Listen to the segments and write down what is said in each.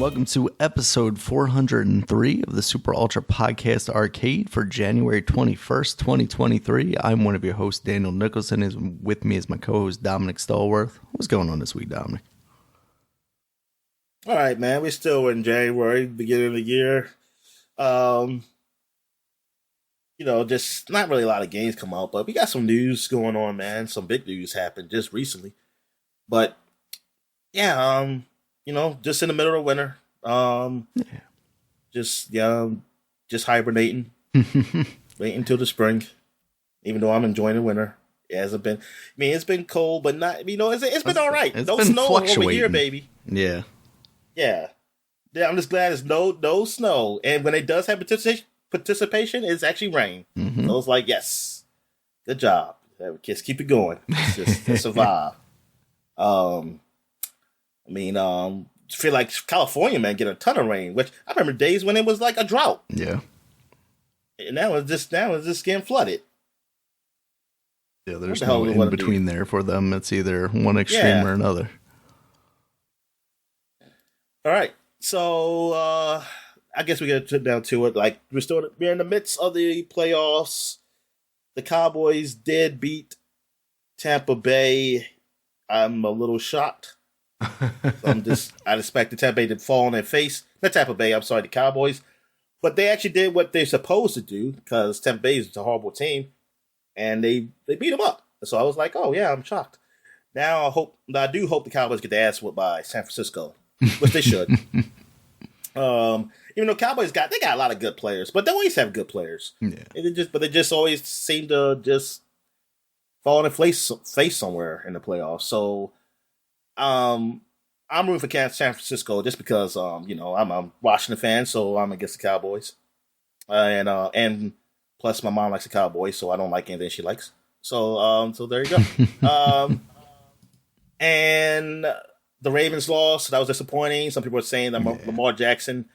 welcome to episode 403 of the Super Ultra Podcast Arcade for January 21st, 2023. I'm one of your hosts, Daniel Nicholson. With me is my co-host, Dominic Stallworth. What's going on this week, Dominic? All right, man. We're still in January, beginning of the year. Just not really a lot of games come out, but we got some news going on, man. Some big news happened just recently. But, yeah, just in the middle of winter. Just hibernating. Waiting until the spring. Even though I'm enjoying the winter. It hasn't been, it's been cold, but not, it's been all right. No snow over here, baby. Yeah. Yeah. Yeah, I'm just glad there's no snow. And when it does have participation, it's actually rain. Mm-hmm. So it's like, yes, good job. Just keep it going. Just survive. Feel like California, man, get a ton of rain, which I remember days when it was like a drought. Yeah. And now it's just getting flooded. Yeah, there's no in between there for them. It's either one extreme or another. All right. So I guess we got to get down to it. Like we're in the midst of the playoffs. The Cowboys did beat Tampa Bay. I'm a little shocked. I expected Tampa Bay to fall on their face. Not Tampa Bay, I'm sorry, the Cowboys. But they actually did what they're supposed to do because Tampa Bay is a horrible team. And they beat them up. So I was like, oh yeah, I'm shocked. Now I do hope the Cowboys get their ass whipped by San Francisco, which they should. Even though Cowboys got a lot of good players, but they always have good players. Yeah. They just always seem to just fall on their face somewhere in the playoffs. So I'm rooting for San Francisco just because I'm a Washington fan, so I'm against the Cowboys. And plus my mom likes the Cowboys, so I don't like anything she likes. So there you go. And the Ravens lost, so that was disappointing. Some people are saying that Lamar Jackson,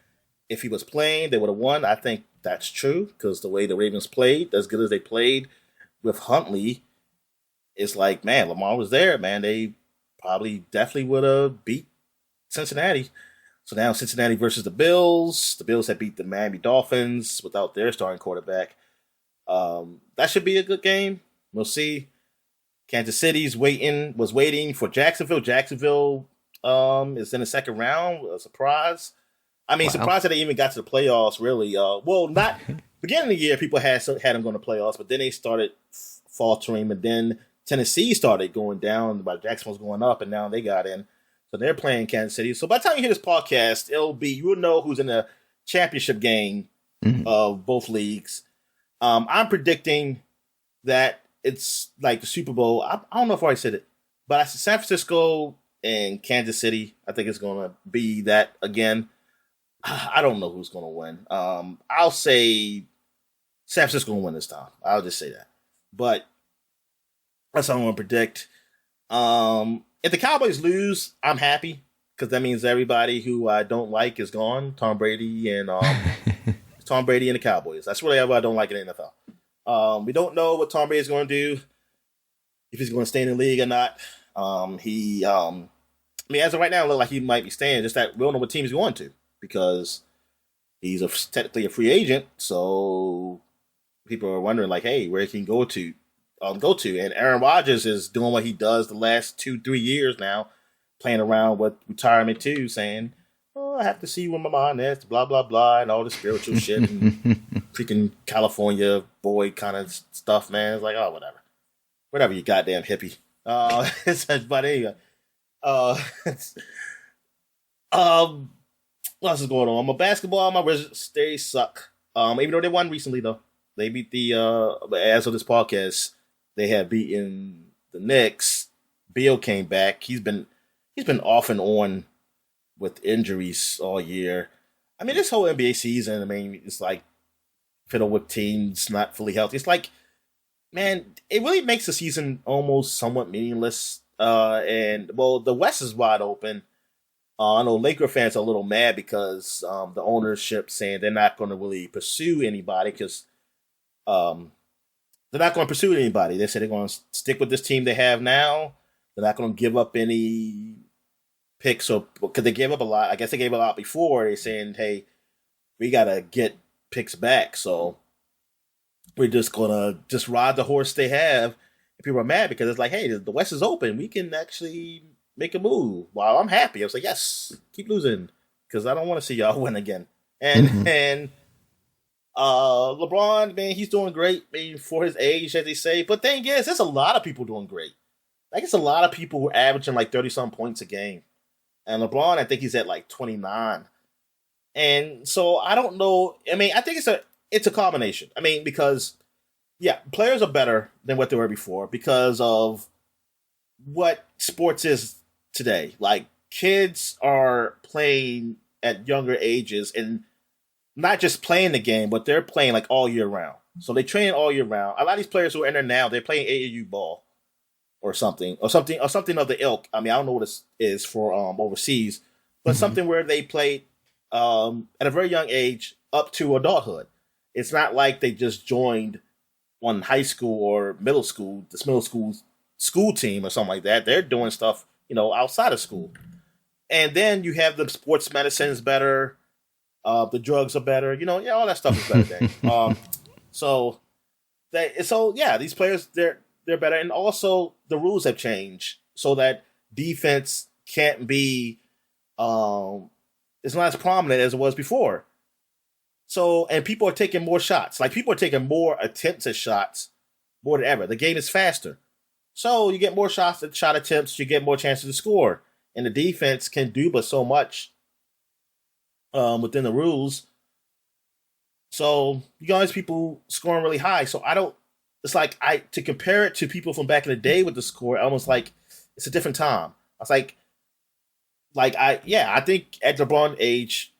if he was playing, they would have won. I think that's true because the way the Ravens played, as good as they played with Huntley, it's like, man, Lamar was there, man. They definitely would have beat Cincinnati. So now Cincinnati versus the Bills. The Bills have beat the Miami Dolphins without their starting quarterback. That should be a good game. We'll see. Kansas City's was waiting for Jacksonville. Jacksonville is in the second round. A surprise. Surprised that they even got to the playoffs, really. Not beginning of the year, people had them going to playoffs, but then they started faltering, and then Tennessee started going down, but Jackson was going up, and now they got in. So they're playing Kansas City. So by the time you hear this podcast, you'll know who's in the championship game of both leagues. I'm predicting that it's like the Super Bowl. I don't know if I already said it, but I said San Francisco and Kansas City. I think it's going to be that again. I don't know who's going to win. I'll say San Francisco will win this time. I'll just say that. But that's what I'm going to predict. If the Cowboys lose, I'm happy because that means everybody who I don't like is gone. Tom Brady and the Cowboys. That's really what I don't like in the NFL. We don't know what Tom Brady is going to do, if he's going to stay in the league or not. As of right now, it looks like he might be staying. Just that we don't know what team he's going to because he's technically a free agent. So people are wondering, like, hey, where can he go to? And Aaron Rodgers is doing what he does the last 2-3 years now, playing around with retirement too, saying, I have to see where my mind is, blah, blah, blah, and all the spiritual shit and freaking California boy kind of stuff, man. It's like, oh, whatever. Whatever, you goddamn hippie. But anyway. What else is going on? My basketball, my Wizards, they suck. Even though they won recently, though. They beat as of this podcast, they have beaten the Knicks. Beal came back. He's been off and on with injuries all year. This whole NBA season, it's like fiddle with teams not fully healthy. It's like, man, it really makes the season almost somewhat meaningless. The West is wide open. I know Laker fans are a little mad because the ownership saying they're not going to really pursue anybody because they're not going to pursue anybody. They said they're going to stick with this team they have now. They're not going to give up any picks, or because they gave up a lot. I guess they gave a lot before. They're saying, "Hey, we gotta get picks back." So we're just gonna just ride the horse they have. And people are mad because it's like, "Hey, the West is open. We can actually make a move." While I'm happy, I was like, "Yes, keep losing," because I don't want to see y'all win again. And LeBron, man, he's doing great, maybe for his age, as they say. But thing is, there's a lot of people doing great. Like, it's a lot of people who are averaging like 30-some points a game. And LeBron, I think he's at like 29. And so I don't know. I mean, I think it's a combination. I mean, because yeah, players are better than what they were before because of what sports is today. Like, kids are playing at younger ages and not just playing the game, but they're playing like all year round. So they train all year round. A lot of these players who are in there now, they're playing AAU ball or something of the ilk. I mean, I don't know what it is for overseas, but something where they played at a very young age up to adulthood. It's not like they just joined on high school or middle school, this middle school team or something like that. They're doing stuff, outside of school. And then you have the sports medicine is better. The drugs are better. All that stuff is better then. So these players, they're better. And also the rules have changed so that defense can't be, it's not as prominent as it was before. So, and people are taking more shots. Like, people are taking more attempts at shots more than ever. The game is faster. So you get more shot attempts, you get more chances to score. And the defense can do but so much within the rules. So you got all these people scoring really high. So to compare it to people from back in the day with the score, almost like it's a different time. I was I think at LeBron's age,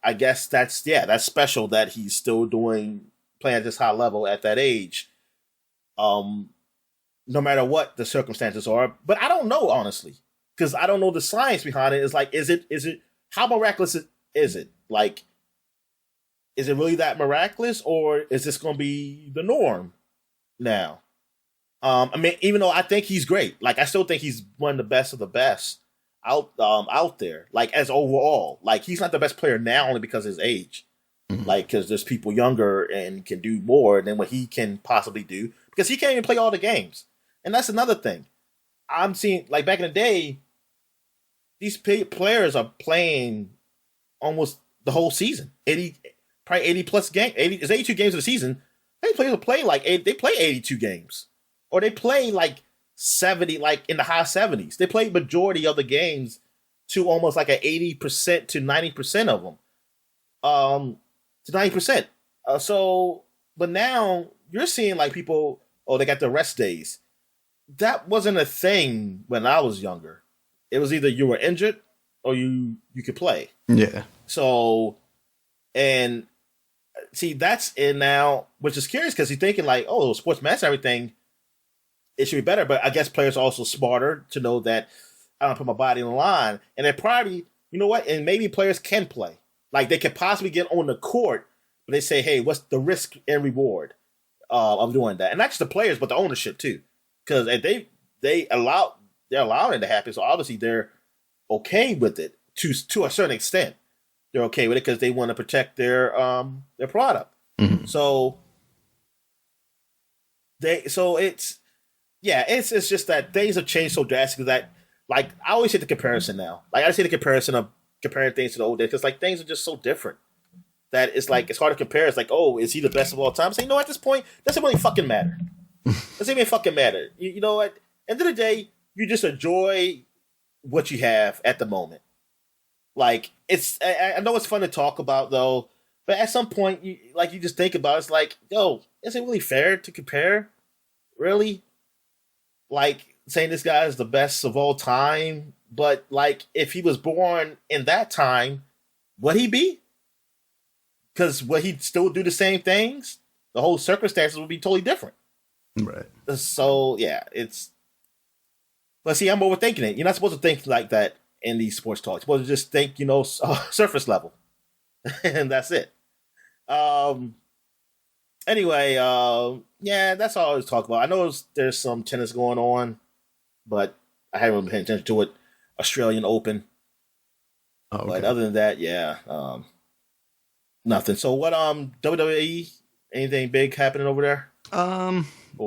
I guess that's special that he's still playing at this high level at that age. No matter what the circumstances are. But I don't know, honestly, because I don't know the science behind it. It's like, is it how miraculous is it? Like, is it really that miraculous, or is this going to be the norm now? I mean, even though I think he's great, like, I still think he's one of the best of the best out there. Like, as overall, like, he's not the best player now only because of his age. Mm-hmm. Like, because there's people younger and can do more than what he can possibly do because he can't even play all the games. And that's another thing. I'm seeing, like, back in the day, these players are playing almost the whole season. Probably 80 plus games. 82 games of the season. They play 82 games. Or they play like 70, like in the high 70s. They play majority of the games to almost like 80% to 90% of them. To 90%. But now you're seeing like people, they got the rest days. That wasn't a thing when I was younger. It was either you were injured or you could play. Yeah. So, and see, that's in now, which is curious because you're thinking like, sports medicine, everything, it should be better. But I guess players are also smarter to know that I don't put my body on the line. And they're probably, you know what? And maybe players can play. Like, they could possibly get on the court, but they say, hey, what's the risk and reward of doing that? And not just the players, but the ownership too. Because they're allowing it to happen. So obviously they're okay with it to a certain extent. They're okay with it because they want to protect their product. Mm-hmm. So it's just that things have changed so drastically that, like, I always say the comparison now. Like, I say the comparison of comparing things to the old days because, like, things are just so different that it's like it's hard to compare. It's like, is he the best of all time? So, at this point, it doesn't really fucking matter. Doesn't even fucking matter. You know what? End of the day, you just enjoy what you have at the moment. Like, I know it's fun to talk about though, but at some point, you just think about it, it's like, is it really fair to compare? Really? Like, saying this guy is the best of all time, but like, if he was born in that time, would he be? Because would he still do the same things? The whole circumstances would be totally different. Right. So yeah, but see, I'm overthinking it. You're not supposed to think like that in these sports talks. You're supposed to just think, surface level, and that's it. Anyway, that's all I was talking about. I know there's some tennis going on, but I haven't been paying attention to it. Australian Open. Oh, okay. But other than that, yeah, nothing. So what? WWE? Anything big happening over there? Or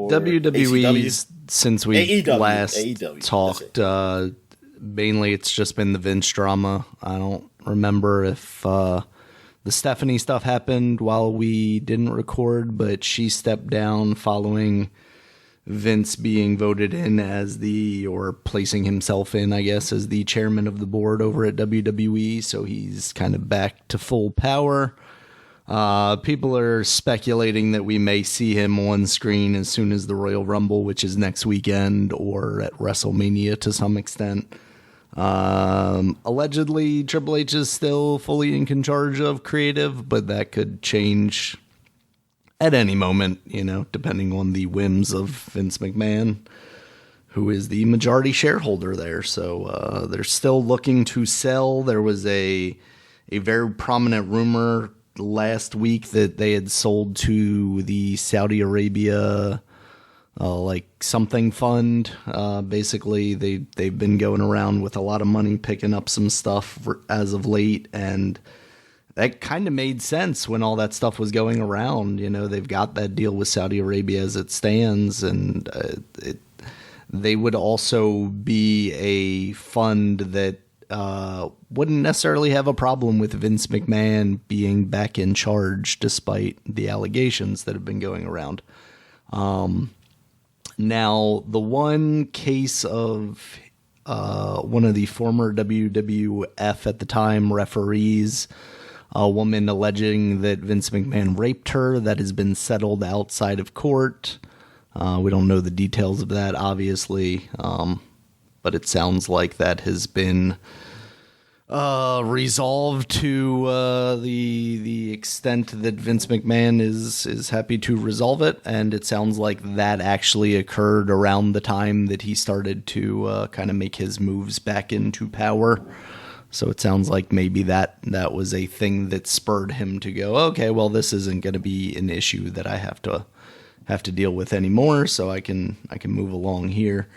ACW? WWE's, since we AEW. last AEW. That's it. talked, mainly it's just been the Vince drama. I don't remember if the Stephanie stuff happened while we didn't record, but she stepped down following Vince being voted in or placing himself in, I guess, as the chairman of the board over at WWE. So he's kind of back to full power. People are speculating that we may see him on screen as soon as the Royal Rumble, which is next weekend, or at WrestleMania to some extent. Allegedly, Triple H is still fully in charge of creative, but that could change at any moment, depending on the whims of Vince McMahon, who is the majority shareholder there. So they're still looking to sell. There was a very prominent rumor last week that they had sold to the Saudi Arabia something fund. Basically, they've been going around with a lot of money picking up some stuff as of late, and that kind of made sense when all that stuff was going around. They've got that deal with Saudi Arabia as it stands, and they would also be a fund that wouldn't necessarily have a problem with Vince McMahon being back in charge, despite the allegations that have been going around. Now, the one case of one of the former WWF at the time referees, a woman alleging that Vince McMahon raped her, that has been settled outside of court. We don't know the details of that, obviously, but it sounds like that has been resolved to the extent that Vince McMahon is happy to resolve it, and it sounds like that actually occurred around the time that he started to kind of make his moves back into power. So it sounds like maybe that was a thing that spurred him to go, okay, well, this isn't going to be an issue that I have to deal with anymore, so I can move along here.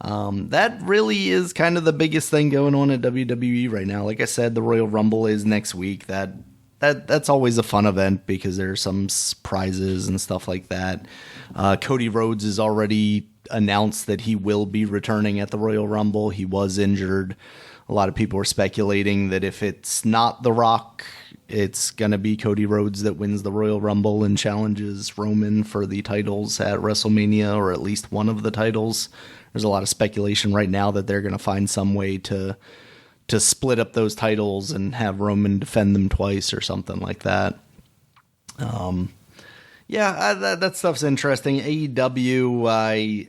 That really is kind of the biggest thing going on at WWE right now. Like I said, the Royal Rumble is next week. That's always a fun event because there's some prizes and stuff like that. Cody Rhodes has already announced that he will be returning at the Royal Rumble. He was injured. A lot of people are speculating that if it's not The Rock, it's going to be Cody Rhodes that wins the Royal Rumble and challenges Roman for the titles at WrestleMania, or at least one of the titles. There's a lot of speculation right now that they're going to find some way to split up those titles and have Roman defend them twice or something like that. That stuff's interesting. AEW, I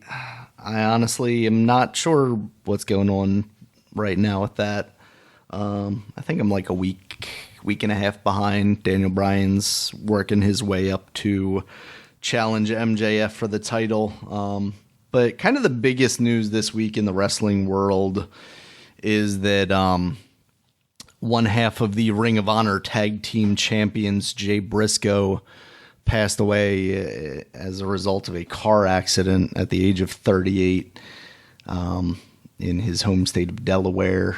honestly am not sure what's going on right now with that. I think I'm like a week and a half behind. Daniel Bryan's working his way up to challenge MJF for the title. But kind of the biggest news this week in the wrestling world is that one half of the Ring of Honor Tag Team Champions, Jay Briscoe, passed away as a result of a car accident at the age of 38 in his home state of Delaware.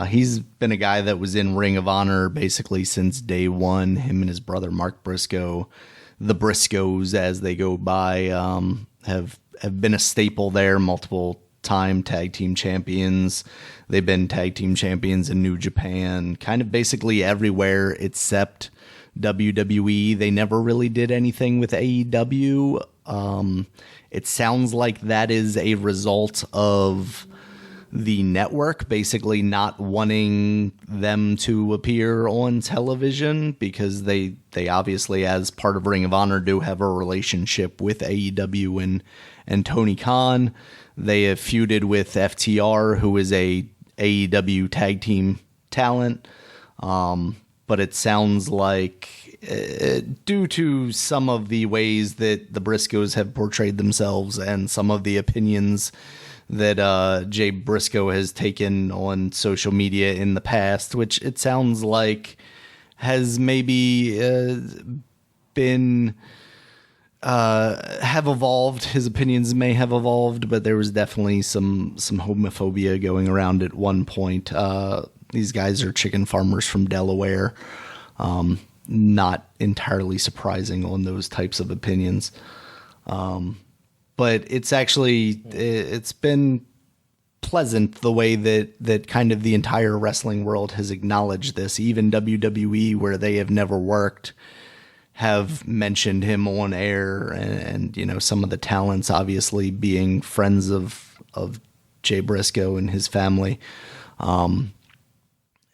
He's been a guy that was in Ring of Honor basically since day one. Him and his brother Mark Briscoe, the Briscoes as they go by, have been a staple there, multiple time tag team champions. They've been tag team champions in New Japan, kind of basically everywhere except WWE. They never really did anything with AEW. It sounds like that is a result of the network basically not wanting them to appear on television, because they obviously, as part of Ring of Honor, do have a relationship with AEW and Tony Khan. They have feuded with FTR, who is a AEW tag team talent. But it sounds like due to some of the ways that the Briscoes have portrayed themselves and some of the opinions that Jay Briscoe has taken on social media in the past, which it sounds like has maybe been have evolved. His opinions may have evolved, but there was definitely some homophobia going around at one point. these guys are chicken farmers from Delaware. Not entirely surprising on those types of opinions. But it's been pleasant the way that kind of the entire wrestling world has acknowledged this. Even WWE, where they have never worked, have mentioned him on air, and you know, some of the talents obviously being friends of Jay Briscoe and his family,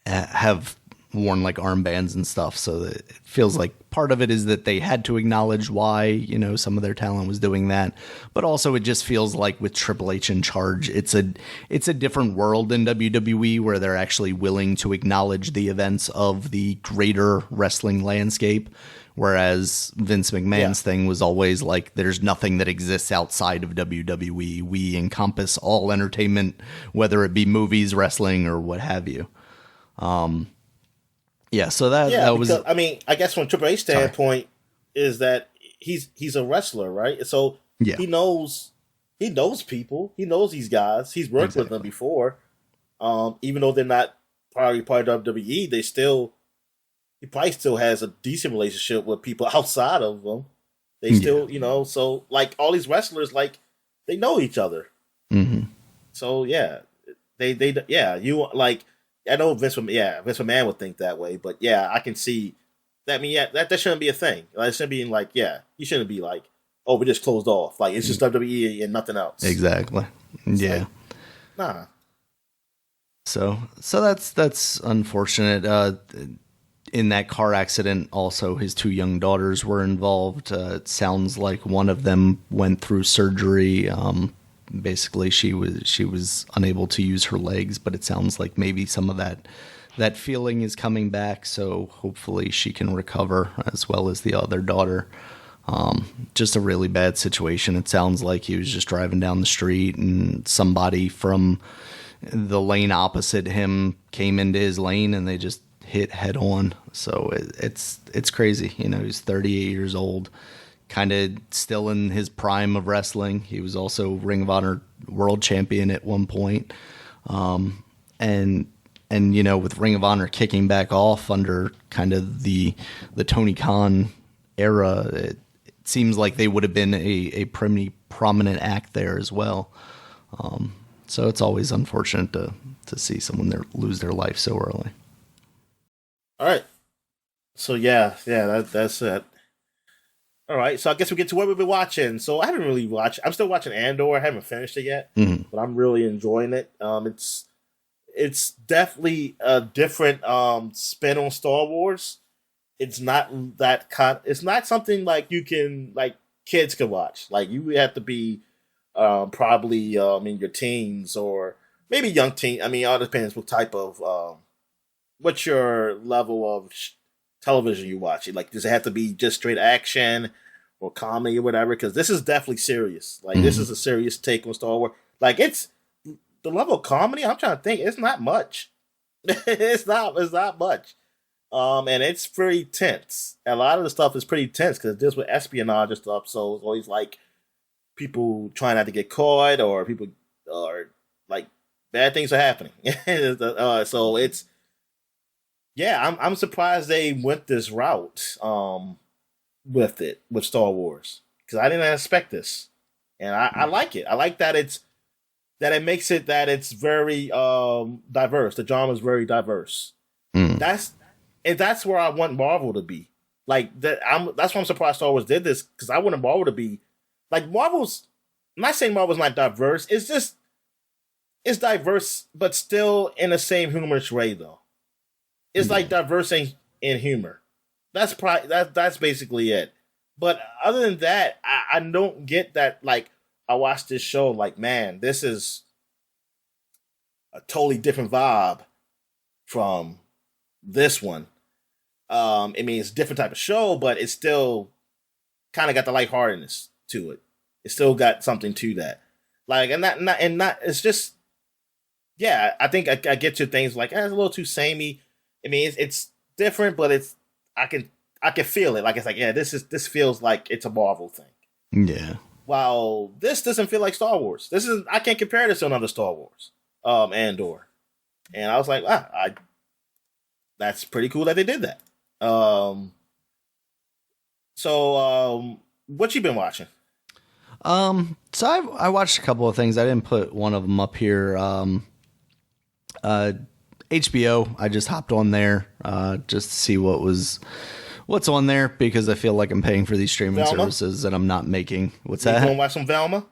have worn like armbands and stuff. So that it feels like part of it is that they had to acknowledge why, you know, some of their talent was doing that. But also it just feels like with Triple H in charge, it's a different world in WWE, where they're actually willing to acknowledge the events of the greater wrestling landscape. Whereas Vince McMahon's thing was always like, there's nothing that exists outside of WWE. We encompass all entertainment, whether it be movies, wrestling, or what have you. Yeah, so that was. I mean, I guess from Triple H standpoint is that he's a wrestler, right? So he knows people, he knows these guys. He's worked with them before, even though they're not probably part of WWE. He probably still has a decent relationship with people outside of them. They still, you know, so like all these wrestlers, like they know each other. Mm-hmm. So you like. I know Vince McMahon would think that way, but yeah, I can see that. I mean, that shouldn't be a thing. Like, it shouldn't be like, you shouldn't be like, oh, we just closed off. Like, it's just WWE and nothing else. Exactly. It's yeah. Like, nah. So that's unfortunate. In that car accident, also his two young daughters were involved. It sounds like one of them went through surgery. Basically, she was unable to use her legs, but it sounds like maybe some of that feeling is coming back. So hopefully she can recover, as well as the other daughter. Just a really bad situation. It sounds like he was just driving down the street and somebody from the lane opposite him came into his lane and they just hit head on. So it's crazy. You know, he's 38 years old. Kind of still in his prime of wrestling. He was also Ring of Honor world champion at one point. And you know, with Ring of Honor kicking back off under kind of the Tony Khan era, it seems like they would have been a pretty prominent act there as well. So it's always unfortunate to see someone lose their life so early. All right. So that's it. All right, so I guess we get to what we've been watching. So I haven't really watched. I'm still watching Andor. I haven't finished it yet, but I'm really enjoying it. It's definitely a different spin on Star Wars. It's not it's not something like you can like kids can watch. Like you have to be probably in your teens or maybe young teen. I mean, it all depends what type of what's your level of television you watch. Like, does it have to be just straight action or comedy or whatever? Because this is definitely serious. Like, this is a serious take on Star Wars. Like, it's the level of comedy. I'm trying to think. It's not much. It's not much. And it's pretty tense. A lot of the stuff is pretty tense because this with espionage and stuff. So it's always like people trying not to get caught or people are like bad things are happening. So it's. Yeah, I'm surprised they went this route with Star Wars, because I didn't expect this, and I like it. I like that it makes it that it's very diverse. The genre is very diverse. That's where I want Marvel to be. Like that. That's why I'm surprised Star Wars did this, because I wanted Marvel to be like Marvel's. I'm not saying Marvel's not diverse. It's just it's diverse, but still in the same humorous way though. It's like diverse in humor. That's basically it. But other than that, I don't get that. Like, I watched this show, like, man, this is a totally different vibe from this one. I mean, it's a different type of show, but it's still kind of got the lightheartedness to it. It still got something to that. Like, and not. It's just, yeah. I think I get to things like it's a little too samey. I mean, it's different, but I can feel it. Like, it's like, yeah, this feels like it's a Marvel thing. Yeah. While this doesn't feel like Star Wars. I can't compare this to another Star Wars. Andor. And I was like, wow, that's pretty cool that they did that. So what you been watching? So I watched a couple of things. I didn't put one of them up here. HBO. I just hopped on there just to see what's on there because I feel like I'm paying for these streaming services and I'm not making. What's that? You gonna watch some Velma?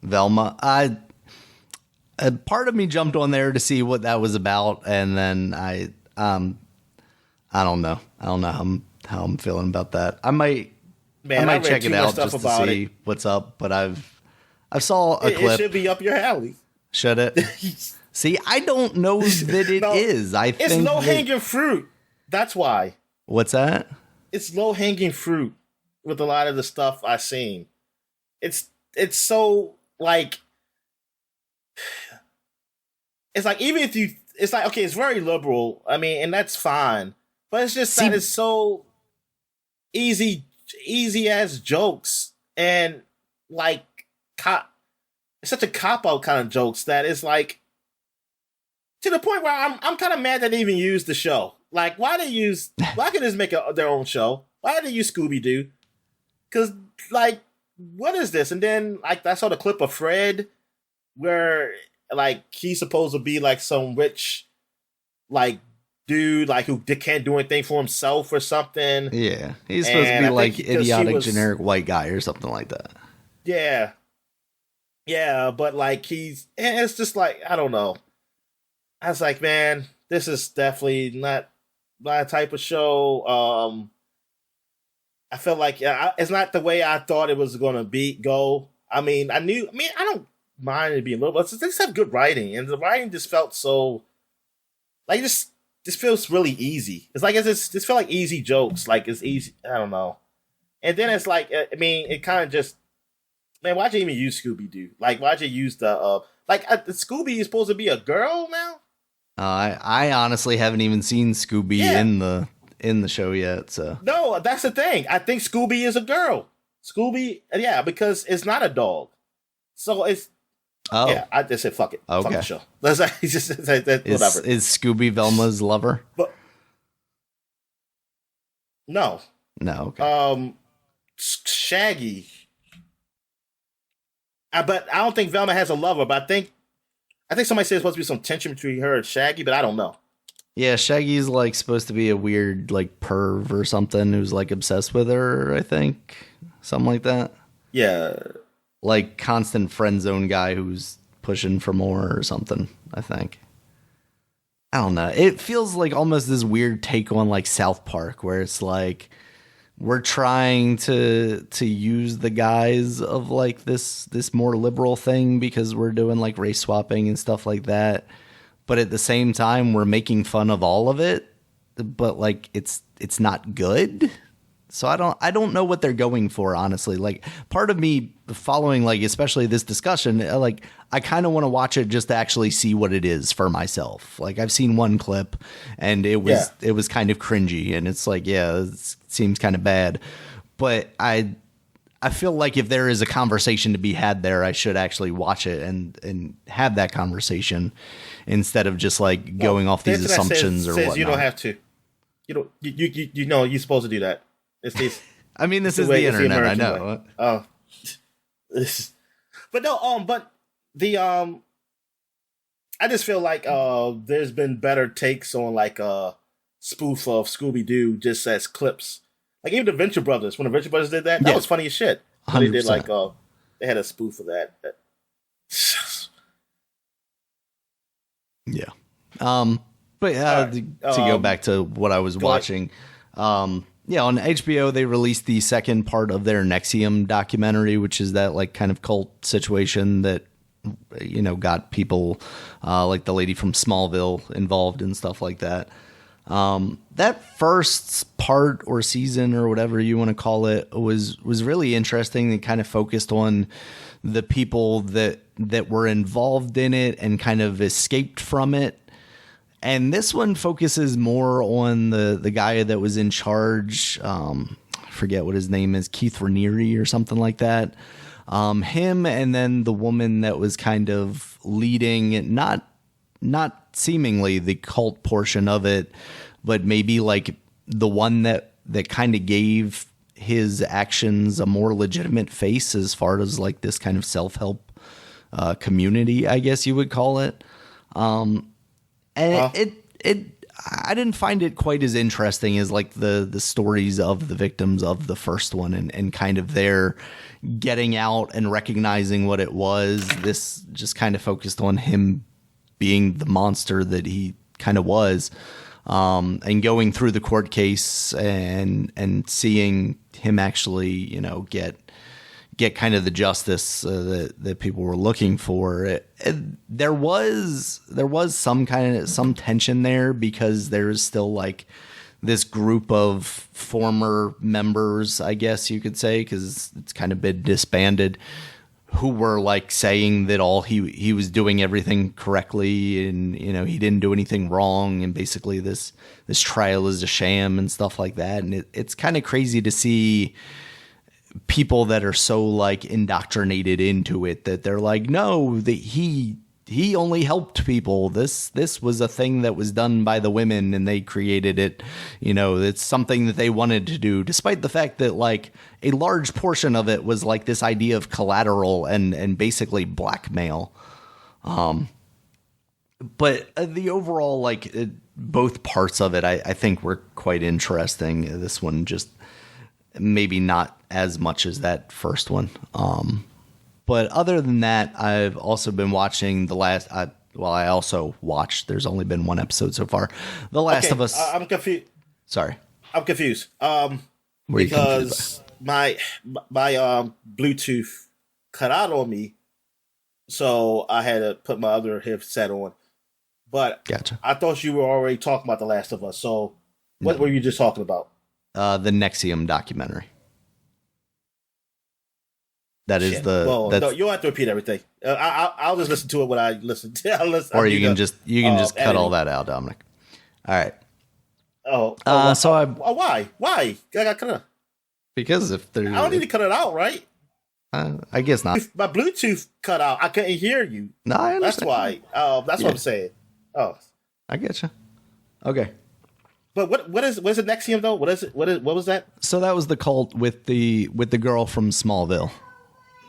Velma. A part of me jumped on there to see what that was about, and then I don't know. I don't know how I'm feeling about that. I might check it out just to see what's up. But I saw a clip. It should be up your alley. Should it? See, I don't know that it is. I think it's low hanging fruit. That's why. What's that? It's low hanging fruit with a lot of the stuff I've seen. It's so like. It's like even if you, it's like okay, it's very liberal. I mean, and that's fine, but it's just that it's so easy as jokes and like it's such a cop out kind of jokes that it's like to the point where I'm kind of mad that they even used the show. Like, why can they just make their own show? Why did they use Scooby Doo? Because like, what is this? And then like I saw the clip of Fred where. Like he's supposed to be like some rich, like dude, like who can't do anything for himself or something. Yeah, he's supposed to be like idiotic, generic white guy or something like that. Yeah, yeah, but like it's just like I don't know. I was like, man, this is definitely not my type of show. I felt like it's not the way I thought it was gonna go. I mean, I don't mind it being a little, but they just have good writing, and the writing just felt so like this feels really easy. It's like it's just feel like easy jokes, like it's easy. I don't know, and then it's like I mean, it kind of just man, why'd you even use Scooby Doo? Like, why'd you use the Scooby is supposed to be a girl now? I honestly haven't even seen Scooby in the show yet. So no, that's the thing. I think Scooby is a girl. Scooby, yeah, because it's not a dog, so it's. Oh. Yeah, I just said fuck it. Okay. Fuck the show. That's whatever. Is Scooby Velma's lover? But no. Okay. Shaggy. But I don't think Velma has a lover. But I think somebody said there's supposed to be some tension between her and Shaggy, but I don't know. Yeah, Shaggy's like supposed to be a weird like perv or something who's like obsessed with her. I think something like that. Yeah. Like constant friend zone guy who's pushing for more or something, I think. I don't know. It feels like almost this weird take on like South Park where it's like we're trying to use the guise of like this more liberal thing because we're doing like race swapping and stuff like that. But at the same time, we're making fun of all of it, but like it's not good. So I don't know what they're going for, honestly. Like part of me following like especially this discussion, like I kind of want to watch it just to actually see what it is for myself. Like I've seen one clip and it was kind of cringy and it's like, yeah, it seems kind of bad. But I feel like if there is a conversation to be had there, I should actually watch it and have that conversation instead of just like going off these assumptions or whatnot. You don't have to. You know you're supposed to do that. I mean, this is the internet. I know. Oh, but no. But the I just feel like there's been better takes on like a spoof of Scooby Doo just as clips. Like even the Venture Brothers, when the Venture Brothers did that was funny as shit. 100%. They did like they had a spoof of that. Yeah. But to go back to what I was watching. Yeah, on HBO, they released the second part of their Nexium documentary, which is that like kind of cult situation that, you know, got people like the lady from Smallville involved and stuff like that. That first part or season or whatever you want to call it was really interesting. It kind of focused on the people that were involved in it and kind of escaped from it. And this one focuses more on the guy that was in charge. I forget what his name is, Keith Raniere or something like that. Him and then the woman that was kind of leading, not not seemingly the cult portion of it, but maybe like the one that kind of gave his actions a more legitimate face as far as like this kind of self-help community, I guess you would call it. And I didn't find it quite as interesting as like the stories of the victims of the first one and kind of their getting out and recognizing what it was. This just kind of focused on him being the monster that he kind of was, and going through the court case and seeing him actually, you know, get kind of the justice that people were looking for. There was some tension there because there's still like this group of former members, I guess you could say, because it's kind of been disbanded, who were like saying that all he was doing everything correctly and, you know, he didn't do anything wrong, and basically this trial is a sham and stuff like that. And it's kind of crazy to see people that are so like indoctrinated into it that they're like, no, that he only helped people. This was a thing that was done by the women and they created it. You know, it's something that they wanted to do, despite the fact that like a large portion of it was like this idea of collateral and basically blackmail. But the overall, like both parts of it, I think were quite interesting. This one just maybe not as much as that first one. But other than that, I've also been watching I also watched, there's only been one episode so far, The Last of Us. I'm confused. Sorry. I'm confused. Because my Bluetooth cut out on me, so I had to put my other headset on. But gotcha. I thought you were already talking about The Last of Us, so what were you just talking about? The Nexium documentary. That is no, you don't have to repeat everything. I'll just listen to it when I listen to. Or you can just cut all that out, Dominic. All right. Why? I got cut out. Because if there's, I don't need to cut it out, right? I guess not. If my Bluetooth cut out, I couldn't hear you. No, I understand. That's why. That's what I'm saying. Oh, I get you. Okay. But what is the Nexium though? What is it? What was that? So that was the cult with the girl from Smallville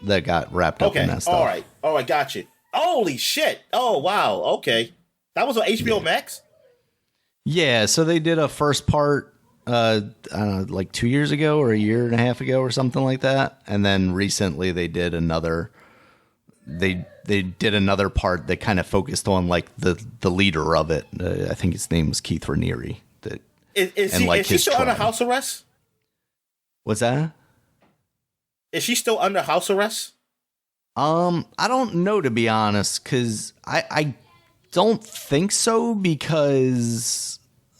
that got wrapped up in that stuff. All right, got you. Holy shit! Oh wow, okay, that was on HBO Max. Yeah, so they did a first part, I don't know, like 2 years ago or a year and a half ago or something like that, and then recently they did another. They did another part that kind of focused on like the leader of it. I think his name was Keith Raniere. Is she still under house arrest? What's that? Is she still under house arrest? I don't know, to be honest, because I don't think so, because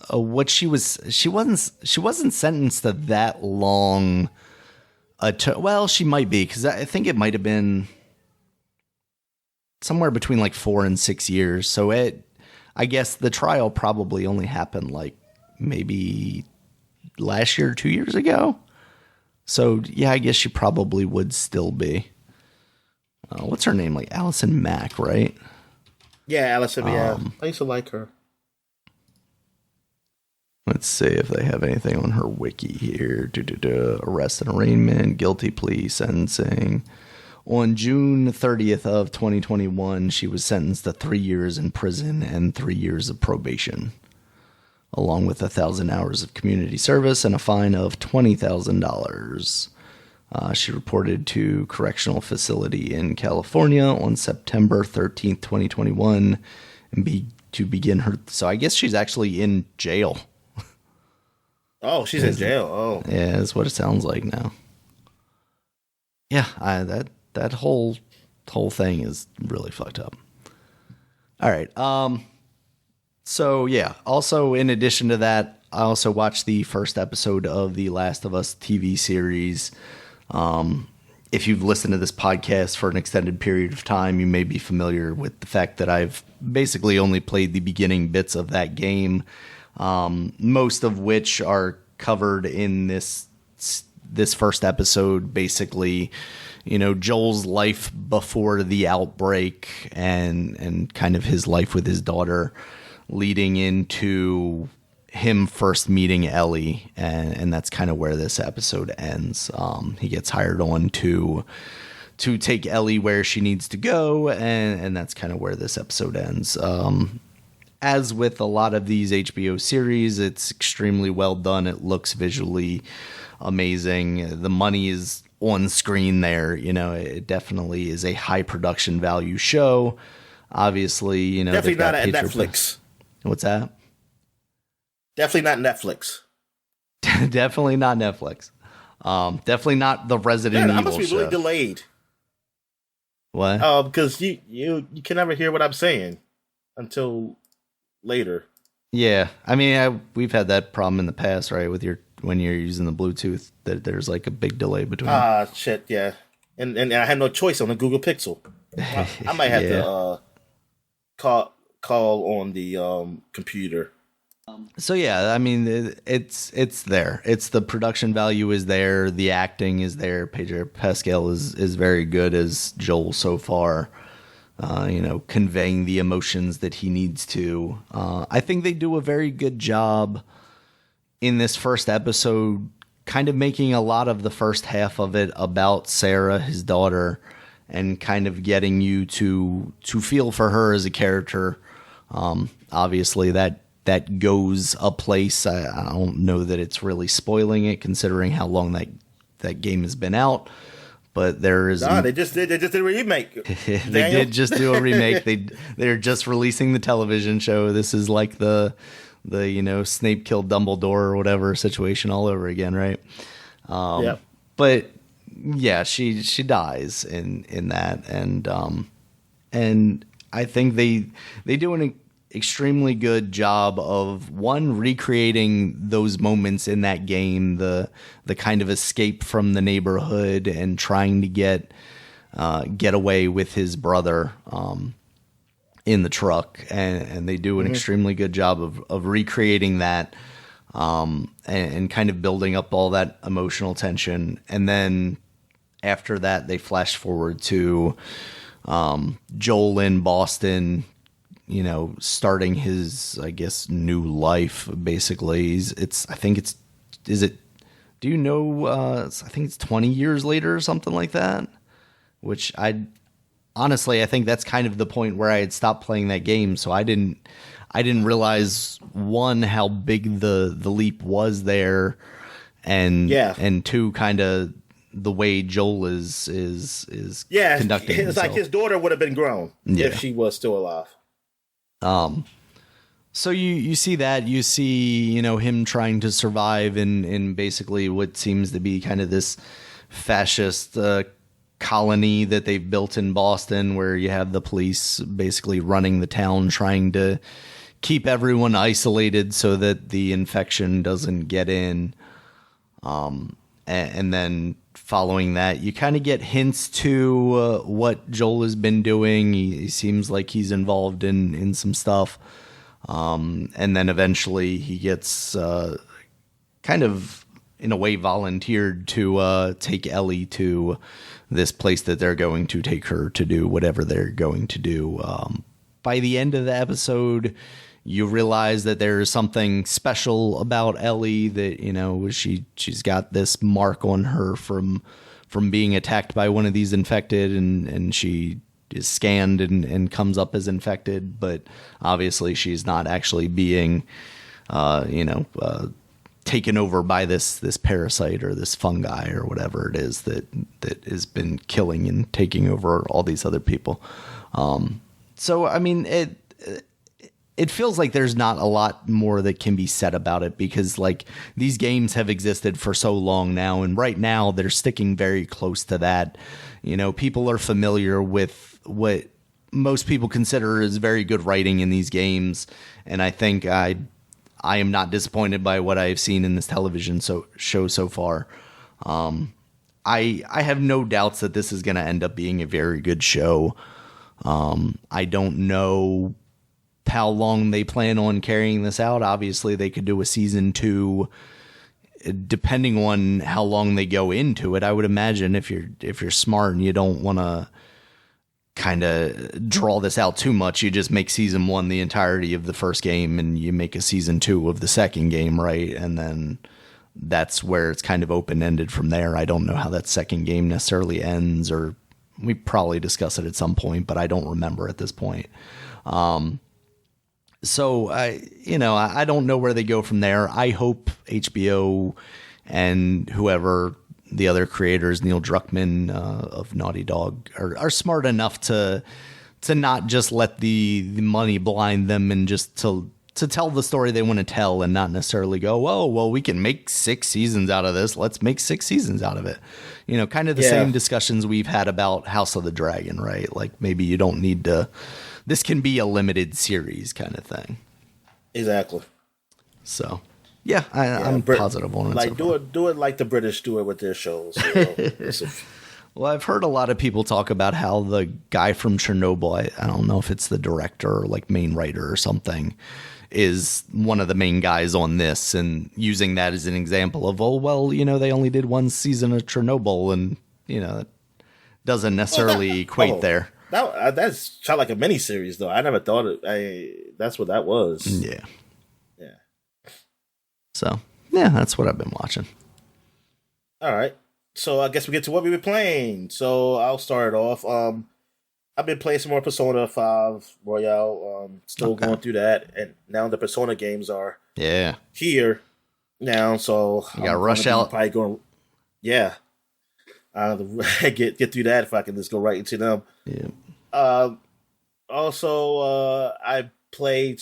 what she wasn't sentenced to that long. Well, she might be, because I think it might have been somewhere between like 4 and 6 years. So I guess the trial probably only happened like maybe last year or 2 years ago. So yeah, I guess she probably would still be. What's her name? Like Allison Mack, right? Yeah, Allison. Yeah, I used to like her. Let's see if they have anything on her wiki here. Arrest and arraignment, guilty plea, sentencing. On June 30th of 2021, she was sentenced to 3 years in prison and 3 years of probation, along with 1,000 hours of community service and a fine of $20,000. She reported to correctional facility in California on September 13th, 2021, to begin her. So I guess she's actually in jail. Oh, she's in jail. Oh, yeah, that's what it sounds like now. Yeah, that whole thing is really fucked up. All right. So yeah. Also, in addition to that, I also watched the first episode of the Last of Us TV series. If you've listened to this podcast for an extended period of time, you may be familiar with the fact that I've basically only played the beginning bits of that game, most of which are covered in this first episode. Basically, Joel's life before the outbreak and kind of his life with his daughter leading into him first meeting Ellie, and that's kind of where this episode ends. He gets hired on to take Ellie where she needs to go, and that's kind of where this episode ends. As with a lot of these HBO series, it's extremely well done. It looks visually amazing. The money is on screen there. It definitely is a high production value show. Obviously, definitely not at Netflix. What's that? Definitely not Netflix. Definitely not Netflix. Definitely not the Resident Evil show. I must be really delayed. What? Because you can never hear what I'm saying until later. Yeah, I mean, we've had that problem in the past, right? With when you're using the Bluetooth, that there's like a big delay between. Shit, yeah. And I had no choice on the Google Pixel. I might have to call on the computer. So yeah, I mean, it's there. It's the production value is there. The acting is there. Pedro Pascal is very good as Joel so far. Conveying the emotions that he needs to. I think they do a very good job in this first episode, kind of making a lot of the first half of it about Sarah, his daughter, and kind of getting you to feel for her as a character. Obviously, that goes a place. I don't know that it's really spoiling it, considering how long that game has been out. But there is they just did a remake. They did just do a remake. They're just releasing the television show. This is like the Snape killed Dumbledore or whatever situation all over again, right? Yeah. But yeah, she dies in that, and I think they do an extremely good job of recreating those moments in that game, the kind of escape from the neighborhood and trying to get away with his brother in the truck, and they do an extremely good job of recreating that and kind of building up all that emotional tension. And then after that, they flash forward to Joel in Boston, starting his, I guess, new life, basically. I think it's 20 years later or something like that, which I think that's kind of the point where I had stopped playing that game. So I didn't realize, one, how big the leap was there, and two, kind of the way Joel is conducting himself. It's like his daughter would have been grown if she was still alive. So you see that, you see, him trying to survive in basically what seems to be kind of this fascist colony that they've built in Boston, where you have the police basically running the town, trying to keep everyone isolated so that the infection doesn't get in. And then following that, you kind of get hints to what Joel has been doing. He seems like he's involved in some stuff. And then eventually he gets kind of, in a way, volunteered to take Ellie to this place that they're going to take her to do whatever they're going to do. By the end of the episode, you realize that there is something special about Ellie, that, she's got this mark on her from being attacked by one of these infected, and she is scanned and comes up as infected, but obviously she's not actually being, taken over by this parasite or this fungi or whatever it is that has been killing and taking over all these other people. So, I mean, it feels like there's not a lot more that can be said about it, because like these games have existed for so long now, and right now they're sticking very close to that. People are familiar with what most people consider is very good writing in these games, and I think I am not disappointed by what I have seen in this television show so far. I have no doubts that this is going to end up being a very good show. I don't know how long they plan on carrying this out. Obviously, they could do a season 2 depending on how long they go into it, I would imagine if you're smart and you don't want to kind of draw this out too much, you just make season 1 the entirety of the first game and you make a season 2 of the second game, right? And then that's where it's kind of open-ended from there. I don't know how that second game necessarily ends, or we probably discuss it at some point, but I don't remember at this point. So I don't know where they go from there. I hope HBO and whoever the other creators, Neil Druckmann of Naughty Dog, are smart enough to not just let the money blind them and just to tell the story they want to tell and not necessarily go, oh, well, we can make 6 seasons out of this. Let's make 6 seasons out of it. Kind of the same discussions we've had about House of the Dragon, right? Like maybe you don't need to. This can be a limited series kind of thing. Exactly. So, yeah, I'm positive on it. Like, do it like the British do it with their shows. Well, I've heard a lot of people talk about how the guy from Chernobyl, I don't know if it's the director or like main writer or something, is one of the main guys on this, and using that as an example of, they only did 1 season of Chernobyl, and, it doesn't necessarily equate there. That's shot like a miniseries, though. I never thought that's what that was. Yeah. So, yeah, that's what I've been watching. All right. So I guess we get to what we've been playing. So I'll start it off. I've been playing some more Persona 5 Royale. Still going through that, and now the Persona games are here now. So you got to rush out. Probably going, get through that if I can just go right into them. Yeah. Also, I played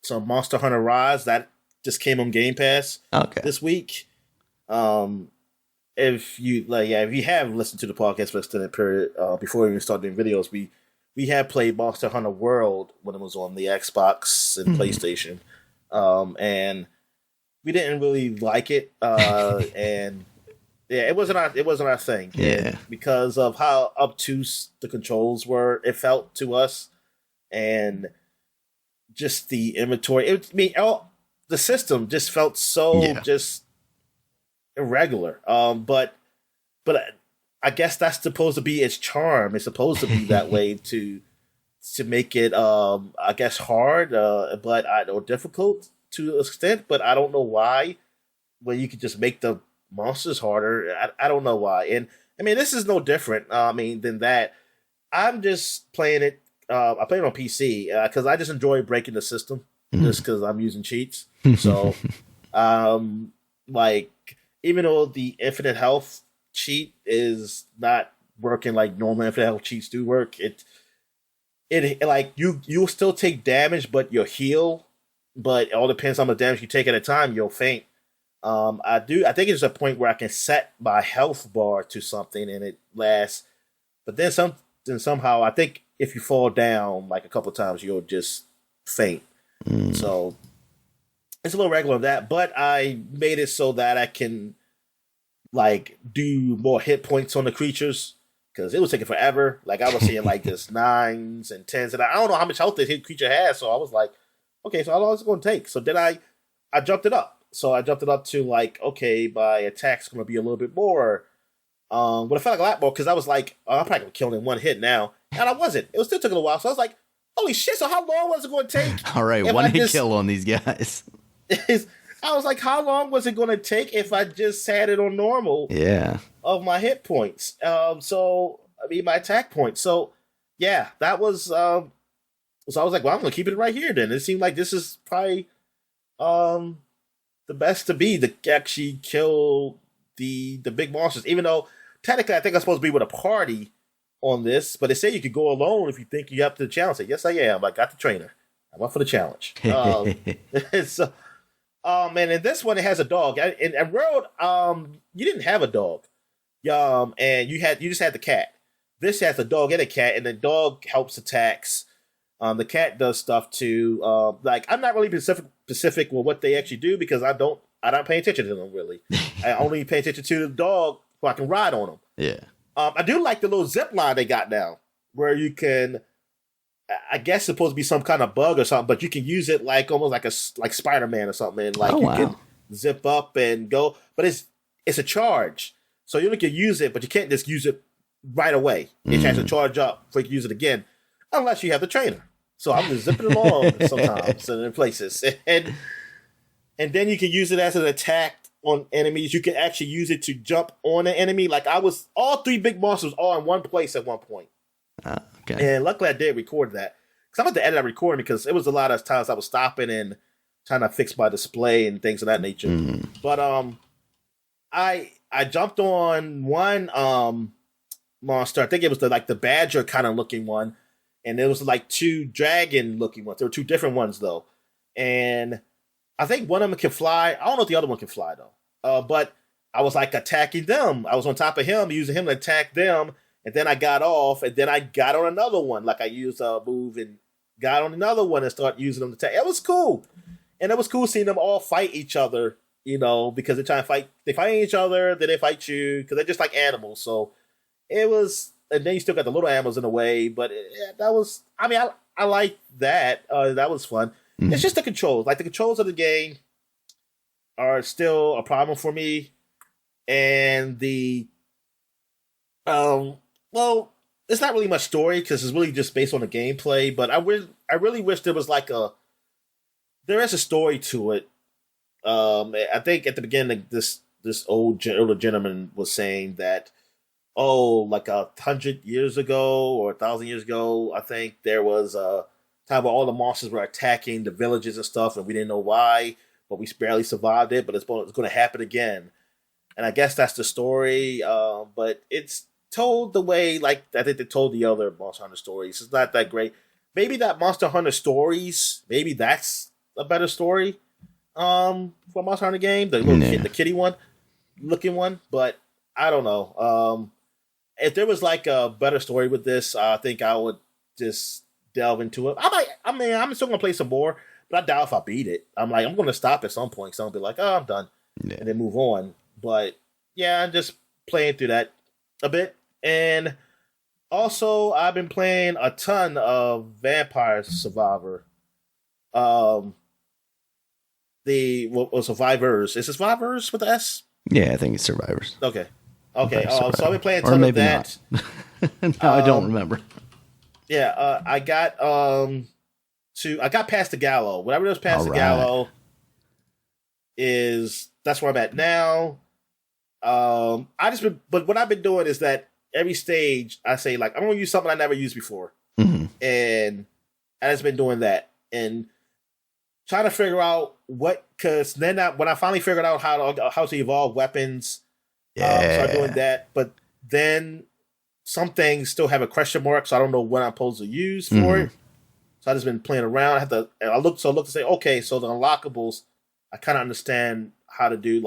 some Monster Hunter Rise that just came on Game Pass this week. If you have listened to the podcast for an extended period before we even start doing videos, we have played Monster Hunter World when it was on the Xbox and PlayStation, and we didn't really like it, and it wasn't our thing. Yeah, because of how obtuse the controls were, it felt to us, and just the inventory. The system just felt so just irregular. But I guess that's supposed to be its charm. It's supposed to be that way to make it I guess hard, or difficult to an extent. But I don't know why. When you could just make the monsters harder, I don't know why. And I mean, this is no different. Than that. I'm just playing it. I play it on PC because I just enjoy breaking the system, just because I'm using cheats. So, even though the infinite health cheat is not working like normal infinite health cheats do work, it you'll still take damage, but you'll heal. But it all depends on the damage you take at a time. You'll faint. I think it's a point where I can set my health bar to something and it lasts. But then somehow I think if you fall down like a couple times, you'll just faint. So it's a little regular on that, but I made it so that I can do more hit points on the creatures, because it was taking forever. Like I was seeing just 9s and 10s, and I don't know how much health this hit creature has. So I was like, okay, so how long is it going to take? So then I jumped it up. So I jumped it up to my attack's going to be a little bit more. But it felt like a lot more because I was like, I'm probably going to kill him in one hit now. And I wasn't. It was still taking a while. So I was like, holy shit, so how long was it going to take? All right, one hit kill on these guys. I was like, how long was it going to take if I just had it on normal? Yeah. Of my hit points. My attack points. So, yeah, that was. So I was like, well, I'm going to keep it right here then. It seemed like this is probably the best to be to actually kill the big monsters. Even though technically I think I'm supposed to be with a party on this, but they say you could go alone if you think you have to challenge it. Yes, I am. I got the trainer. I'm up for the challenge. So. And in this one, it has a dog. In World, you didn't have a dog. And you just had the cat. This has a dog and a cat, and the dog helps attacks. The cat does stuff too. I'm not really specific with what they actually do because I don't pay attention to them really. I only pay attention to the dog so I can ride on them. Yeah. I do like the little zip line they got now, where you can. I guess it's supposed to be some kind of bug or something, but you can use it almost like Spider-Man or something. And zip up and go. But it's a charge. So you can use it, but you can't just use it right away. It has to charge up before you can use it again, unless you have the trainer. So I'm just zipping along sometimes in places. And then you can use it as an attack on enemies. You can actually use it to jump on an enemy. Like all 3 big monsters all in one place at one point. Okay. And luckily I did record that. Because I'm about to edit that recording because it was a lot of times I was stopping and trying to fix my display and things of that nature. But I jumped on one monster. I think it was the badger kind of looking one. And there was like 2 dragon looking ones. There were 2 different ones though. And I think one of them can fly. I don't know if the other one can fly though. But I was like attacking them. I was on top of him, using him to attack them. And then I got off, and then I got on another one. Like I used a move and got on another one and started using them to attack. It was cool. And it was cool seeing them all fight each other, because they're trying to fight. They fight each other, then they fight you, because they're just like animals. So it was, and then you still got the little animals in a way, but that was, I like that. That was fun. It's just the controls. Like the controls of the game are still a problem for me. And well, it's not really much story because it's really just based on the gameplay. But I really wish there was there is a story to it. I think at the beginning, this older gentleman was saying that, like 100 years ago or 1,000 years ago, I think there was a time where all the monsters were attacking the villages and stuff, and we didn't know why, but we barely survived it. But it's going to happen again, and I guess that's the story. But it's told the way like I think they told the other Monster Hunter stories. It's not that great. Maybe that Monster Hunter stories, maybe that's a better story for a Monster Hunter game, the kitty one looking one, but I don't know. If there was like a better story with this, I think I would just delve into it. I'm still gonna play some more, but I doubt if I beat it. I'm gonna stop at some point, so I'll be like, I'm done, and then move on. But yeah, I'm just playing through that a bit. And also, I've been playing a ton of Vampire Survivor. Survivors. Is it Survivors with the S? Yeah, I think it's Survivors. Okay. So I've been playing a ton of that. No, I don't remember. Yeah, I got past the Gallo. Whatever was past the Gallo that's where I'm at now. But what I've been doing is that every stage I say I'm gonna use something I never used before, and I just been doing that and trying to figure out because then when I finally figured out how to evolve weapons, start doing that. But then some things still have a question mark, so I don't know what I'm supposed to use for it. So I just been playing around. I look to say, okay, so the unlockables, I kind of understand how to do.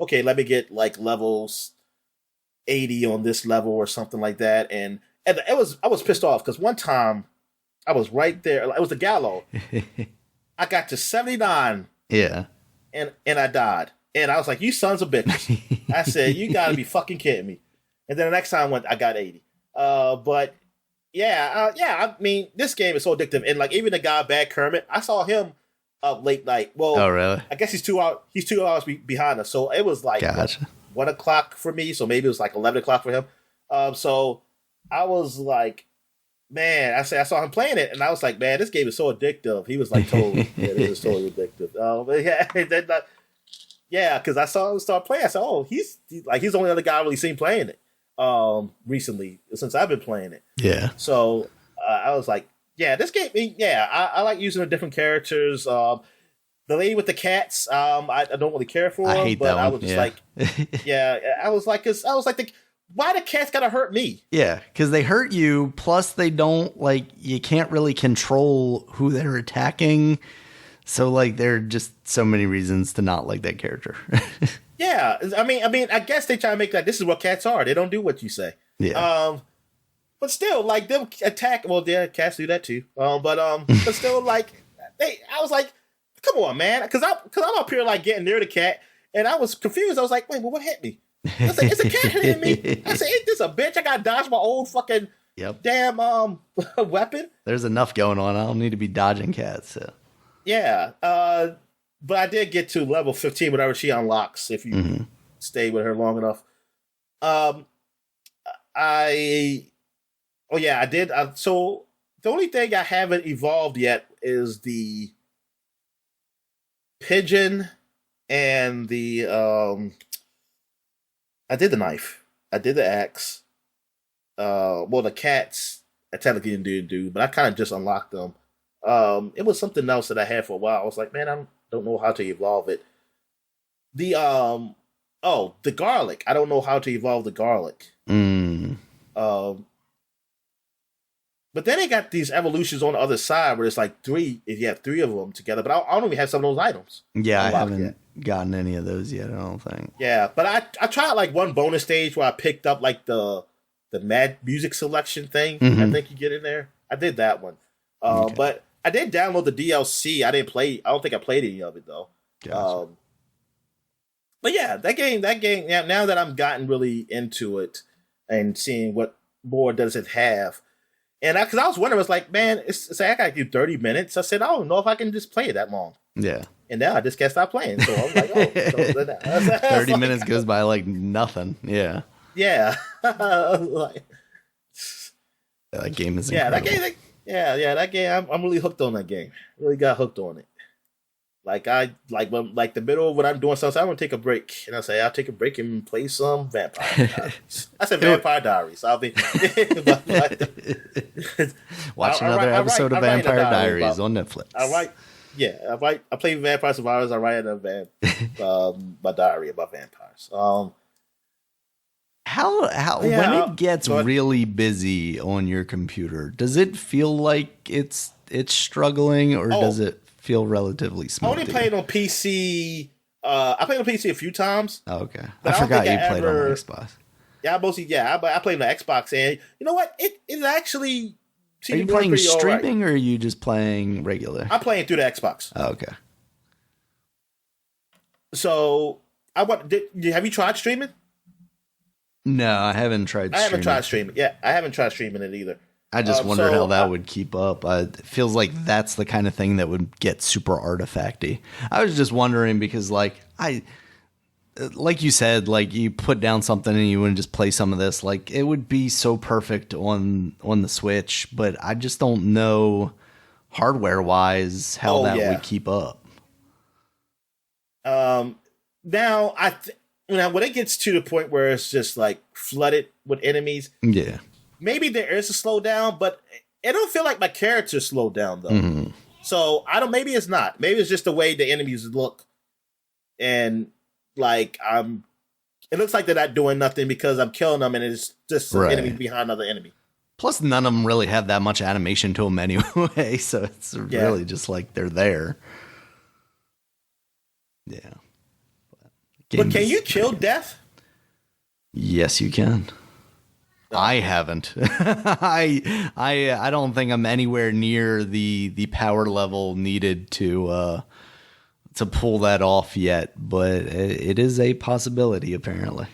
Okay, let me get levels 80 on this level or something like that. And I was pissed off because one time I was right there. It was the Gallo. I got to 79. Yeah. And I died. And I was like, you sons of bitches. I said, you gotta be fucking kidding me. And then the next time I got 80. But yeah, I mean, this game is so addictive. And even the guy, Bad Kermit, I saw him up late night. Well, oh really? I guess he's 2 hours behind us. So it was gotcha. 1 o'clock for me. So maybe it was 11 o'clock for him. So I was like, man, I saw him playing it, and I was like, man, this game is so addictive. He was like, totally, this is totally addictive. But because I saw him start playing. I said, oh, he's the only other guy I really seen playing it recently since I've been playing it. Yeah. So I was like, yeah, this game, I like using the different characters. The lady with the cats, I don't really care for, I hate but that I one. was just I was like, why the cats gotta hurt me? Yeah, because they hurt you. Plus, they don't you can't really control who they're attacking. So there are just so many reasons to not like that character. Yeah, I mean, I guess they try to make this is what cats are. They don't do what you say. Yeah. But still, they'll attack. Well, yeah, cats do that too. But still, I was like, come on, man, because I'm up here getting near the cat, and I was confused. I was like, wait, well, what hit me? I was like, it's a cat hitting me. I said, ain't this a bitch? I got to dodge my old fucking damn weapon. There's enough going on. I don't need to be dodging cats. So. Yeah. but I did get to level 15, whatever she unlocks if you stay with her long enough. I did. So the only thing I haven't evolved yet is the pigeon and the I did the knife. I did the axe. The cats I technically didn't do, but I kind of just unlocked them. It was something else that I had for a while. I was like, man, I don't know how to evolve it. The the garlic. I don't know how to evolve the garlic. But then they got these evolutions on the other side where it's like three, if you have three of them together. But I don't even have some of those items. Yeah, I haven't gotten any of those yet, I don't think. Yeah, but I tried like one bonus stage where I picked up like the mad music selection thing. I think you get in there. I did that one. But I did download the DLC. I don't think I played any of it though. Gotcha. But yeah, that game, now that I'm gotten really into it and seeing what more does it have. And because I was wondering, I was like, man, it's like I got to do 30 minutes. I said, I don't know if I can just play it that long. Yeah. And now I just can't stop playing. So I was like, 30 minutes goes by like nothing. Yeah. Yeah. That game is incredible. That game, I'm really hooked on that game. Really got hooked on it. Like the middle of when I'm doing something, I want to take a break, and I say I'll take a break and play some Vampire Diaries. I said Vampire Diaries. I'll be watch another episode of Vampire Diaries on Netflix. I play Vampire Survivors. I write my diary about vampires. When it gets really busy on your computer, does it feel like it's struggling, or does it feel relatively smooth? I only played on PC. I played on PC a few times. Oh, okay. I forgot you played on Xbox. Yeah, I played on the Xbox, and you know what? It's actually. Are you playing streaming, or are you just playing regular? I'm playing through the Xbox. Oh, okay. So have you tried streaming? No, I haven't tried streaming. I haven't tried streaming. Yeah, I haven't tried streaming it either. I just wondered how that would keep up. It feels like that's the kind of thing that would get super artifacty. I was just wondering because, like you said, like you put down something and you wouldn't just play some of this. Like it would be so perfect on the Switch, but I just don't know hardware wise how would keep up. Now when it gets to the point where it's just like flooded with enemies, yeah. Maybe there is a slowdown, but it don't feel like my character slowed down though. So maybe it's not. Maybe it's just the way the enemies look, and like it looks like they're not doing nothing because I'm killing them, and it's just an enemy behind another enemy. Plus, none of them really have that much animation to them anyway, so it's really just like they're there. Yeah. But can you kill death? Yes, you can. I haven't. I don't think I'm anywhere near the power level needed to pull that off yet, but it is a possibility apparently.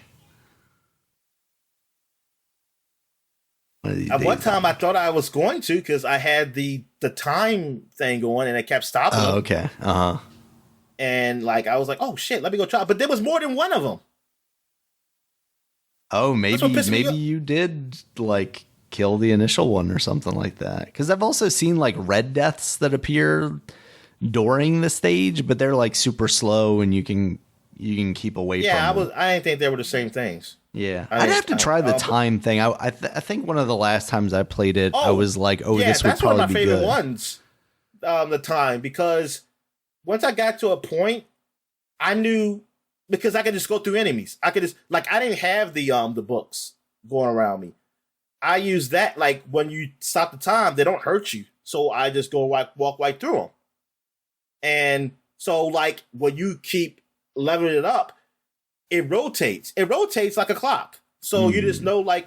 At one time, I thought I was going to because I had the time thing going and it kept stopping. Oh, okay. And like I was like, oh shit, let me go try. But there was more than one of them. Oh, maybe you did like kill the initial one or something like that. Because I've also seen like red deaths that appear during the stage, but they're like super slow and you can keep away from them. I didn't think they were the same things. Yeah, I'd have to try the time thing. I think one of the last times I played it, I was like, this would probably be good. That's one of my favorite ones. The time, because once I got to a point, I knew. Because I could just go through enemies. I could just I didn't have the books going around me. I use that when you stop the time, they don't hurt you. So I just go walk right through them. And so when you keep leveling it up, it rotates. It rotates like a clock. So you just know I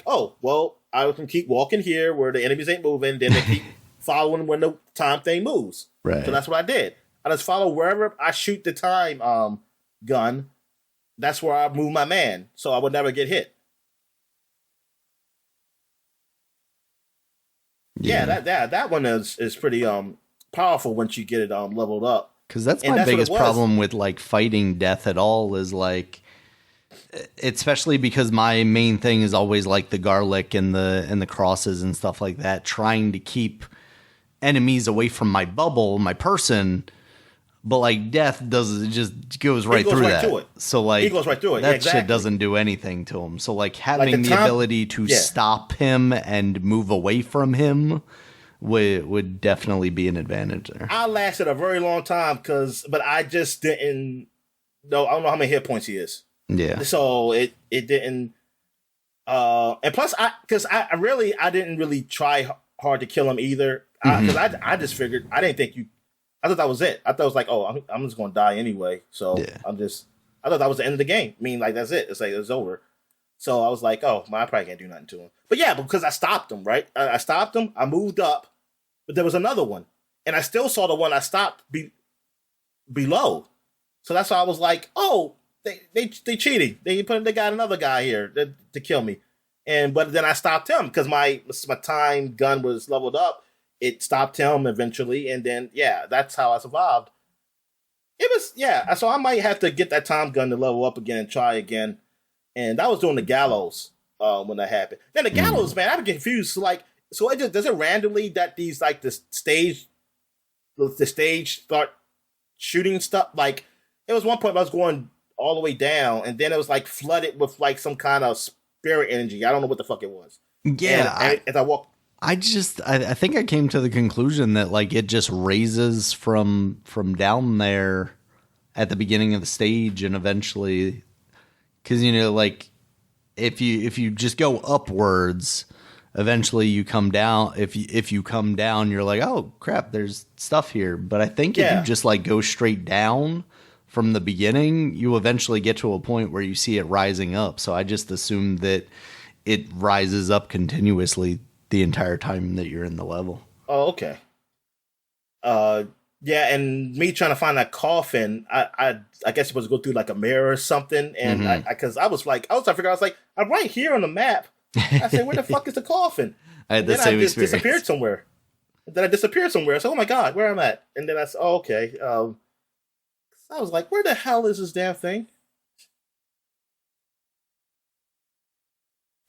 can keep walking here where the enemies ain't moving, then they keep following when the time thing moves. Right. So that's what I did. I just follow wherever I shoot the time gun. That's where I move my man, so I would never get hit. Yeah, that one is pretty powerful once you get it leveled up. Because that's And my that's what it biggest was. problem with like fighting death at all is like, especially because my main thing is always like the garlic and the crosses and stuff like that, trying to keep enemies away from my bubble, my person. But like death does, it just goes right goes through right that. to it. So like He goes right through it. that Yeah, exactly. shit doesn't do anything to him. So like having the the time- ability to yeah. stop him and move away from him would definitely be an advantage there. I lasted a very long time but I just didn't know. I don't know how many hit points he is. Yeah. So it didn't. And plus, I didn't really try hard to kill him either. Because I just figured I didn't think you. I thought that was it. I thought it was like, oh, I'm just gonna die anyway. So Yeah. I thought that was the end of the game. I mean, like that's it. It's like it's over. So I was like, oh, I probably can't do nothing to him. But yeah, because I stopped him, right? I stopped him. I moved up, but there was another one, and I still saw the one I stopped below. So that's why I was like, oh, they cheating. They got another guy here to kill me, but then I stopped him because my time gun was leveled up. It stopped him eventually, and then that's how I survived. It was so I might have to get that time gun to level up again and try again. And I was doing the gallows when that happened. Then the gallows, man, I'm confused. So it just does it randomly that these like the stage start shooting stuff. Like it was one point I was going all the way down, and then it was like flooded with like some kind of spirit energy. I don't know what the fuck it was. Yeah. And as I walked. I think I came to the conclusion that like it just raises from down there at the beginning of the stage and eventually, because like if you just go upwards, eventually you come down. If you come down, you're like, oh crap, there's stuff here. But I think if you just like go straight down from the beginning, you eventually get to a point where you see it rising up. So I just assumed that it rises up continuously the entire time that you're in the level. Oh, okay. Yeah, and me trying to find that coffin, I guess it was go through like a mirror or something, and because I was trying to figure out, I was like, I'm right here on the map. I said, where the fuck is the coffin? I had the same experience. Disappeared somewhere. Then I disappeared somewhere. I said, oh my god, where am I at? And then I said, oh, okay. I was like, where the hell is this damn thing?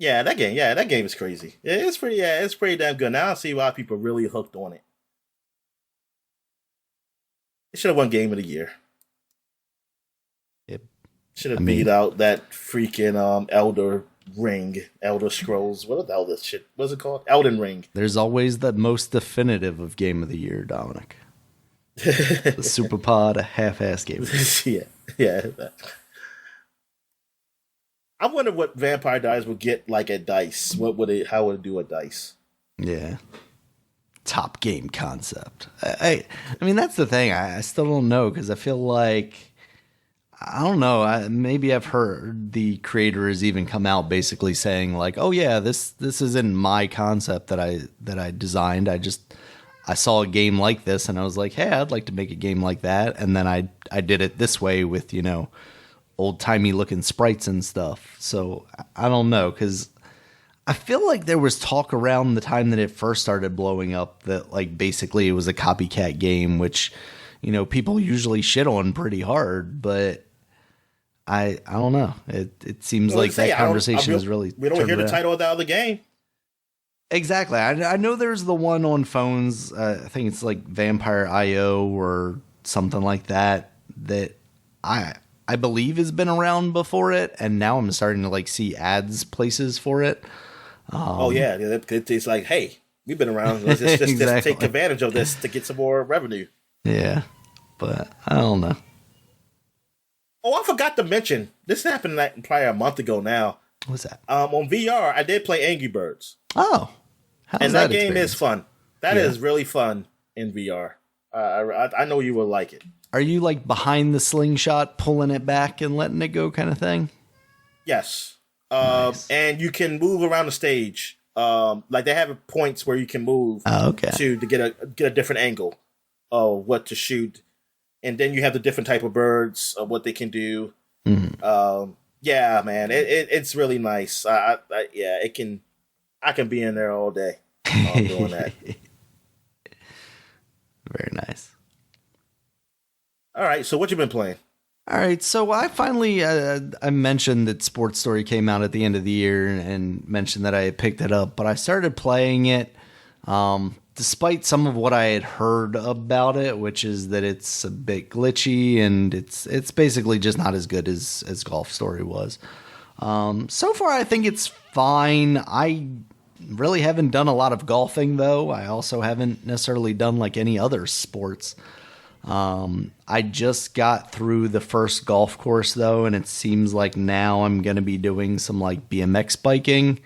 Yeah, that game is crazy. It's pretty damn good. Now I see why people are really hooked on it. It should have won Game of the Year. Yep. Should have beat out that freaking Elder Scrolls. What the hell this shit? What's it called? Elden Ring. There's always the most definitive of Game of the Year, Dominic. The Superpod, a half-ass game. yeah. I wonder what Vampire Diaries would get like at DICE. How would it do at DICE? Yeah. Top game concept. I mean, that's the thing. I still don't know because I feel like, I don't know. Maybe I've heard the creator has even come out basically saying like, oh yeah, this isn't my concept that I designed. I saw a game like this and I was like, hey, I'd like to make a game like that. And then I did it this way with, old timey looking sprites and stuff. So I don't know, because I feel like there was talk around the time that it first started blowing up that like basically it was a copycat game, which people usually shit on pretty hard. But I don't know. It seems like that conversation is really. We don't hear the title of the other game. Exactly. I know there's the one on phones. I think it's like Vampire IO or something like that. That I believe has been around before it, and now I'm starting to like see ads places for it. It's like, hey, we've been around. Let's just Exactly. take advantage of this to get some more revenue. Yeah, but I don't know. Oh, I forgot to mention, this happened like probably a month ago now. What's that? On VR, I did play Angry Birds. Oh, that game is fun. That is really fun in VR. I know you will like it. Are you like behind the slingshot, pulling it back and letting it go kind of thing? Yes. Nice. And you can move around the stage. Like they have points where you can move to get a different angle of what to shoot. And then you have the different type of birds of what they can do. Mm-hmm. Yeah, man, it's really nice. I can be in there all day doing that. Very nice. All right. So what you been playing? All right, so I finally I mentioned that Sports Story came out at the end of the year and mentioned that I had picked it up, but I started playing it despite some of what I had heard about it, which is that it's a bit glitchy and it's basically just not as good as Golf Story was. So far, I think it's fine. I really haven't done a lot of golfing though. I also haven't necessarily done like any other sports. I just got through the first golf course though, and it seems like now I'm going to be doing some like BMX biking.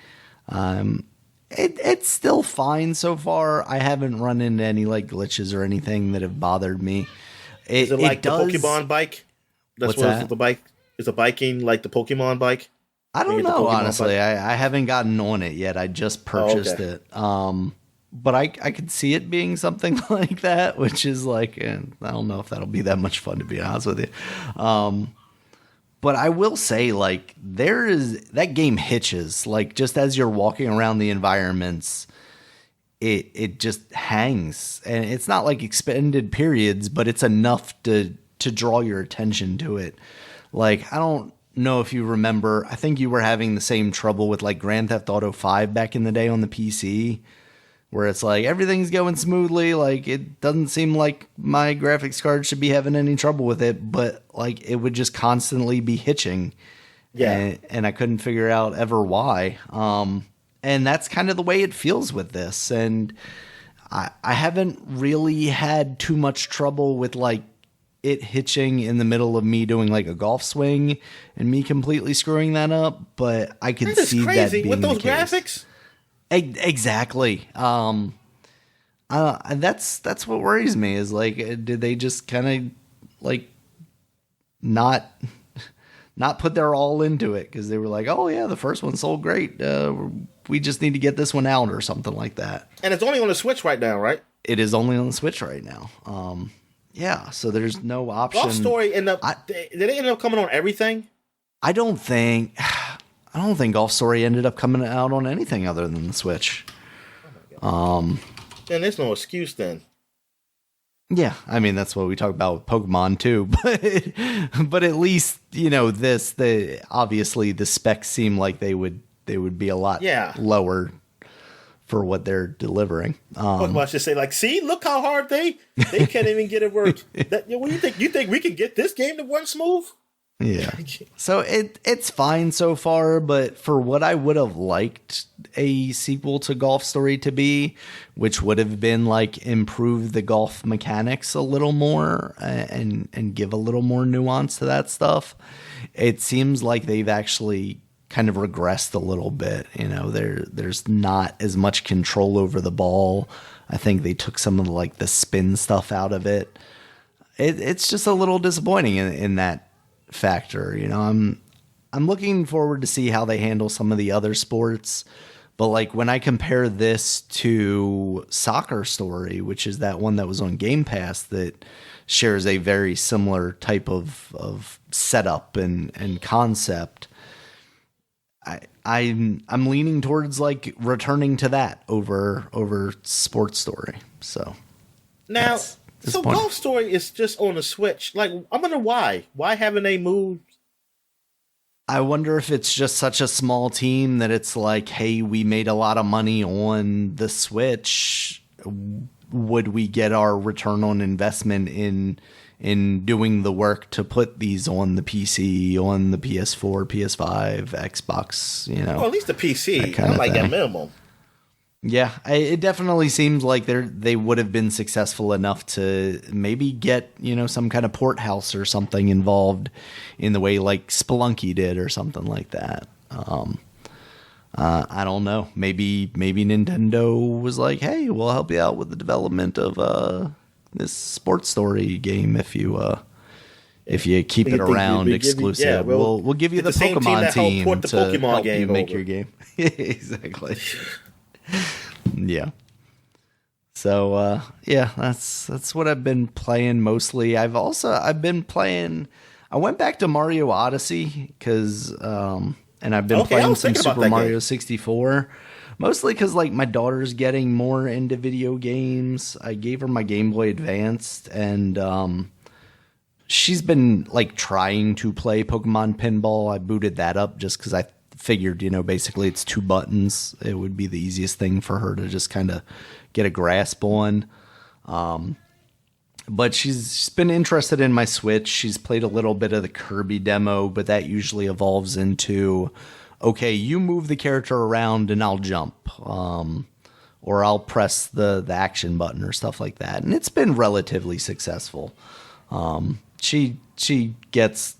It's still fine so far. I haven't run into any like glitches or anything that have bothered me. Is it like the Pokemon bike? What's that? The bike is a biking like the Pokemon bike. I don't know, honestly. I haven't gotten on it yet. I just purchased it. But I could see it being something like that, which is like, I don't know if that'll be that much fun, to be honest with you. But I will say, like, that game hitches. Like, just as you're walking around the environments, it just hangs. And it's not like extended periods, but it's enough to draw your attention to it. Like, I don't know if you remember, I think you were having the same trouble with, like, Grand Theft Auto 5 back in the day on the PC. Where it's like everything's going smoothly, like it doesn't seem like my graphics card should be having any trouble with it, but like it would just constantly be hitching. Yeah. And I couldn't figure out ever why. And that's kind of the way it feels with this. And I haven't really had too much trouble with like it hitching in the middle of me doing like a golf swing and me completely screwing that up, but I could see that being with those the case. graphics. Exactly. That's what worries me is like, did they just kind of like not put their all into it because they were like, oh yeah, the first one sold great. We just need to get this one out or something like that. And it's only on the Switch right now, right? It is only on the Switch right now. Yeah. So there's no option. Golf Story did it end up coming on everything? I don't think Golf Story ended up coming out on anything other than the Switch. Then there's no excuse then. Yeah, I mean that's what we talk about with Pokemon too, but at least obviously the specs seem like they would be a lot lower for what they're delivering. Pokemon should say like, see, look how hard they can't even get it work. What do you think? You think we can get this game to run smooth? Yeah. So it's fine so far, but for what I would have liked a sequel to Golf Story to be, which would have been like improve the golf mechanics a little more and give a little more nuance to that stuff, it seems like they've actually kind of regressed a little bit. You know, there's not as much control over the ball. I think they took some of the spin stuff out of it. It's just a little disappointing in that factor. You know, I'm looking forward to see how they handle some of the other sports, but like when I compare this to Soccer Story, which is that one that was on Game Pass that shares a very similar type of setup and concept, I'm leaning towards like returning to that over Sports Story. So now so Golf Story is just on the Switch. Like, I wonder why. Why haven't they moved? I wonder if it's just such a small team that it's like, hey, we made a lot of money on the Switch. Would we get our return on investment in doing the work to put these on the PC, on the PS4, PS5, Xbox, you know? Well, at least the PC. I like that minimum. Yeah, it definitely seems like they would have been successful enough to maybe get, you know, some kind of port house or something involved in the way like Spelunky did or something like that. I don't know. Maybe Nintendo was like, hey, we'll help you out with the development of this Sports Story game if you keep it around exclusive. We'll give you the Pokemon team to help you make your game. Exactly. Yeah. So yeah, that's what I've been playing mostly. I've been playing. I went back to Mario Odyssey because and I've been playing some Super Mario 64. Mostly because like my daughter's getting more into video games. I gave her my Game Boy Advanced and she's been like trying to play Pokemon Pinball. I booted that up just because I figured, basically it's 2 buttons. It would be the easiest thing for her to just kind of get a grasp on. But she's been interested in my Switch. She's played a little bit of the Kirby demo, but that usually evolves into, okay, you move the character around and I'll jump. Or I'll press the action button or stuff like that. And it's been relatively successful. She gets...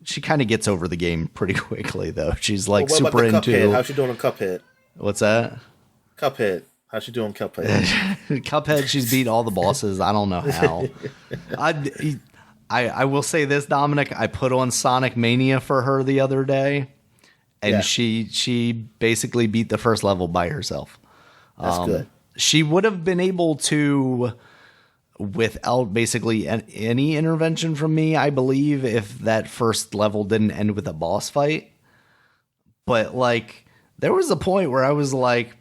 she kind of gets over the game pretty quickly, though. She's like super into... Cuphead? How's she doing on Cuphead? What's that? Cuphead. How's she doing on Cuphead? Cuphead, she's beat all the bosses. I don't know how. I will say this, Dominic. I put on Sonic Mania for her the other day, and she basically beat the first level by herself. That's good. She would have been able to... without basically any intervention from me, I believe, if that first level didn't end with a boss fight. But like, there was a point where I was like,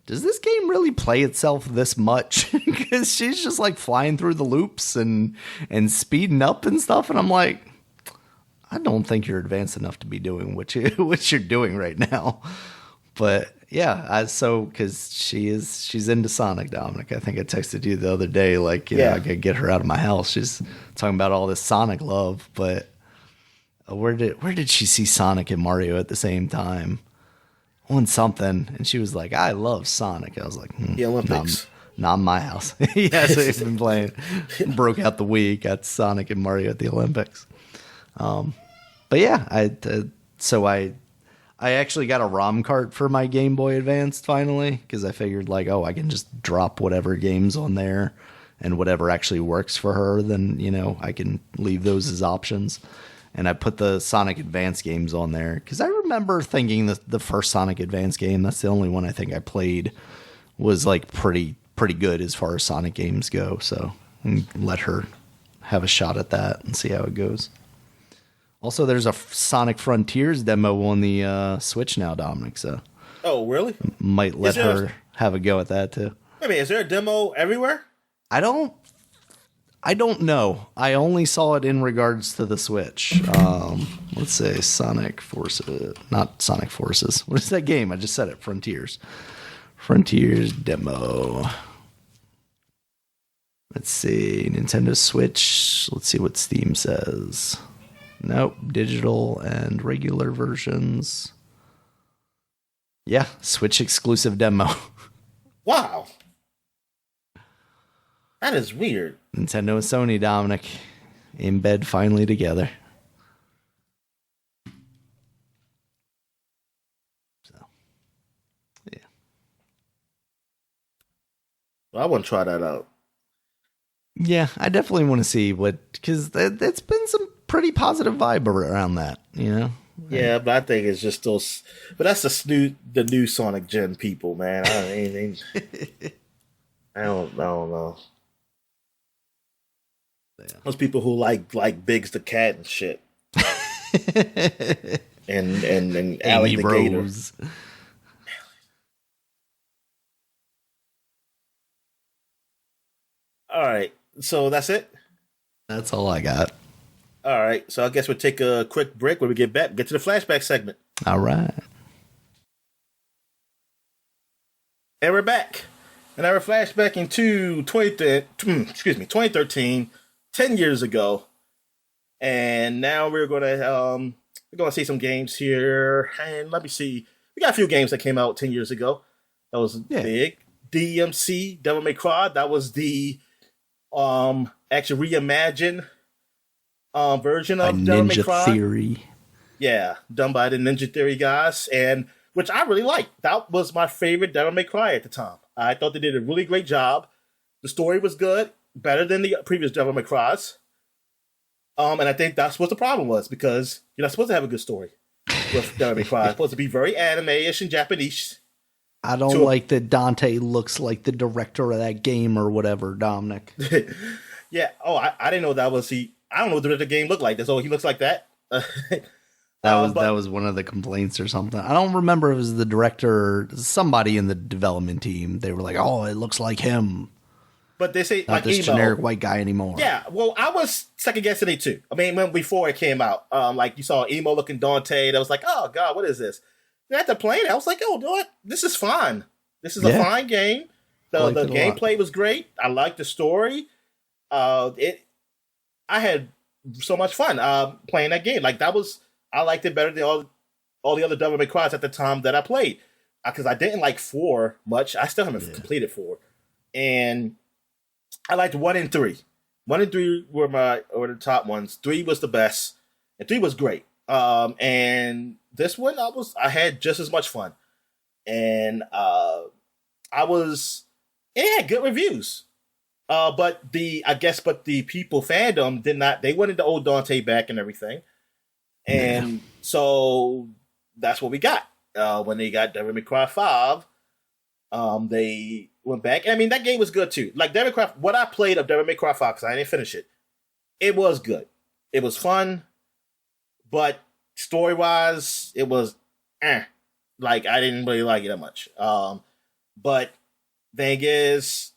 does this game really play itself this much? Because she's just like flying through the loops and speeding up and stuff. And I'm like, I don't think you're advanced enough to be doing what you're doing right now. But yeah, because she's into Sonic, Dominic. I think I texted you the other day, like, I could get her out of my house. She's talking about all this Sonic love, but where did she see Sonic and Mario at the same time? On something, and she was like, I love Sonic. I was like, the Olympics. Not in my house. Yeah, so he's been playing. Broke out the Wii, got Sonic and Mario at the Olympics. But yeah, I actually got a ROM cart for my Game Boy Advance finally, because I figured like, I can just drop whatever games on there, and whatever actually works for her, then I can leave those as options. And I put the Sonic Advance games on there because I remember thinking that the first Sonic Advance game, that's the only one I think I played, was like pretty good as far as Sonic games go. So let her have a shot at that and see how it goes. Also, there's a Sonic Frontiers demo on the Switch now, Dominic. So, oh really? Might let her have a go at that too. I mean, is there a demo everywhere? I don't know. I only saw it in regards to the Switch. Let's say Sonic Forces. Not Sonic Forces. What is that game? I just said it. Frontiers. Frontiers demo. Let's see. Nintendo Switch. Let's see what Steam says. Nope. Digital and regular versions. Yeah. Switch exclusive demo. Wow. That is weird. Nintendo and Sony, Dominic, in bed finally together. So, yeah. Well, I want to try that out. Yeah, I definitely want to see because it's been some pretty positive vibe around that, Yeah, but I think it's just those. But that's the new Sonic Gen people, man. I don't know. Those people who like Biggs the cat and shit, and Alec the gator. All right, so that's it. That's all I got. All right, so I guess we'll take a quick break when we get back. Get to the flashback segment. All right, and we're back. And I were flashbacking to 2013. 10 years ago, and now we're gonna see some games here. And let me see, we got a few games that came out 10 years ago. That was big. DMC, Devil May Cry. That was the actually reimagined version of Devil May Cry. Ninja Theory. Yeah, done by the Ninja Theory guys, and which I really liked. That was my favorite Devil May Cry at the time. I thought they did a really great job. The story was good. Better than the previous Devil May Cry's. And I think that's what the problem was, because you're not supposed to have a good story with Devil May Cry. It's supposed to be very anime-ish and Japanese. I don't like that Dante looks like the director of that game or whatever, Dominic. Yeah. Oh, I didn't know that was he. I don't know what the game looked like. So he looks like that. That was one of the complaints or something. I don't remember if it was the director or somebody in the development team. They were like, "Oh, it looks like him." But they say not like this emo. generic white guy anymore. Yeah, well, I was second guessing it too. I mean, when before it came out, like you saw emo looking Dante, and I was like, oh god, what is this? And after playing it, I was like, oh, you know what? This is fun. This is a fine game. The gameplay was great. I liked the story. I had so much fun playing that game. Like I liked it better than all the other Devil May Cry's at the time that I played, because I didn't like 4 much. I still haven't completed 4, and I liked 1 and 3. 1 and 3 were the top ones. 3 was the best, and 3 was great. And this one I had just as much fun, and it had good reviews. But the people fandom did not. They wanted the old Dante back and everything, and so that's what we got. When they got Devil May Cry 5, they went back. I mean, that game was good too. Like Devil May Cry, what I played of Devil May Cry 5, because I didn't finish it, it was good. It was fun, but story wise, it was like I didn't really like it that much. But thing is,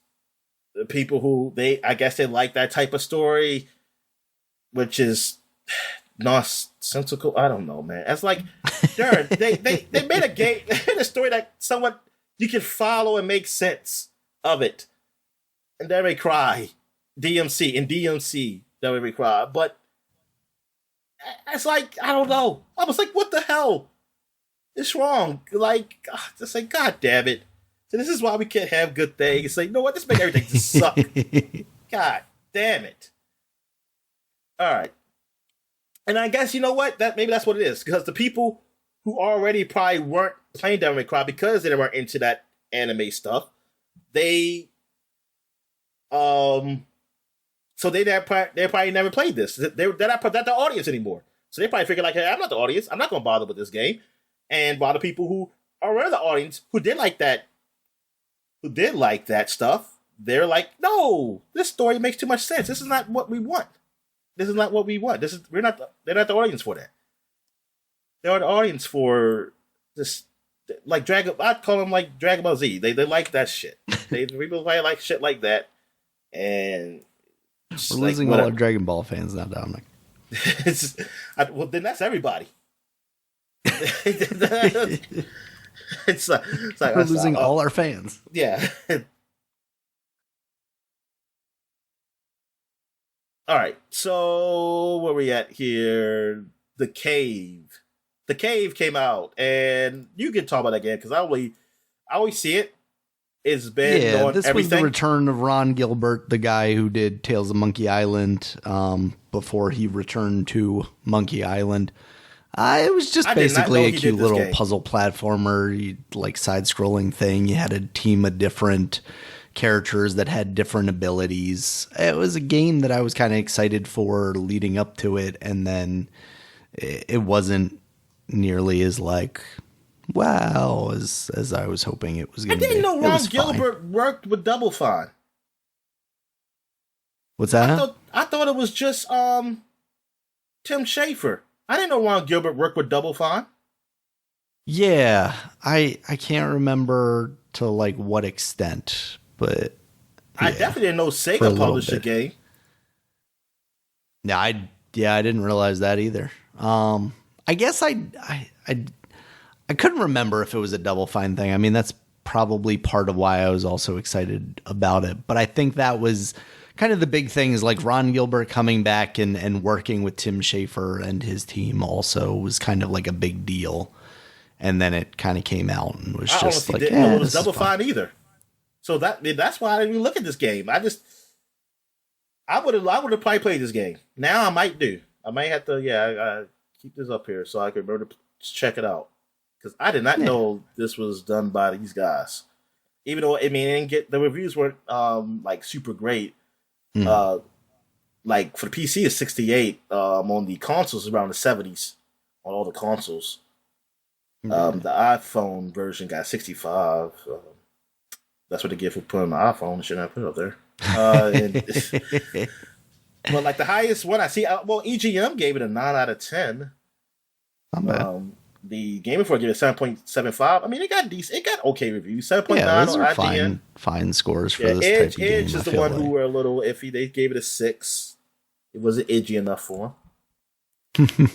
the people who I guess they like that type of story, which is nonsensical. I don't know, man. It's like, darn, they made a game, they made a story that someone you can follow and make sense of it. And Devil May Cry, DMC, Devil May Cry. But it's like, I don't know. I was like, what the hell? It's wrong. Like, just like, God damn it. So this is why we can't have good things. It's like, you know what? This makes everything just suck. God damn it. All right. And I guess, you know what? Maybe that's what it is. Because the people who already probably weren't playing Devil May Cry because they weren't into that anime stuff, they're probably never played this. They're not the audience anymore. So they probably figure like, hey, I'm not the audience. I'm not going to bother with this game. And while the people who are the audience who did like that stuff, they're like, no, this story makes too much sense. This is not what we want. They're not the audience for that. They're the audience for this, like I'd call them like Dragon Ball Z. They like that shit. People like shit like that. And we're losing all our Dragon Ball fans now, Dominic. Well, then that's everybody. It's like we're losing all our fans. Yeah. All right. So where we at here? The Cave. The Cave came out, and you can talk about that game because I always see it. It's been on this everything. Was the return of Ron Gilbert, the guy who did Tales of Monkey Island, before he returned to Monkey Island. It was just basically a cute little puzzle platformer, like side-scrolling thing. You had a team of different characters that had different abilities. It was a game that I was kind of excited for leading up to it, and then it wasn't nearly as like, wow, as I was hoping it was going to be. I didn't know Ron Gilbert worked with Double Fine. What's that? I thought it was just Tim Schafer. I didn't know Ron Gilbert worked with Double Fine. Yeah, I can't remember to like what extent, but I definitely didn't know Sega published a game. Yeah, I didn't realize that either. I guess I couldn't remember if it was a Double Fine thing. I mean, that's probably part of why I was also excited about it. But I think that was kind of the big thing, is like Ron Gilbert coming back and working with Tim Schafer and his team also was kind of like a big deal. And then it kind of came out and was just like, didn't know it was Double Fine either. So that's why I didn't even look at this game. I would have probably played this game. Now I might do. I might have to, keep this up here so I can remember to check it out. Because I did not know this was done by these guys. Even though, I mean, the reviews weren't like super great. Like for the PC it's 68. On the consoles around the 70s on all the consoles. The iPhone version got 65. That's what they get for putting my iPhone. Shouldn't have put it up there. But like the highest one I see, EGM gave it a 9 out of 10. Not bad. The Game Informer gave it 7.75. I mean, it got decent. It got okay reviews. 7.9 Yeah, those on are IGN. fine scores for Yeah, this type of game. Edge is the one who were a little iffy. They gave it a 6. It wasn't edgy enough for him.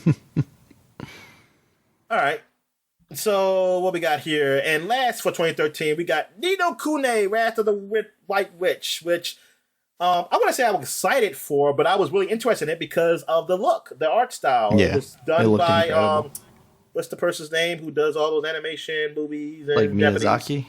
All right. So what we got here? And last for 2013, we got Ni no Kuni, Wrath of the White Witch, which I want to say I was excited for, but I was really interested in it because of the look, the art style. Yeah, it was done by incredible. What's the person's name who does all those animation movies? And Like Miyazaki?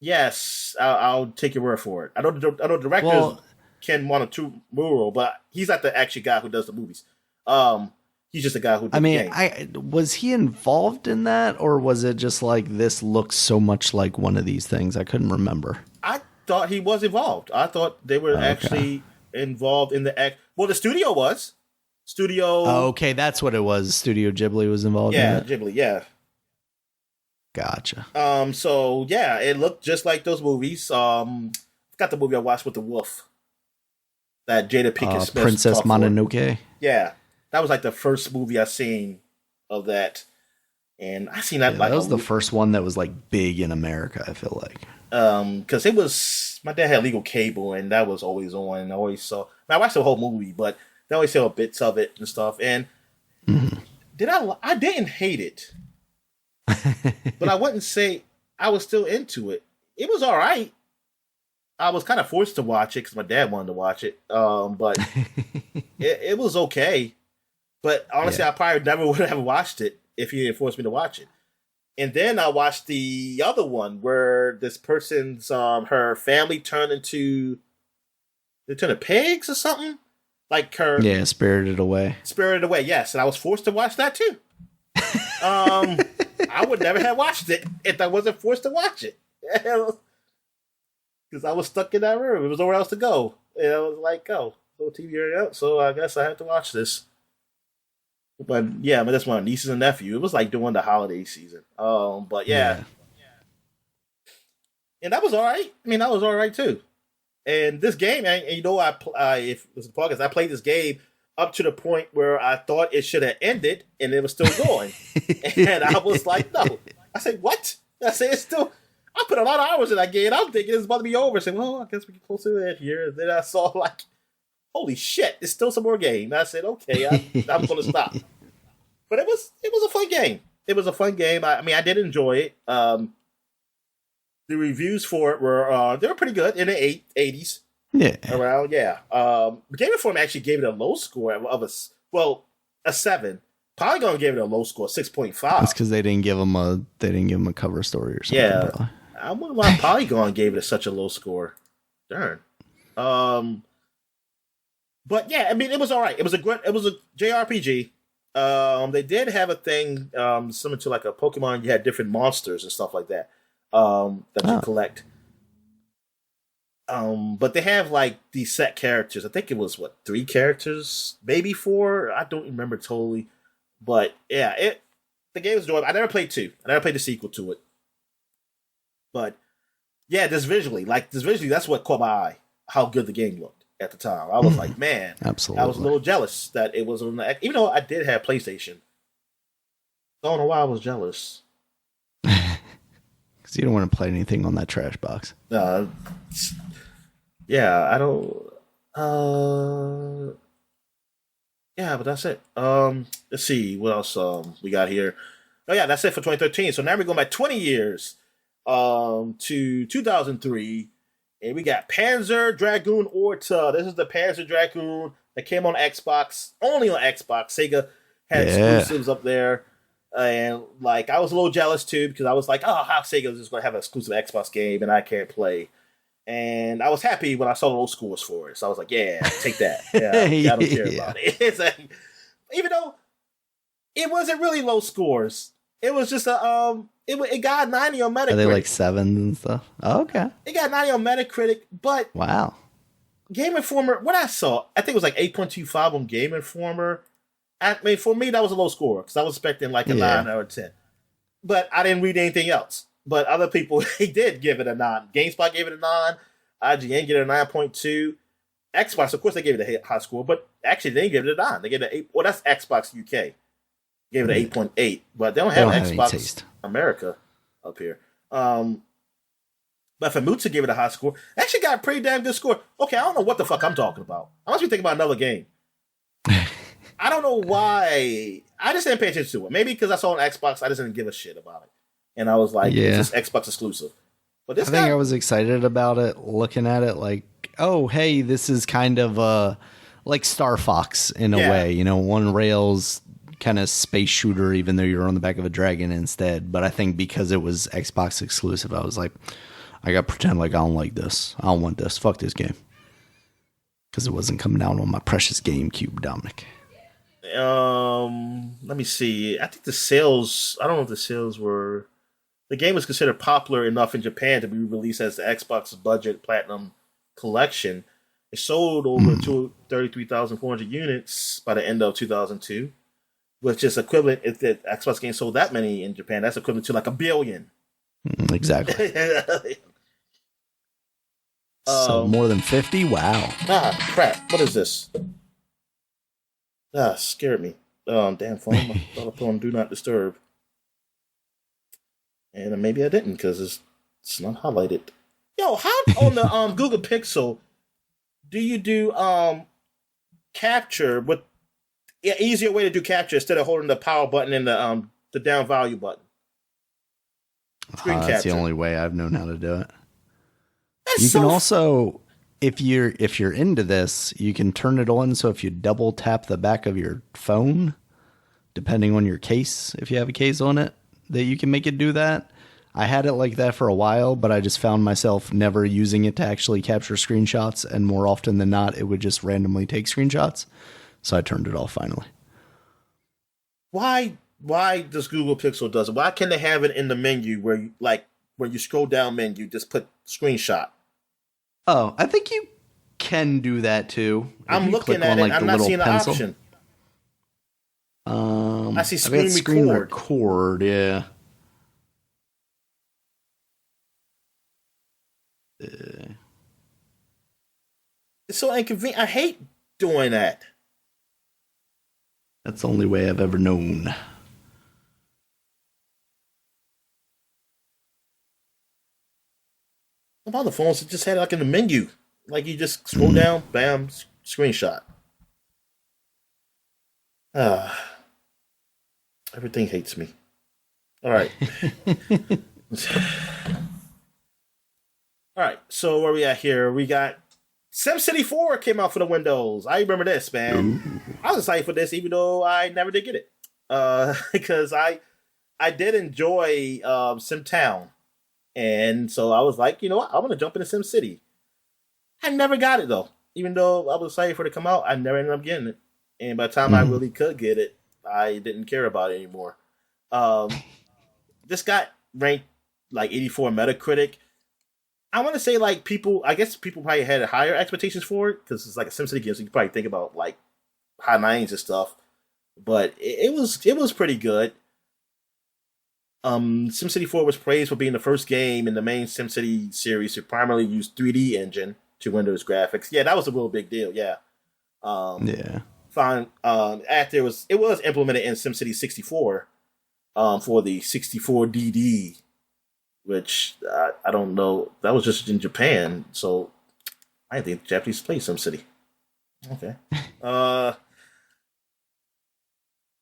Yes, I'll take your word for it. I know the director is Ken Monotamuro, but he's not the actual guy who does the movies. He's just a guy who did the game. Was he involved in that, or was it just like this looks so much like one of these things? I couldn't remember. I thought he was involved. I thought they were actually involved in the act. Well, the studio was. Oh, okay, that's what it was. Studio Ghibli was involved in it? Yeah, Ghibli, yeah. Gotcha. So, yeah, it looked just like those movies. Forgot the movie I watched with the wolf. That Jada Pinkett Smith Princess Mononoke? Yeah. That was like the first movie I seen of that. And I seen that that was the first one that was like big in America, I feel like. Because it was, my dad had legal cable and that was always on. And I always saw, I watched the whole movie, but they always saw bits of it and stuff. And I didn't hate it. But I wouldn't say I was still into it. It was all right. I was kind of forced to watch it because my dad wanted to watch it. But it was okay. But honestly, I probably never would have watched it if he didn't force me to watch it. And then I watched the other one where this person's her family turned into pigs or something. Like her, Spirited Away. Spirited Away, yes, and I was forced to watch that too. I would never have watched it if I wasn't forced to watch it, because I was stuck in that room. There was nowhere else to go. And I was like, "Oh, no TV out," so I guess I have to watch this. But yeah, that's my nieces and nephew. It was like during the holiday season. But yeah. And that was all right. I mean, that was all right too. And this game, and you know, if this is a podcast, I played this game up to the point where I thought it should have ended, and it was still going. And I was like, no. I said, what? I said, it's still. I put a lot of hours in that game. I'm thinking it's about to be over. I said, well, I guess we can close to it here. And then I saw like, holy shit, there's still some more game. And I said, okay, I'm going to stop. But it was a fun game. It was a fun game. I mean, I did enjoy it. The reviews for it were they were pretty good in the 80s. Yeah. Around, yeah. Game Informer actually gave it a low score of a 7. Polygon gave it a low score, 6.5. That's because they didn't give him a cover story or something. Yeah. Probably. I wonder why Polygon gave it such a low score. Darn. But yeah, I mean, it was all right. It was a JRPG. They did have a thing similar to like a Pokemon. You had different monsters and stuff like that that you collect. But they have like these set characters. I think it was 3 characters, maybe 4. I don't remember totally. But yeah, the game was enjoyable. I never played 2. I never played the sequel to it. But yeah, just visually, that's what caught my eye. How good the game looked at the time. I was like, man, absolutely. I was a little jealous that it was on the, even though I did have PlayStation. I don't know why I was jealous. Because you don't want to play anything on that trash box. Yeah, I don't. Yeah, but that's it. Let's see what else we got here. Oh yeah, that's it for 2013. So now we're going back 20 years to 2003, and we got Panzer Dragoon Orta. This is the Panzer Dragoon that came on Xbox, only on Xbox. Sega had exclusives up there, and like I was a little jealous too because I was like, oh, how Sega is just going to have an exclusive Xbox game and I can't play. And I was happy when I saw the low scores for it. So I was like, yeah, take that. Yeah, I don't care about it. It's like, even though it wasn't really low scores, it was just it got 90 on Metacritic. Are they like 7s and stuff? Oh, okay. It got 90 on Metacritic, but wow. Game Informer, what I saw, I think it was like 8.25 on Game Informer. I mean, for me, that was a low score because I was expecting like a 9 or a 10. But I didn't read anything else. But other people, they did give it a 9. GameSpot gave it a 9. IGN gave it a 9.2. Xbox, of course, they gave it a high score, but actually they didn't give it a 9. They gave it an 8. Well, that's Xbox UK. Gave it an 8.8, but they don't They have don't have any Xbox taste. America up here. But Famutsu gave it a high score. Actually got a pretty damn good score. Okay, I don't know what the fuck I'm talking about. I must be thinking about another game. I don't know why. I just didn't pay attention to it. Maybe because I saw it on Xbox, I just didn't give a shit about it. And I was like, Yeah. it's just Xbox exclusive. But this I think guy, I was excited about it, looking at it like, oh, hey, this is kind of like Star Fox in a way. You know, one rails kind of space shooter, even though you're on the back of a dragon instead. But I think because it was Xbox exclusive, I was like, I got to pretend like I don't like this. I don't want this. Fuck this game. Because it wasn't coming out on my precious GameCube, Dominic. let me see. I think the sales, I don't know if the sales were... The game was considered popular enough in Japan to be released as the Xbox Budget Platinum Collection. It sold over 33,400 units by the end of 2002, which is equivalent, if the Xbox game sold that many in Japan, that's equivalent to like 1 billion. Exactly. So more than 50? Wow. Crap. What is this? Scared me. Damn phone. I thought I put on Do Not Disturb. And maybe I didn't because it's not highlighted. Yo, how on the Google Pixel do you do capture with easier way to do capture instead of holding the power button and the down value button? Screen capture. That's the only way I've known how to do it. That's you can also, if you're into this, you can turn it on. So if you double tap the back of your phone, depending on your case, if you have a case on it, that you can make it do that. I had it like that for a while, but I just found myself never using it to actually capture screenshots, and more often than not, it would just randomly take screenshots. So I turned it off finally. Why does Google Pixel does it? Why can't they have it in the menu where you scroll down menu, just put screenshot? Oh, I think you can do that too. I'm looking at it. I'm not seeing the option. I see screen record. Yeah. It's so inconvenient. I hate doing that. That's the only way I've ever known. Some other phones just had it like in the menu. Like you just scroll down, bam, screenshot. Everything hates me. All right. All right, so where we at here? We got SimCity 4 came out for the Windows. I remember this, man. Ooh. I was excited for this, even though I never did get it. Because I did enjoy SimTown. And so I was like, you know what? I want to jump into SimCity. I never got it, though. Even though I was excited for it to come out, I never ended up getting it. And by the time I really could get it, I didn't care about it anymore. This got ranked like 84 Metacritic. I want to say like I guess people probably had higher expectations for it because it's like a SimCity game, so you can probably think about like high 90s and stuff. But it was pretty good. SimCity 4 was praised for being the first game in the main SimCity series to primarily use 3D engine to Windows graphics. Yeah, that was a real big deal. Yeah. Yeah. Fine. After it was implemented in SimCity 64 for the 64DD, which I don't know. That was just in Japan, so I didn't think the Japanese played SimCity. Okay.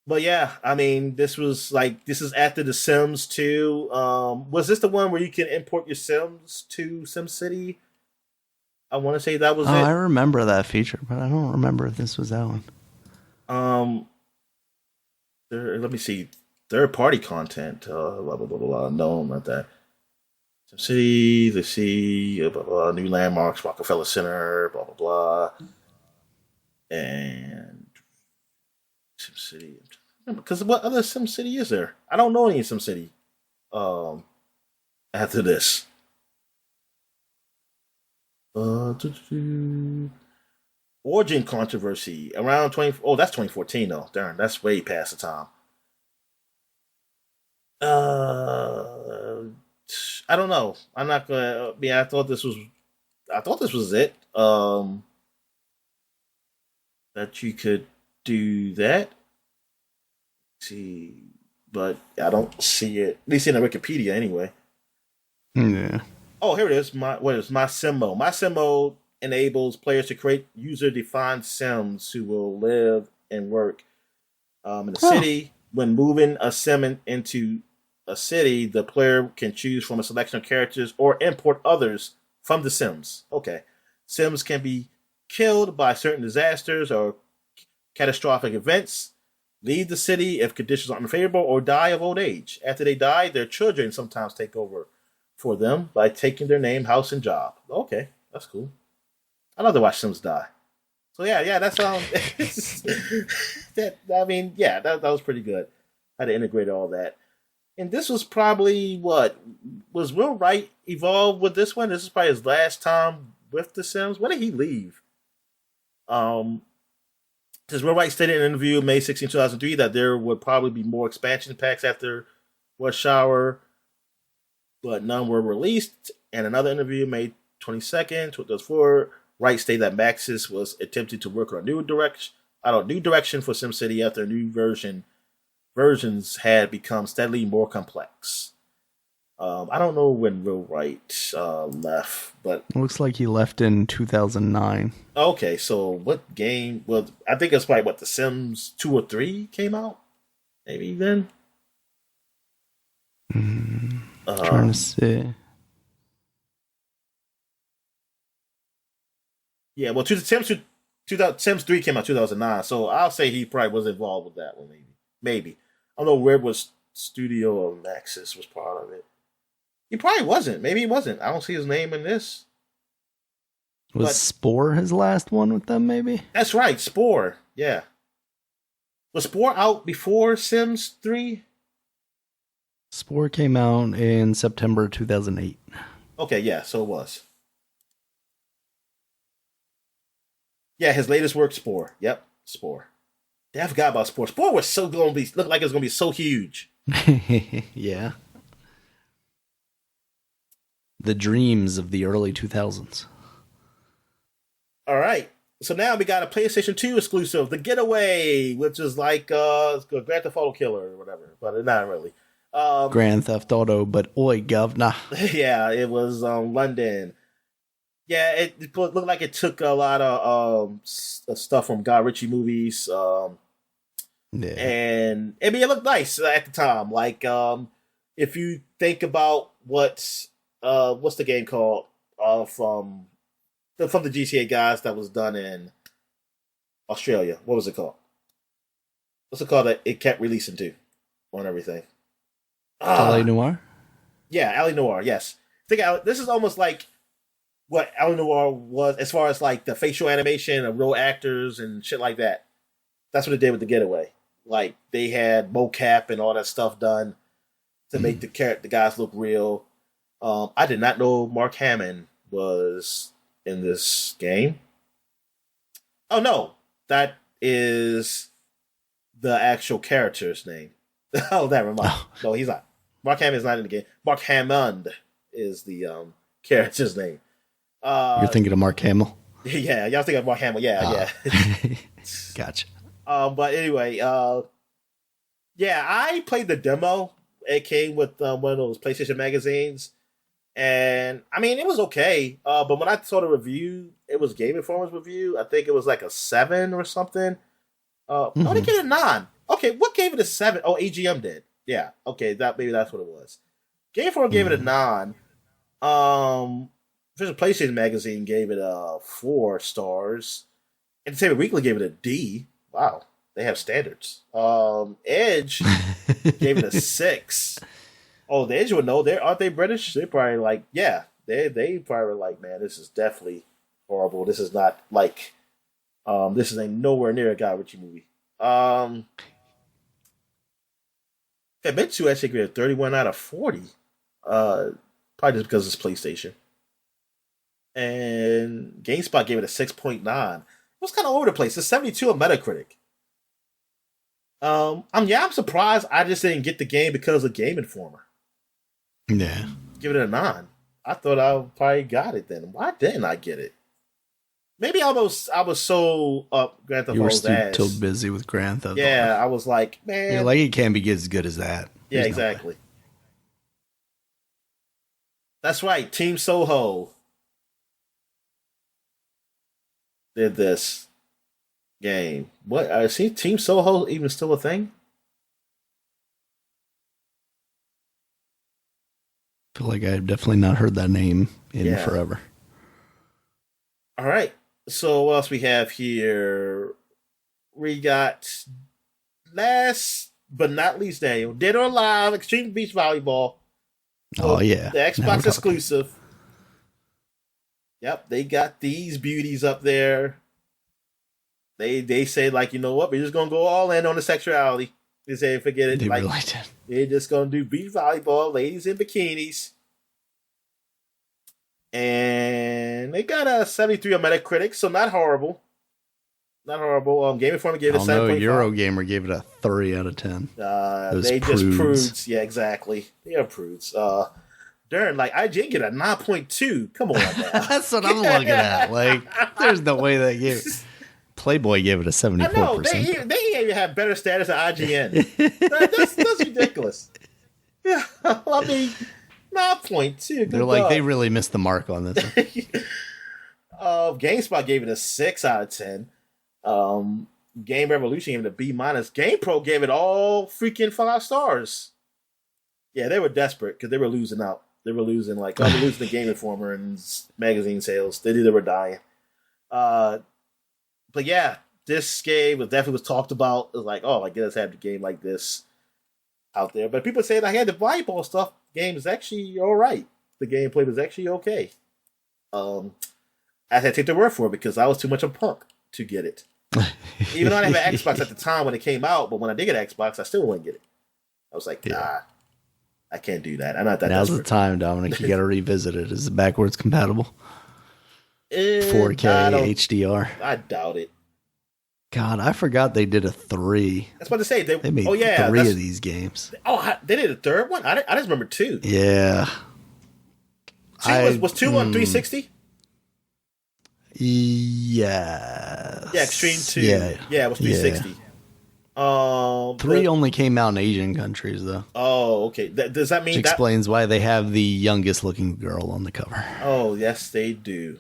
But yeah, I mean, this is after The Sims 2. Was this the one where you can import your Sims to SimCity? I want to say that was it. I remember that feature, but I don't remember if this was that one. Let me see. Third-party content. Blah, blah, blah, blah, blah. No, not that. SimCity, let's see. Blah, blah, blah. New landmarks, Rockefeller Center, blah, blah, blah. And SimCity. Because what other SimCity is there? I don't know any SimCity. After this. Origin controversy around 20. Oh, that's 2014 though. Darn, that's way past the time. I don't know. I'm not gonna. I thought this was it. that you could do that. Let's see, but I don't see it. At least in the Wikipedia, anyway. Yeah. Oh, here it is. My sim mode? My sim mode enables players to create user-defined sims who will live and work in the city. When moving a sim into a city, the player can choose from a selection of characters or import others from the sims. Okay. Sims can be killed by certain disasters or catastrophic events, leave the city if conditions are unfavorable, or die of old age. After they die, their children sometimes take over for them by taking their name, house, and job. Okay, that's cool. I love to watch Sims die. So yeah, that's that. I mean, yeah, that was pretty good. How to integrate all that. And this was probably what was Will Wright evolved with this one. This is probably his last time with The Sims. When did he leave? Because Will Wright stated in an interview May 16, 2003 that there would probably be more expansion packs after Rush Hour, but none were released. And another interview May 22nd, 2004, Wright stated that Maxis was attempting to work on a new direction for SimCity after new versions had become steadily more complex. I don't know when Will Wright left, but It looks like he left in 2009. okay. So what game? Well, I think it's probably what The Sims 2 or 3 came out. Maybe then. Trying to see. Yeah, well, Sims 3 came out 2009, so I'll say he probably was involved with that one. Maybe. I don't know where was Studio or Maxis was part of it. He probably wasn't. Maybe he wasn't. I don't see his name in this. Was Spore his last one with them, maybe? That's right, Spore. Yeah. Was Spore out before Sims 3? Spore came out in September 2008. Okay, yeah, so it was. Yeah, his latest work, Spore. Yep, Spore. Yeah, I forgot about Spore. Spore was so going to be, looked like it was going to be so huge. Yeah. The dreams of the early 2000s. All right. So now we got a PlayStation 2 exclusive, The Getaway, which is like Grand Theft Auto Killer or whatever, but not really. Grand Theft Auto, but oi, governor. Yeah, it was London. Yeah, it looked like it took a lot of stuff from Guy Ritchie movies. Yeah. And I mean, it looked nice at the time. Like, if you think about what's the game called from the GTA guys that was done in Australia. What was it called? What's it called that it kept releasing to on everything? LA Noire? Yeah, LA Noire, yes. This is almost like what LA Noire was as far as like the facial animation of real actors and shit like that. That's what it did with The Getaway. Like, they had mocap and all that stuff done to make the guys look real. I did not know Mark Hamill was in this game. Oh no, that is the actual character's name. Oh, never mind. No, he's not. Mark Hamill is not in the game. Mark Hammond is the character's name. You're thinking of Mark Hamill? Yeah, y'all think of Mark Hamill. Yeah. Gotcha. But anyway, yeah, I played the demo. It came with one of those PlayStation magazines. And, I mean, it was okay. But when I saw the review, it was Game Informer's review. I think it was like a 7 or something. Oh, they gave it a 9. Okay, what gave it a 7? Oh, AGM did. Yeah, okay, maybe that's what it was. Game Informer gave it a 9. Official PlayStation Magazine gave it 4 stars. Entertainment Weekly gave it a D. Wow, they have standards. Edge gave it a 6. Oh, the Edge would know. Aren't they British? They probably like, yeah. They probably were like, man, this is definitely horrible. This is not like, this is nowhere near a Guy Ritchie movie. Famitsu actually gave it a 31 out of 40. Probably just because it's PlayStation. And GameSpot gave it a 6.9. It was kind of over the place. It's 72 on Metacritic. I'm surprised I just didn't get the game because of Game Informer. Yeah. Give it a 9. I thought I probably got it then. Why didn't I get it? maybe I was so up Grand Theft You were Auto's too ass. busy with Grand Theft Auto. Yeah, I was like, You're man. like, it can't be as good as that. Yeah, There's no way. exactly. That's right. Team Soho did this game. What? See, Team Soho even still a thing? I feel like I've definitely not heard that name in Yeah. forever. All right. So what else we have here? We got last but not least, Daniel, Dead or Alive Extreme Beach Volleyball. Oh, yeah. The Now we're Xbox talking. exclusive. Yep, they got these beauties up there. They say, like, you know what, we're just gonna go all in on the sexuality. They say forget it. They Like, really did. they're just gonna do beach volleyball, ladies in bikinis. And they got a 73 on Metacritic, so not horrible. Not horrible. Game Informer gave it a I don't know. 7.5. Eurogamer gave it a 3 out of 10. Those They prudes. just prudes. Yeah, exactly. They are prudes. Darn, like IGN get a 9.2. Come on now. That's what I'm looking at. Like, there's no way they gave it. Playboy gave it a 74%. I know they even have better status than IGN. That's ridiculous. Yeah, I mean 9.2. They're like, they really missed the mark on this one. GameSpot gave it a 6 out of 10. Game Revolution gave it a B minus. GamePro gave it all freaking 5 stars. Yeah, they were desperate because they were losing out. They were losing the Game Informer and magazine sales. They knew they were dying. But yeah, this game was talked about. It was like, oh, I guess have the game like this out there. But people say, like, hey, the volleyball stuff game is actually all right. The gameplay was actually okay. I had to take their word for it because I was too much of a punk to get it. Even though I didn't have an Xbox at the time when it came out, but when I did get an Xbox, I still wouldn't get it. I was like, nah, I can't do that. I'm not that Now's desperate. the time, Dominic. You got to revisit it. Is it backwards compatible? 4K HDR. I doubt it. God, I forgot they did a 3. That's what to say. They made 3 of these games. Oh, they did a third one? I just remember 2. Yeah. 2 was 2 on 360? Yes. Yeah, Extreme 2. Yeah, it was 360. Yeah. 3 only came out in Asian countries, though. Oh, okay. Does that mean Which explains why they have the youngest looking girl on the cover. Oh, yes, they do.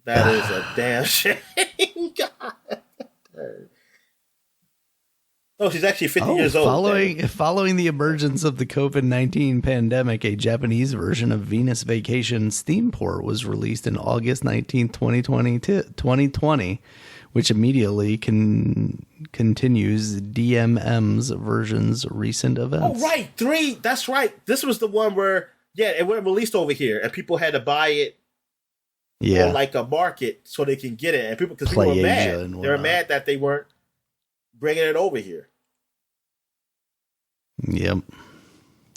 That is a damn shame. God. Oh, she's actually 50 years old. Following the emergence of the COVID-19 pandemic, a Japanese version of Venus Vacation Steam port was released in August 19, 2020, which immediately continues DMM's version's recent events. Oh, right. 3. That's right. This was the one where, it went released over here, and people had to buy it on like a market so they can get it. And because people were mad. They were mad that they weren't bringing it over here. Yep.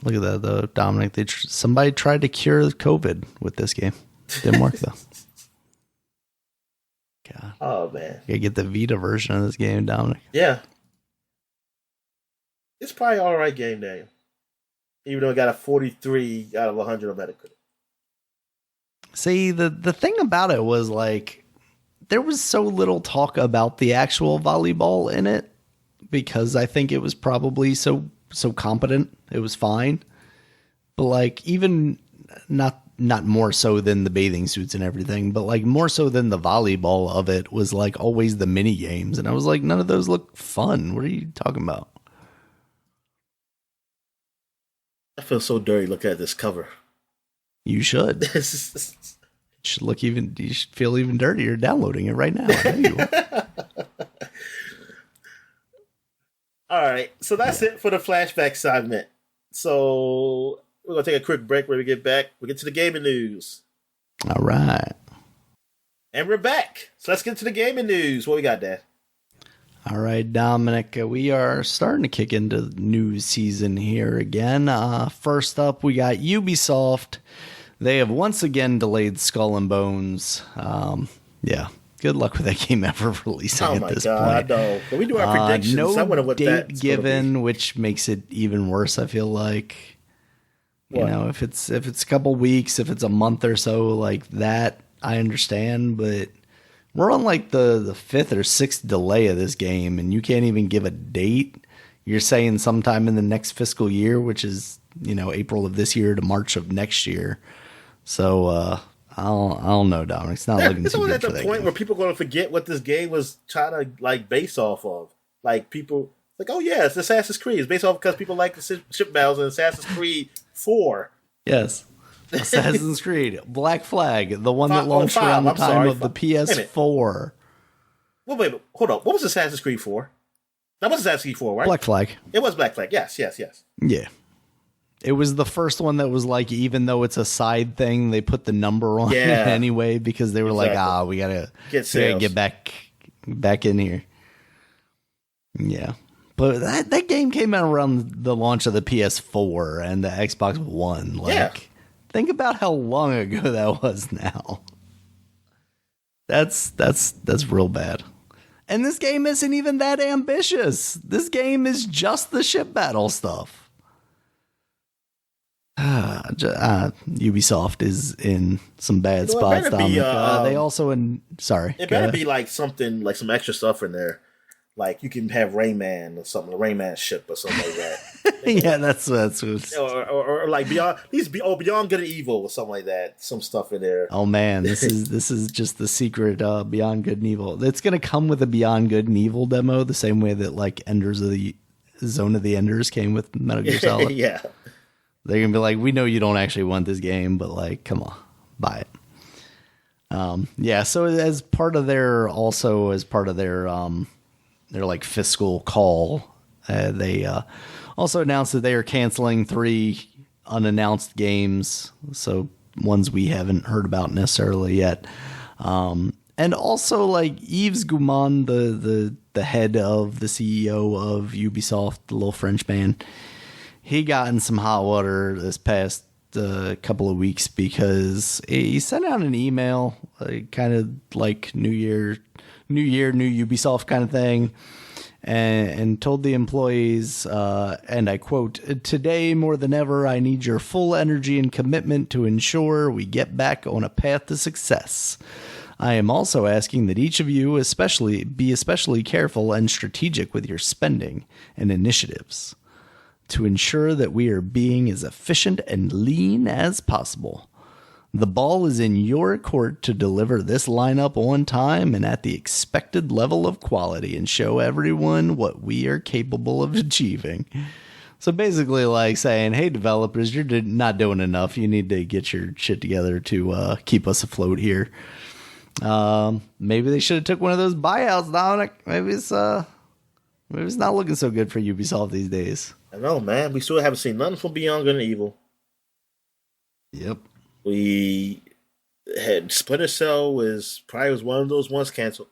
Look at that, though, Dominic. Somebody tried to cure COVID with this game. Didn't work, though. God. Oh, man. You gotta get the Vita version of this game, Dominic. Yeah. It's probably an alright game, Daniel. Even though it got a 43 out of 100 on Metacritic. See, the thing about it was, like, there was so little talk about the actual volleyball in it because I think it was probably so competent. It was fine. But, like, even not more so than the bathing suits and everything, but, like, more so than the volleyball of it was, like, always the mini games. And I was like, none of those look fun. What are you talking about? I feel so dirty looking at this cover. You should. You should feel even dirtier downloading it right now. I know you will. All right, so that's it for the flashback segment. So we're gonna take a quick break. When we get back, we get to the gaming news. All right, and we're back. So let's get to the gaming news. What we got, Dad? All right, Dominic. We are starting to kick into news season here again. First up, we got Ubisoft. They have once again delayed Skull and Bones. Good luck with that game ever releasing at this point. I know. Can we do our predictions? No I wonder what date given, which makes it even worse. I feel like, you know, if it's a couple weeks, if it's a month or so, like that, I understand. But We're on like the fifth or sixth delay of this game, and you can't even give a date. You're saying sometime in the next fiscal year, which is, April of this year to March of next year. So I don't know, Dominic. It's not looking too good for that. It's at the point where people are going to forget what this game was trying to like base off of. Like people like, oh yeah, it's Assassin's Creed. It's based off because people like the ship battles in Assassin's Creed 4. Yes. Assassin's Creed, Black Flag, the one that launched around the time of the PS4. Well, wait, hold on. What was Assassin's Creed 4? That was Assassin's Creed 4, right? Black Flag. It was Black Flag. Yes. Yeah. It was the first one that was like, even though it's a side thing, they put the number on it anyway because they were like, we gotta get back in here. Yeah. But that game came out around the launch of the PS4 and the Xbox One. Think about how long ago that was now. That's real bad. And this game isn't even that ambitious. This game is just the ship battle stuff. Ubisoft is in some bad spots. They also it better be like something like some extra stuff in there. Like you can have Rayman or something, a Rayman ship or something like that. Yeah, that's or like Beyond Good and Evil or something like that. Some stuff in there. Oh man, this is just the secret Beyond Good and Evil. It's gonna come with a Beyond Good and Evil demo, the same way that like Enders of the Zone of the Enders came with Metal Gear Solid. Yeah, they're gonna be like, we know you don't actually want this game, but like, come on, buy it. So as part of their like fiscal call, they also announced that they are canceling 3 unannounced games, so ones we haven't heard about necessarily yet. And also like Yves Guillemot, the head of the CEO of Ubisoft, the little French man, he got in some hot water this past couple of weeks because he sent out an email, kind of like New Year, new Ubisoft kind of thing, and told the employees, and I quote, "Today more than ever, I need your full energy and commitment to ensure we get back on a path to success. I am also asking that each of you be especially careful and strategic with your spending and initiatives to ensure that we are being as efficient and lean as possible. The ball is in your court to deliver this lineup on time and at the expected level of quality and show everyone what we are capable of achieving." So basically like saying, hey, developers, you're not doing enough. You need to get your shit together to keep us afloat here. Maybe they should have took one of those buyouts, Dominic. Maybe it's not looking so good for Ubisoft these days. I know, man. We still haven't seen nothing from Beyond Good and Evil. Yep. We had Splinter Cell was one of those ones canceled.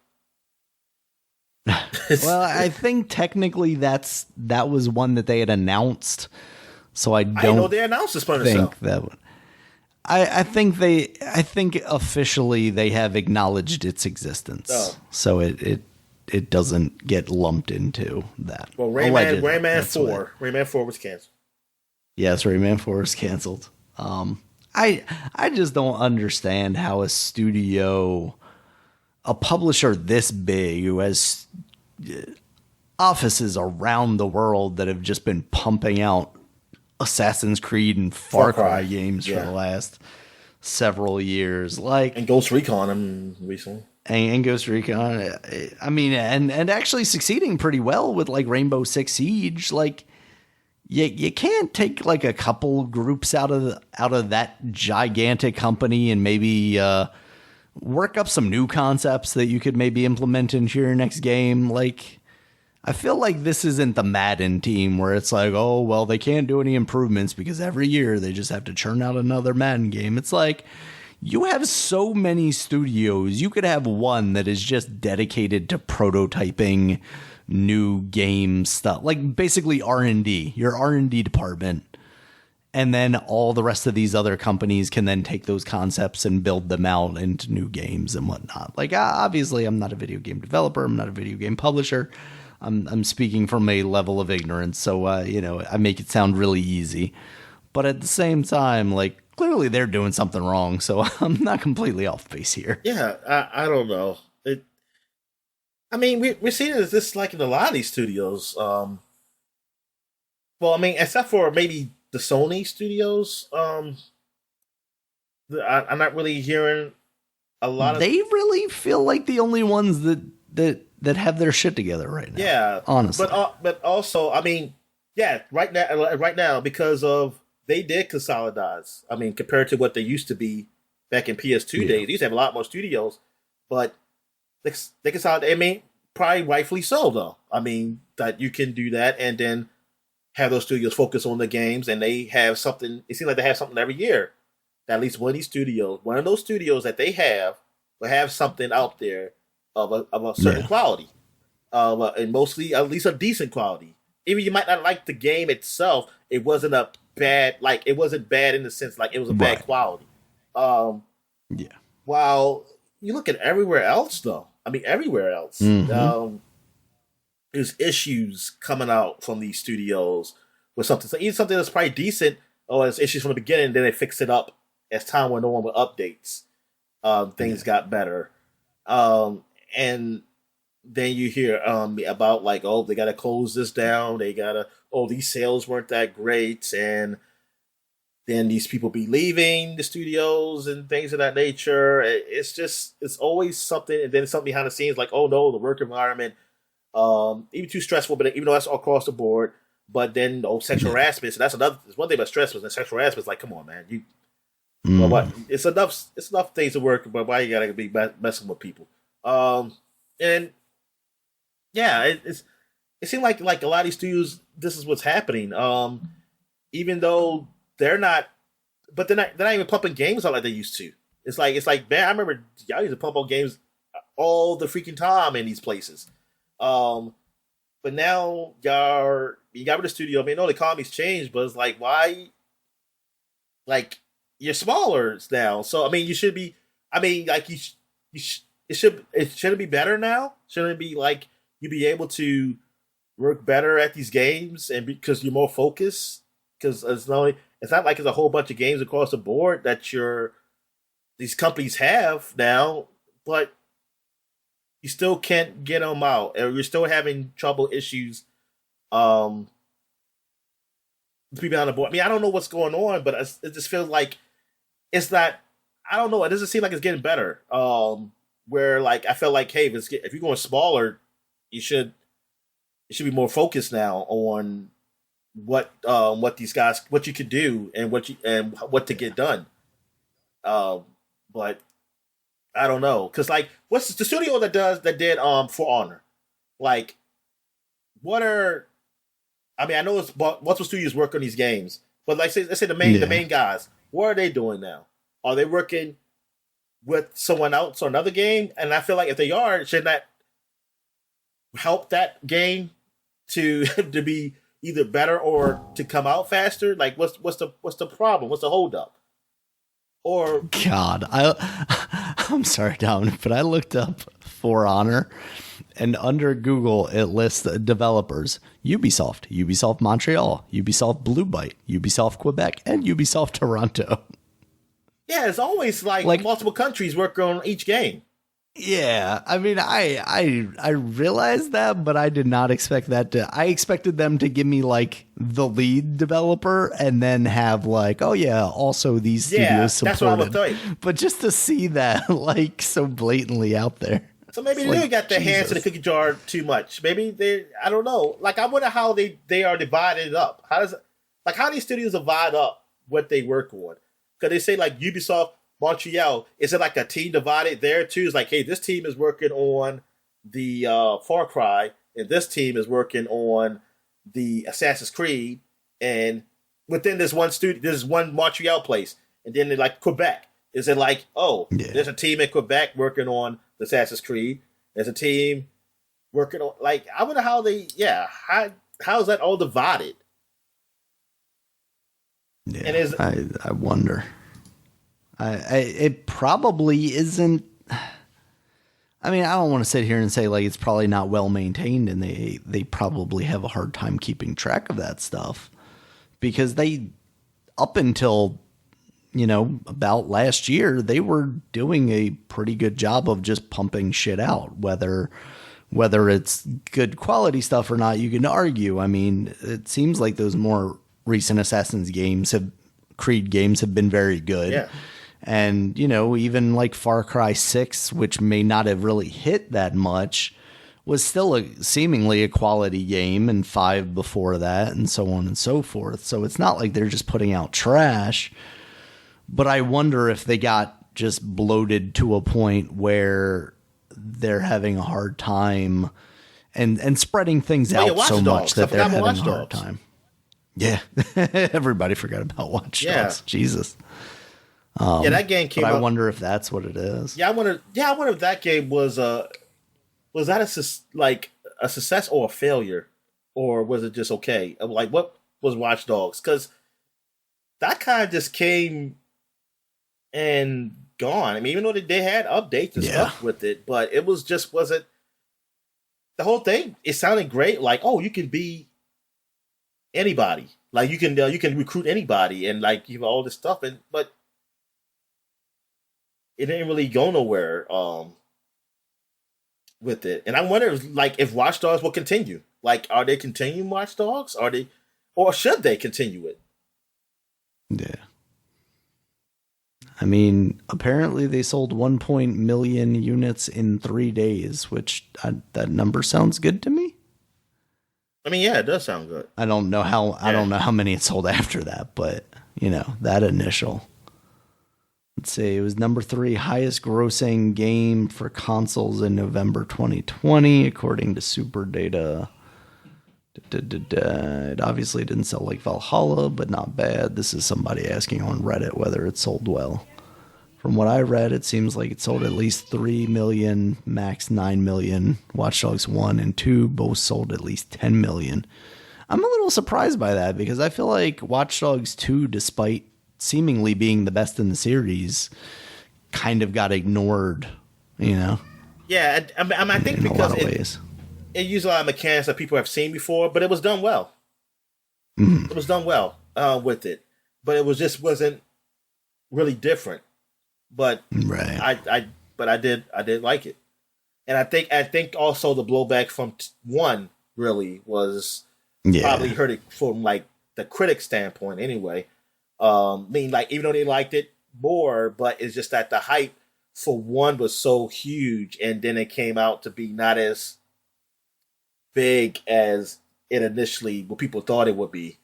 Well, I think technically that was one that they had announced. So I know they announced the Splinter Cell. That one. I think officially they have acknowledged its existence. Oh. So it doesn't get lumped into that. Well, Rayman 4 was canceled. Yes, Rayman 4 was canceled. I just don't understand how a publisher this big who has offices around the world that have just been pumping out Assassin's Creed and Far Cry games for the last several years, and Ghost Recon recently. And Ghost Recon, I mean, and actually succeeding pretty well with like Rainbow Six Siege. Like, you can't take like a couple groups out of that gigantic company and maybe work up some new concepts that you could maybe implement into your next game. Like, I feel like this isn't the Madden team where it's like, oh, well, they can't do any improvements because every year they just have to churn out another Madden game. It's like, you have so many studios. You could have one that is just dedicated to prototyping new game stuff, like basically R&D, your R&D department. And then all the rest of these other companies can then take those concepts and build them out into new games and whatnot. Like, obviously, I'm not a video game developer. I'm not a video game publisher. I'm speaking from a level of ignorance. So, I make it sound really easy. But at the same time, like, clearly they're doing something wrong. So I'm not completely off base here. Yeah, I don't know. I mean, we're seeing this like in a lot of these studios. Well, I mean, except for maybe the Sony studios, I'm not really hearing a lot of. They really feel like the only ones that have their shit together right now. Yeah, honestly. But also, I mean, yeah, right now because of they did consolidate. I mean, compared to what they used to be back in PS2 days, they used to have a lot more studios, but they consolidate. I mean, probably rightfully so, though. I mean, that you can do that and then have those studios focus on the games, and they have something. It seems like they have something every year. At least one of these studios, one of those studios that they have, will have something out there of a certain quality, and mostly at least a decent quality. Even you might not like the game itself, it wasn't a bad it wasn't bad in the sense like it was a bad quality. Yeah. While you look at everywhere else, though, I mean everywhere else, there's issues coming out from these studios with something. So even something that's probably decent, or it's issues from the beginning, then they fix it up as time went on with updates. Things got better. And then you hear about like, oh, they got to close this down. They got to, oh, these sales weren't that great. And then these people be leaving the studios and things of that nature. It's always something. And then something behind the scenes like, oh, no, the work environment, even too stressful, but even though that's all across the board. But then sexual harassment. So that's one thing about stress was sexual harassment is like, come on, man. Well, what? It's enough things to work, but why you gotta be messing with people? And yeah, it seemed like a lot of these studios, this is what's happening. Even though they're not even pumping games out like they used to. It's like man, I remember y'all used to pump out games all the freaking time in these places. But now you got rid of the studio. I mean, no, the economy's changed, but it's like why? Like you're smaller now, so I mean, you should be. I mean, like it shouldn't be better now. Shouldn't it be like you be able to work better at these games and because you're more focused? Because it's not like it's a whole bunch of games across the board that these companies have now, but you still can't get them out, or you're still having trouble issues. People on the board. I mean, I don't know what's going on, but it just feels like it's not. I don't know. It doesn't seem like it's getting better. Where like I felt like, hey, if you're going smaller, you should be more focused now on what these guys, what you could do, and what to get done. But I don't know, because like, what's the studio that did For Honor? Like, what are? I mean, I know it's multiple studios work on these games, but like, let's say the main guys, what are they doing now? Are they working with someone else on another game? And I feel like if they are, should that help that game to be either better or to come out faster? Like, what's the problem? What's the holdup? Or God, I'm sorry, Dominic, but I looked up For Honor, and under Google it lists the developers: Ubisoft, Ubisoft Montreal, Ubisoft Blue Byte, Ubisoft Quebec, and Ubisoft Toronto. Yeah, it's always like multiple countries work on each game. Yeah, I mean, I realized that, but I did not expect that to. I expected them to give me like the lead developer and then have like, oh yeah, also these studios supported. That's what I would think. But just to see that like so blatantly out there. So maybe they got their hands in the cookie jar too much. Maybe I don't know. Like I wonder how they are divided up. How these studios divide up what they work on? Because they say like Ubisoft Montreal, is it like a team divided there too? It's like, hey, this team is working on the Far Cry, and this team is working on the Assassin's Creed, and within this one studio, there's one Montreal place, and then like Quebec. Is it like, there's a team in Quebec working on the Assassin's Creed? There's a team working on like I wonder how how is that all divided? Yeah, and I wonder. It probably isn't. I mean, I don't want to sit here and say like it's probably not well maintained, and they probably have a hard time keeping track of that stuff because they, up until about last year, they were doing a pretty good job of just pumping shit out, whether whether it's good quality stuff or not, you can argue. I mean, it seems like those more recent Creed games have been very good. Yeah. And, even like Far Cry 6, which may not have really hit that much, was still seemingly a quality game, and 5 before that, and so on and so forth. So it's not like they're just putting out trash. But I wonder if they got just bloated to a point where they're having a hard time and spreading things out so much that they're having a hard time. Yeah. Everybody forgot about Watch Dogs. Jesus. That game came out. I wonder if that's what it is. I wonder if that game was that a success or a failure, or was it just okay? Like, what was Watch Dogs? Because that kind of just came and gone. I mean, even though they had updates and stuff with it, but it wasn't the whole thing. It sounded great, like, oh, you can be anybody, like you can recruit anybody, and like all this stuff, but it didn't really go nowhere with it. And I wonder if Watch Dogs will continue. Like, are they continuing Watch Dogs? Or should they continue it? Yeah. I mean, apparently they sold 1 million units in 3 days, which that number sounds good to me. I mean, yeah, it does sound good. I don't know how many it sold after that, but that initial. Let's see, it was number 3 highest grossing game for consoles in November 2020, according to Super Data. It obviously didn't sell like Valhalla, but not bad. This is somebody asking on Reddit whether it sold well. From what I read, it seems like it sold at least 3 million, max 9 million. Watch Dogs 1 and 2 both sold at least 10 million. I'm a little surprised by that, because I feel like Watch Dogs 2, despite seemingly being the best in the series, kind of got ignored, Yeah, I think in because a lot of ways. It used a lot of mechanics that people have seen before, but it was done well. Mm. It was done well with it, but it wasn't really different. But right. I did like it, and I think also the blowback from 1 really was probably hurt it from like the critic standpoint anyway. Even though they liked it more, but it's just that the hype for 1 was so huge, and then it came out to be not as big as it initially, what people thought it would be,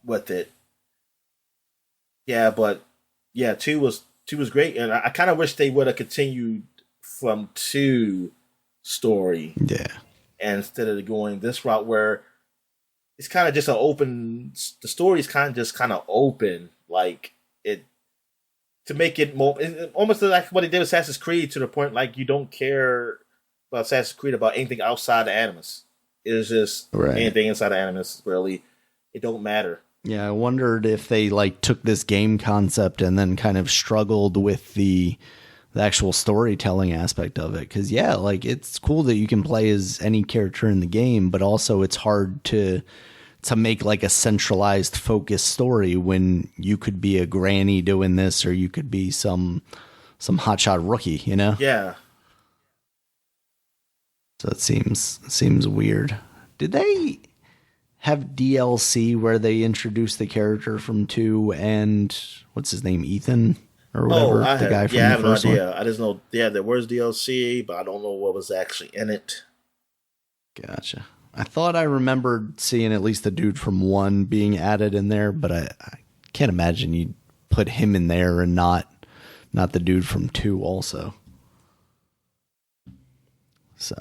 with it. Yeah, but 2 was great, and I kind of wish they would have continued from 2 story. Yeah. Instead of going this route where it's kind of just the story is kind of open, like it, to make it more, almost like what they did with Assassin's Creed, to the point like you don't care about Assassin's Creed about anything outside the Animus. It's just anything inside the Animus, really, it don't matter. Yeah, I wondered if they took this game concept and then kind of struggled with the actual storytelling aspect of it. Because it's cool that you can play as any character in the game, but also it's hard to make like a centralized focused story when you could be a granny doing this, or you could be some hotshot rookie, Yeah. So it seems weird. Did they have DLC where they introduced the character from 2 and what's his name, Ethan or whatever, the guy from the first one? I have no idea. I just know there was DLC, but I don't know what was actually in it. Gotcha. I thought I remembered seeing at least the dude from 1 being added in there, but I can't imagine you'd put him in there and not the dude from 2 also. So,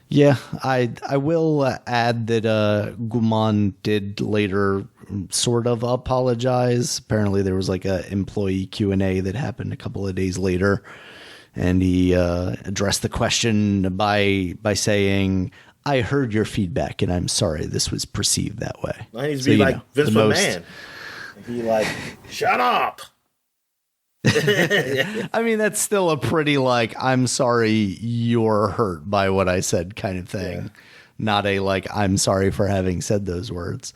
yeah, I will add that Guman did later sort of apologize. Apparently there was like a employee Q&A that happened a couple of days later, and he addressed the question by saying, "I heard your feedback, and I'm sorry this was perceived that way." I need to be like Vince McMahon. Be like, shut up. I mean, that's still a pretty I'm sorry you're hurt by what I said kind of thing. Yeah. Not a I'm sorry for having said those words.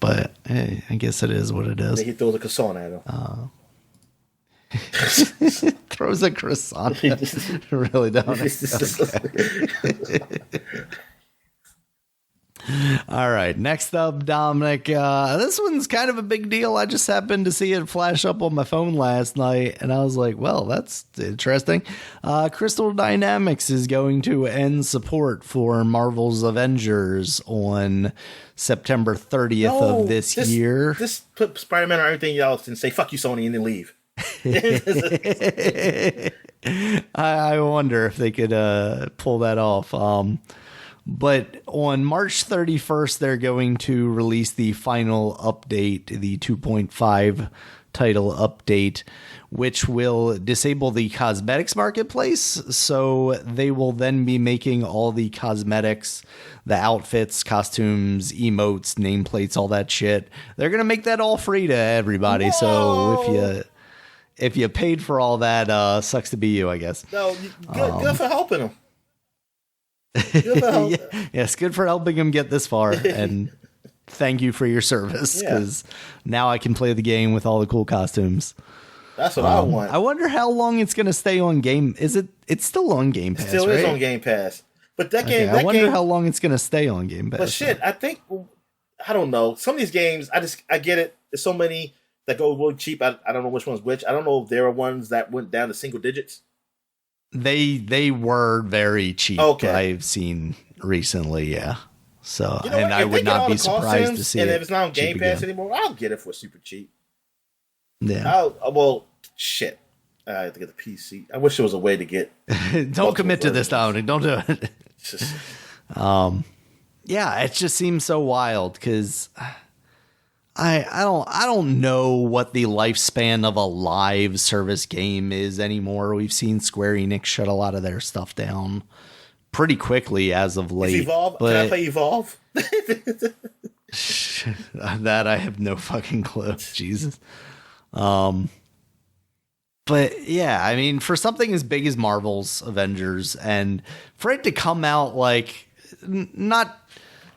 But hey, I guess it is what it is. He throws a croissant at him. Throws a croissant. Really don't. Okay. All right, next up, Dominic. This one's kind of a big deal. I just happened to see it flash up on my phone last night, and I was like, well, that's interesting. Crystal Dynamics is going to end support for Marvel's Avengers on September 30th of this year. Just put Spider-Man or everything else and say, fuck you, Sony, and then leave. I wonder if they could pull that off. But on March 31st, they're going to release the final update, the 2.5 title update, which will disable the cosmetics marketplace. So they will then be making all the cosmetics, the outfits, costumes, emotes, nameplates, all that shit. They're going to make that all free to everybody. Whoa. So if you paid for all that, sucks to be you, I guess. No, good for helping them. Yes, good for helping him get this far, and thank you for your service, because now I can play the game with all the cool costumes. That's what I want. I wonder how long it's going to stay on Game. It's still on Game Pass, Still right? is on Game Pass. But that game, I wonder how long it's going to stay on Game Pass. But shit, I think, I don't know. Some of these games, I get it. There's so many that go really cheap. I don't know which one's which. I don't know if there are ones that went down to single digits. They were very cheap. Okay. I've seen recently, yeah. So, You know and what? I If they would get all not be the surprised costumes, to see and it if it's not on Game cheap Pass again. anymore, I'll get it for super cheap. Yeah. Well, shit. I have to get the PC. I wish there was a way to get. Don't commit to this, Dominic. Don't do it. Yeah, it just seems so wild because I don't know what the lifespan of a live service game is anymore. We've seen Square Enix shut a lot of their stuff down pretty quickly as of late. Evolve? But Can I play Evolve? that I have no fucking clue. Jesus. But yeah, I mean, for something as big as Marvel's Avengers, and for it to come out like not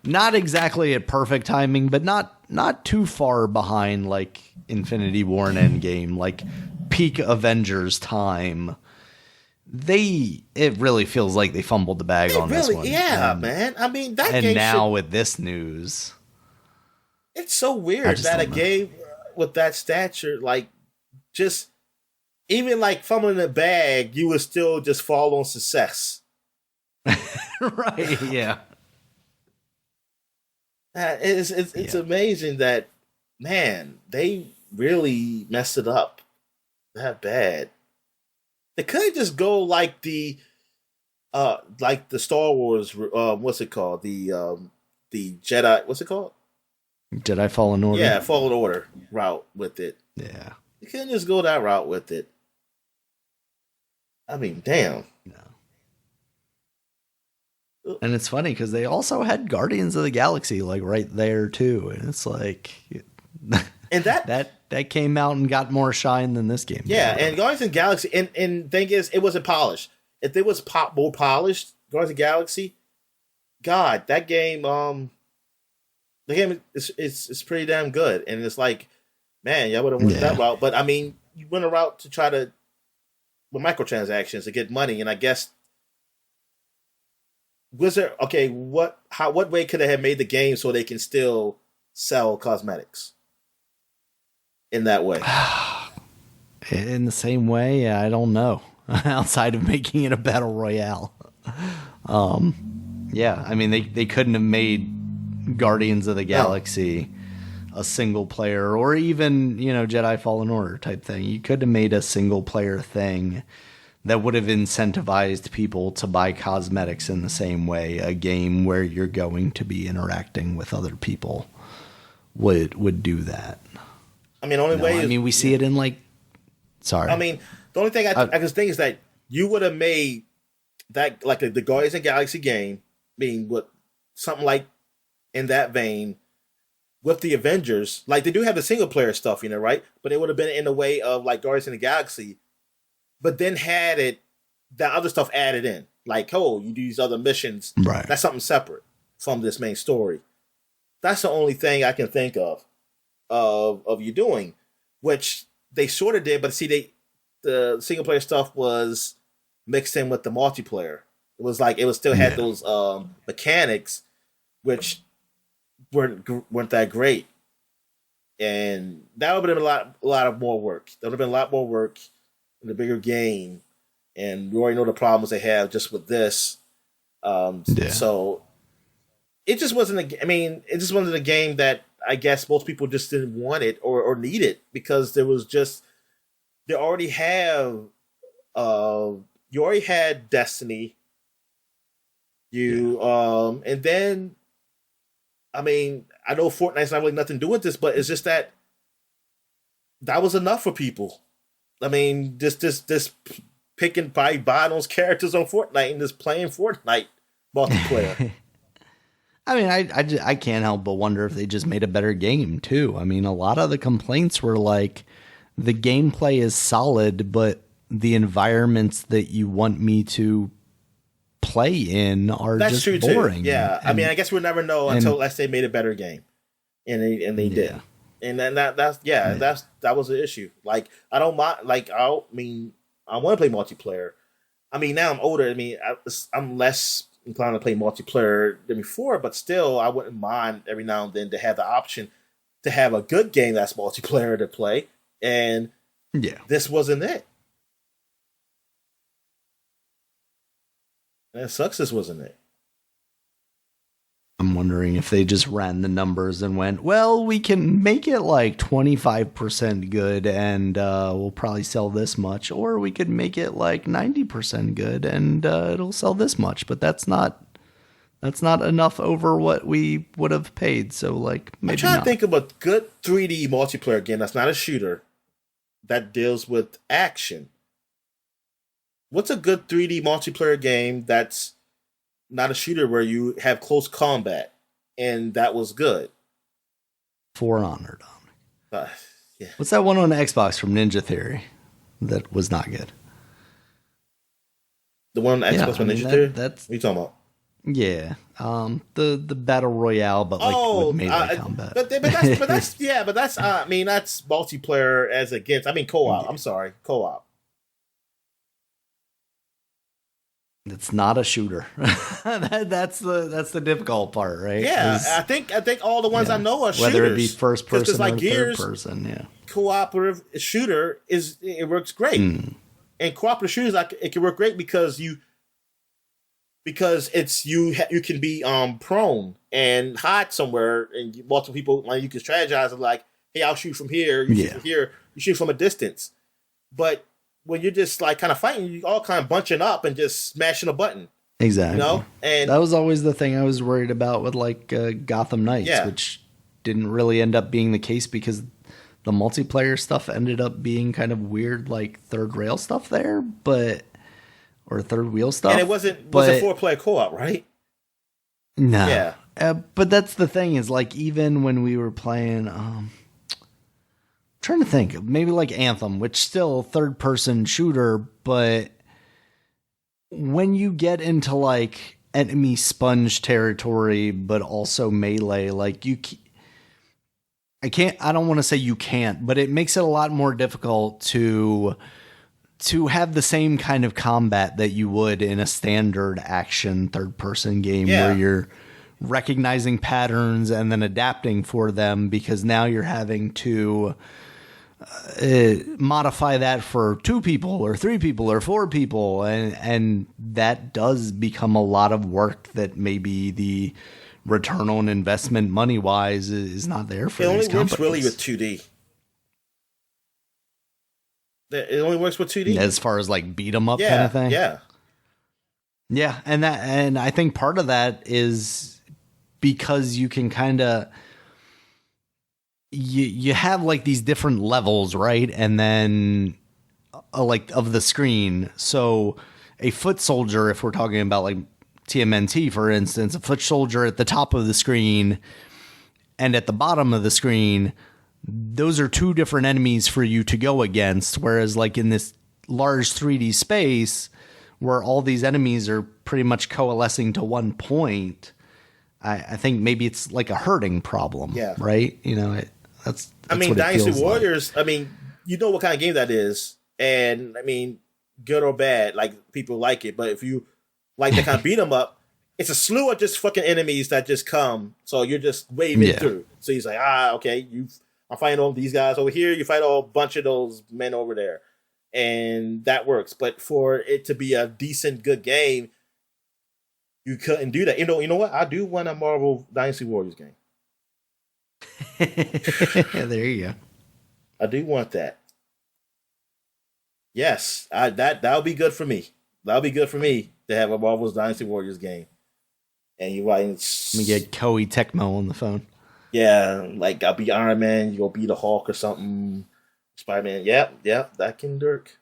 exactly at perfect timing, but not too far behind like Infinity War and Endgame, like peak Avengers time. It really feels like they fumbled the bag on this one. Yeah, man. I mean, that and game now with this news, it's so weird that a game with that stature, like, just even like fumbling the bag, you would still just fall on success. Right? Yeah. It's amazing that, man, they really messed it up that bad. They couldn't just go like the Star Wars, what's it called? The Jedi, what's it called? Jedi Fallen Order. Yeah, Fallen Order route with it. Yeah. You couldn't just go that route with it. I mean, damn. No. And it's funny because they also had Guardians of the Galaxy like right there too, and it's like, and that came out and got more shine than this game. Yeah, and Guardians of the Galaxy, and thing is, it wasn't polished. If it was more polished, Guardians of the Galaxy, God, that game, the game is pretty damn good, and it's like, man, y'all would have went that route, but I mean, you went a route to try to with microtransactions to get money, and I guess was there what way could they have made the game so they can still sell cosmetics in that way? In the same way, yeah, I don't know. Outside of making it a battle royale, yeah, I mean they couldn't have made Guardians of the Galaxy a single player, or even, Jedi Fallen Order type thing. You could have made a single player thing that would have incentivized people to buy cosmetics in the same way a game where you're going to be interacting with other people would do that. I mean, we see it in like. Sorry. I mean, the only thing I can think is that you would have made that like the Guardians of the Galaxy game, being what something like in that vein. With the Avengers, like they do have the single player stuff, right? But it would have been in the way of like Guardians of the Galaxy, but then had that other stuff added in. Like, you do these other missions. Right. That's something separate from this main story. That's the only thing I can think of you doing, which they sort of did, but see, the single player stuff was mixed in with the multiplayer. It was like it still had those mechanics, which weren't that great, and that would have been a lot of more work. That would have been a lot more work in a bigger game, and we already know the problems they have just with this. So it just wasn't. It just wasn't a game that I guess most people just didn't want it or need it, because they already have. You already had Destiny. And then, I know Fortnite's not really nothing to do with this, but it's just that was enough for people. Just picking buying those characters on Fortnite and just playing Fortnite multiplayer. I can't help but wonder if they just made a better game too. A lot of the complaints were like, the gameplay is solid, but the environments that you want me to play in are just true boring. Too. Yeah, I guess we'll never know unless they made a better game, and they did. And then that was the issue. Like, I don't mind. Like, I want to play multiplayer. Now I'm older. I'm less inclined to play multiplayer than before, but still, I wouldn't mind every now and then to have the option to have a good game that's multiplayer to play. And this wasn't it. And it sucks this wasn't it. I'm wondering if they just ran the numbers and went, well, we can make it like 25% good and we'll probably sell this much, or we could make it like 90% good and it'll sell this much, but that's not enough over what we would have paid. So like, maybe I'm trying to think of a good 3D multiplayer game that's not a shooter that deals with action. What's a good 3D multiplayer game that's not a shooter where you have close combat, and that was good? For Honor, Dominic. Yeah. What's that one on Xbox from Ninja Theory that was not good? The one on Xbox from Ninja Theory? That's, what are you talking about? Yeah, the battle royale, but like with melee combat. But that's that's multiplayer as against. Co-op. Yeah. I'm sorry, co-op. It's not a shooter. That's the difficult part, right? Yeah, I think all the ones I know are shooters. Whether it be first person or third person, yeah. Cooperative shooter it works great, and cooperative shooters it can work great because it's you can be prone and hide somewhere, and multiple people, like, you can strategize and like, hey, I'll shoot from here, shoot from here, you shoot from a distance, but when you're just like kind of fighting, you all kind of bunching up and just smashing a button. Exactly. And that was always the thing I was worried about with like Gotham Knights, which didn't really end up being the case because the multiplayer stuff ended up being kind of weird, like third rail stuff there, or third wheel stuff. And it wasn't 4-player co-op, right? No. Yeah. But that's the thing is, like, even when we were playing, trying to think, maybe like Anthem, which still third person shooter, but when you get into like enemy sponge territory, but also melee, like I don't want to say you can't, but it makes it a lot more difficult to have the same kind of combat that you would in a standard action third person game where you're recognizing patterns and then adapting for them, because now you're having to modify that for 2 people or 3 people or 4 people, and that does become a lot of work that maybe the return on investment money wise is not there for these companies. It only works really with 2D. It only works with 2D as far as like beat 'em up kind of thing. Yeah, and I think part of that is because you can kind of you have like these different levels, right? And then like of the screen. So a foot soldier, if we're talking about like TMNT, for instance, a foot soldier at the top of the screen and at the bottom of the screen, those are 2 different enemies for you to go against. Whereas like in this large 3D space where all these enemies are pretty much coalescing to one point, I think maybe it's like a herding problem, right? That's Dynasty Warriors, like. You know what kind of game that is. And I mean, good or bad, like people like it. But if you like to kind of beat them up, it's a slew of just fucking enemies that just come. So you're just waving through. So he's like, okay, I'm fighting all these guys over here. You fight a bunch of those men over there, and that works. But for it to be a decent, good game, you couldn't do that. You know what? I do want a Marvel Dynasty Warriors game. There you go. I do want that. Yes, that'll be good for me. That'll be good for me to have a Marvel's Dynasty Warriors game. And you're right. Let me get Koei Tecmo on the phone. Yeah, like I'll be Iron Man, you go be the Hulk or something. Spider-Man, yep, that can work.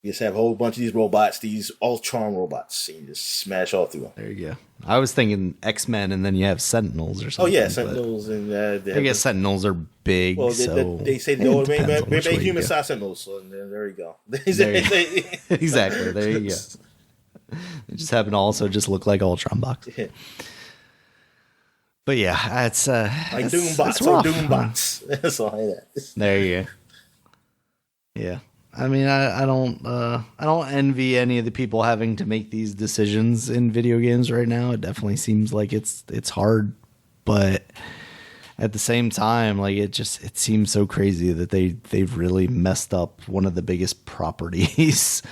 You just have a whole bunch of these robots, these Ultron robots, and you just smash all through them. There you go. I was thinking X-Men, and then you have Sentinels or something. Oh yeah, Sentinels, and I guess Sentinels are big. Well, they say they made human-sized Sentinels, so there you go. Exactly, there you go. They just happen to also just look like Ultron box. Yeah. But yeah, it's like Doombots or Doombots. That's all that. There you go. Yeah. I mean, I don't envy any of the people having to make these decisions in video games right now. It definitely seems like it's hard, but at the same time, like it seems so crazy that they've really messed up one of the biggest properties.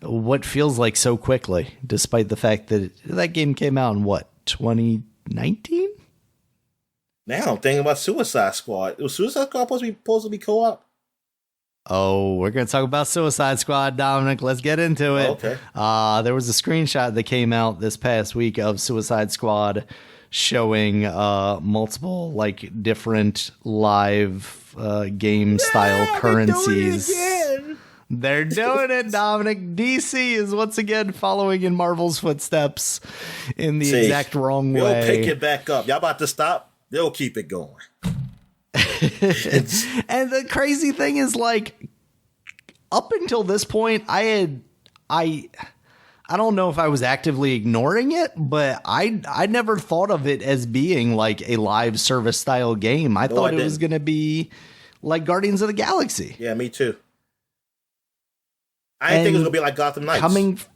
What feels like so quickly, despite the fact that that game came out in what, 2019? Now I'm thinking about Suicide Squad. Was Suicide Squad supposed to be co-op? Oh, we're going to talk about Suicide Squad, Dominic. Let's get into it. Okay. There was a screenshot that came out this past week of Suicide Squad showing multiple like different live game style currencies. They're doing it, Dominic. DC is once again following in Marvel's footsteps in the exact wrong way. They'll pick it back up. Y'all about to stop? They'll keep it going. And the crazy thing is, like, up until this point, I don't know if I was actively ignoring it, but I never thought of it as being like a live service style game. I thought it was going to be like Guardians of the Galaxy. Yeah, me too. I didn't think it was gonna be like Gotham Knights.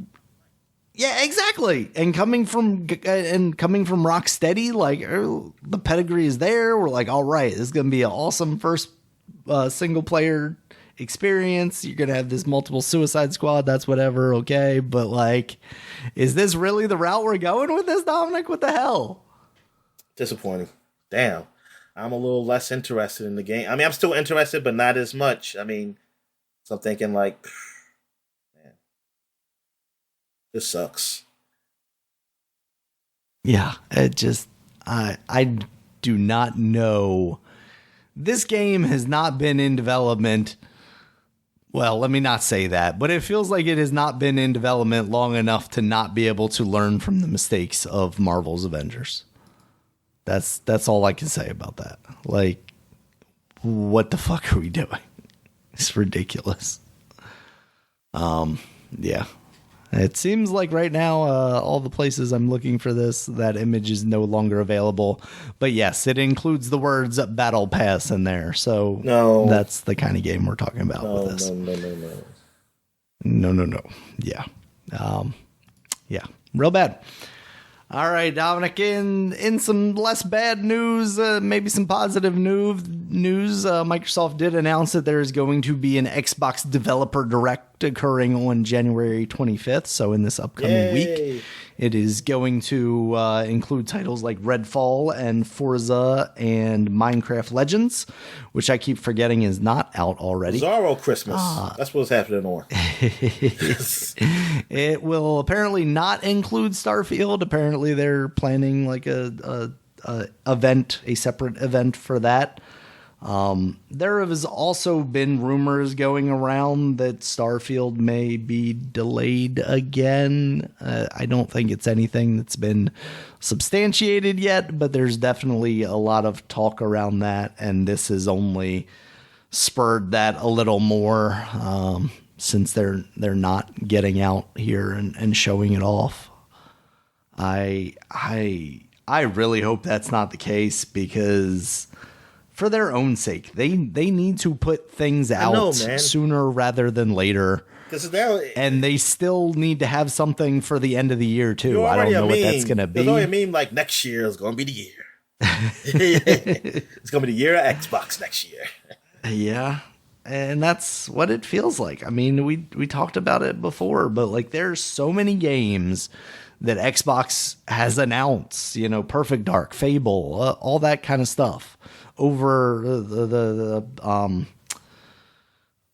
Yeah, exactly. And coming from Rocksteady, like the pedigree is there. We're like, all right, this is gonna be an awesome first single player experience. You're gonna have this multiple Suicide Squad. That's whatever, okay. But like, is this really the route we're going with this, Dominic? What the hell? Disappointing. Damn. I'm a little less interested in the game. I mean, I'm still interested, but not as much. I mean, so I'm thinking like, this sucks. Yeah, it just I do not know. This game has not been in development. Well, let me not say that, but it feels like it has not been in development long enough to not be able to learn from the mistakes of Marvel's Avengers. That's all I can say about that. Like, what the fuck are we doing? It's ridiculous. Yeah. It seems like right now, all the places I'm looking for that image is no longer available. But yes, it includes the words Battle Pass in there. So that's the kind of game we're talking about with this. No. Yeah. Yeah. Real bad. All right, Dominic, in some less bad news, maybe some positive news, Microsoft did announce that there is going to be an Xbox Developer Direct occurring on January 25th, so in this upcoming week. It is going to include titles like Redfall and Forza and Minecraft Legends, which I keep forgetting is not out already. Bizarro Christmas. That's what's happening on. It will apparently not include Starfield. Apparently they're planning like a separate event for that. There has also been rumors going around that Starfield may be delayed again. I don't think it's anything that's been substantiated yet, but there's definitely a lot of talk around that, and this has only spurred that a little more since they're not getting out here and showing it off. I really hope that's not the case, because for their own sake. They need to put things out sooner rather than later. Now, and they still need to have something for the end of the year too. I don't know what that's going to be. There's already a meme like next year is going to be the year. It's going to be the year of Xbox next year. Yeah. And that's what it feels like. I mean, we talked about it before, but like there's so many games that Xbox has announced, you know, Perfect Dark, Fable, all that kind of stuff over the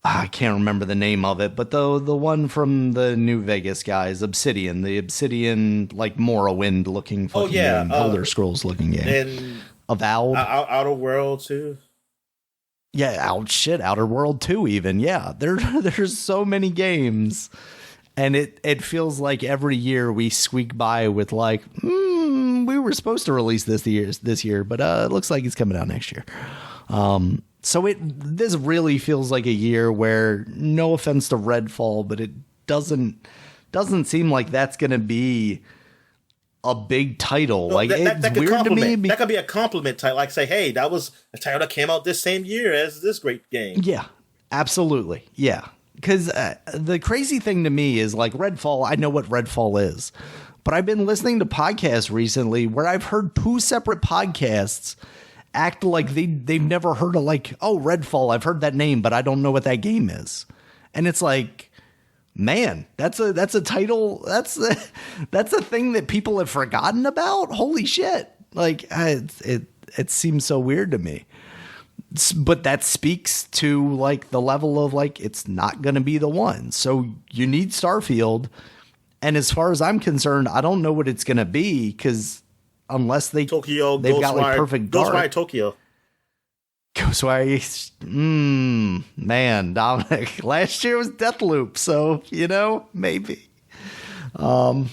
I can't remember the name of it, but the one from the New Vegas guys, Obsidian, the Obsidian like Morrowind looking fucking game, Elder Scrolls looking game, and Avowed, Outer World too. Yeah, Outer World 2 even. Yeah, there's so many games, and it feels like every year we squeak by with like, we were supposed to release this year, but it looks like it's coming out next year. So this really feels like a year where, no offense to Redfall, but it doesn't seem like that's going to be a big title. No, like that it's weird to me. That could be a compliment title. Like say, hey, that was a title that came out this same year as this great game. Yeah, absolutely. Yeah. Because the crazy thing to me is like Redfall, I know what Redfall is, but I've been listening to podcasts recently where I've heard 2 separate podcasts act like they've never heard of like, oh, Redfall, I've heard that name, but I don't know what that game is. And it's like, man, that's a title. That's a thing that people have forgotten about. Holy shit. Like it seems so weird to me. But that speaks to like the level of like, it's not going to be the one. So you need Starfield. And as far as I'm concerned, I don't know what it's going to be because unless they've got like Perfect Dark. Ghostwire Tokyo. Ghostwire, man, Dominic. Last year was Deathloop, so you know maybe. Yeah,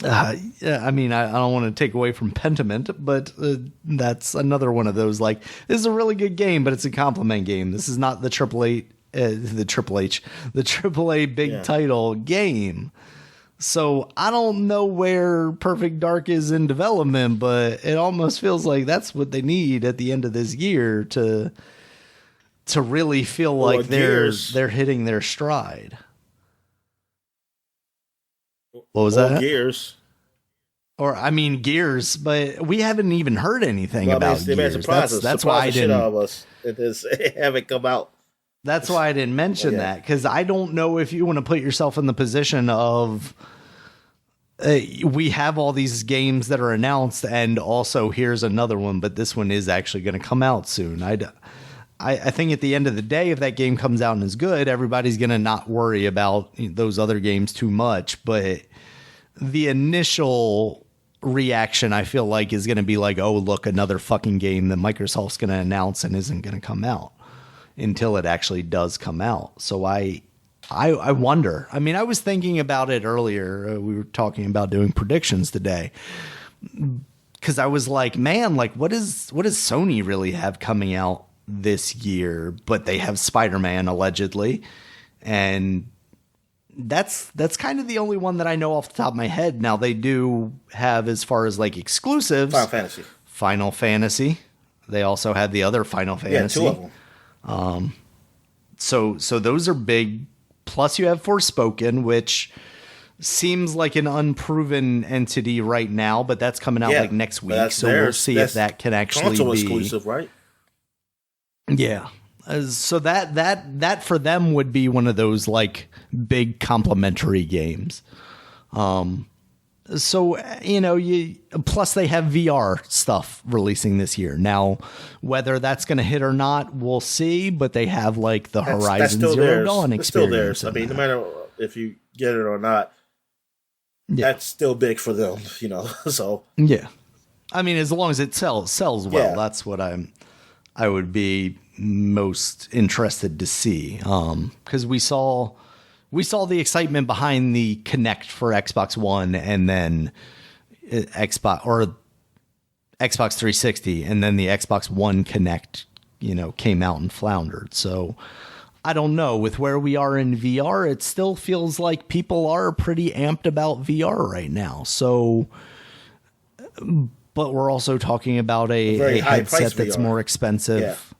I mean, I don't want to take away from Pentiment, but that's another one of those. Like, this is a really good game, but it's a compliment game. This is not the AAA big title game. So I don't know where Perfect Dark is in development, but it almost feels like that's what they need at the end of this year to really feel like they're hitting their stride. What was that? Gears. Or I mean Gears, but we haven't even heard anything about Gears. That's why I didn't. It haven't come out. That's why I didn't mention that, because I don't know if you want to put yourself in the position of we have all these games that are announced, and also here's another one, but this one is actually going to come out soon. I think at the end of the day, if that game comes out and is good, everybody's going to not worry about those other games too much. But the initial reaction, I feel like, is going to be like, oh, look, another fucking game that Microsoft's going to announce and isn't going to come out until it actually does come out. So I wonder. I mean, I was thinking about it earlier. We were talking about doing predictions today, because I was like, man, like what does Sony really have coming out this year? But they have Spider-Man allegedly, and that's kind of the only one that I know off the top of my head. Now they do have, as far as like exclusives, Final Fantasy. They also have the other Final Fantasy. Yeah, 2 of them. So those are big. Plus you have Forspoken, which seems like an unproven entity right now, but that's coming out like next week. So we'll see if that can actually be exclusive, right? Yeah. So that for them would be one of those like big complimentary games. So, plus they have VR stuff releasing this year. Now, whether that's going to hit or not, we'll see, but they have like the Horizon Zero Dawn experience. It's still theirs. I mean, no matter if you get it or not, that's still big for them, so. Yeah. I mean, as long as it sells well, that's what I would be most interested to see. Because we saw the excitement behind the Kinect for Xbox One, and then Xbox 360, and then the Xbox One Kinect, came out and floundered. So I don't know. With where we are in VR, it still feels like people are pretty amped about VR right now. So but we're also talking about a headset that's more expensive.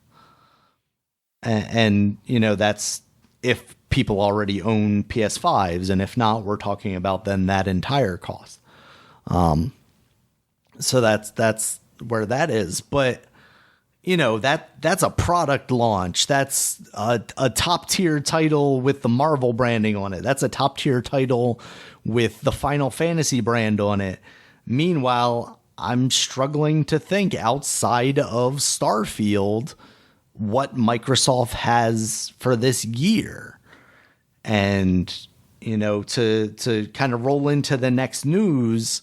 Yeah. And, that's if people already own PS5s. And if not, we're talking about then that entire cost. So that's where that is. But, that's a product launch. That's a top tier title with the Marvel branding on it. That's a top tier title with the Final Fantasy brand on it. Meanwhile, I'm struggling to think outside of Starfield what Microsoft has for this year. And, to kind of roll into the next news,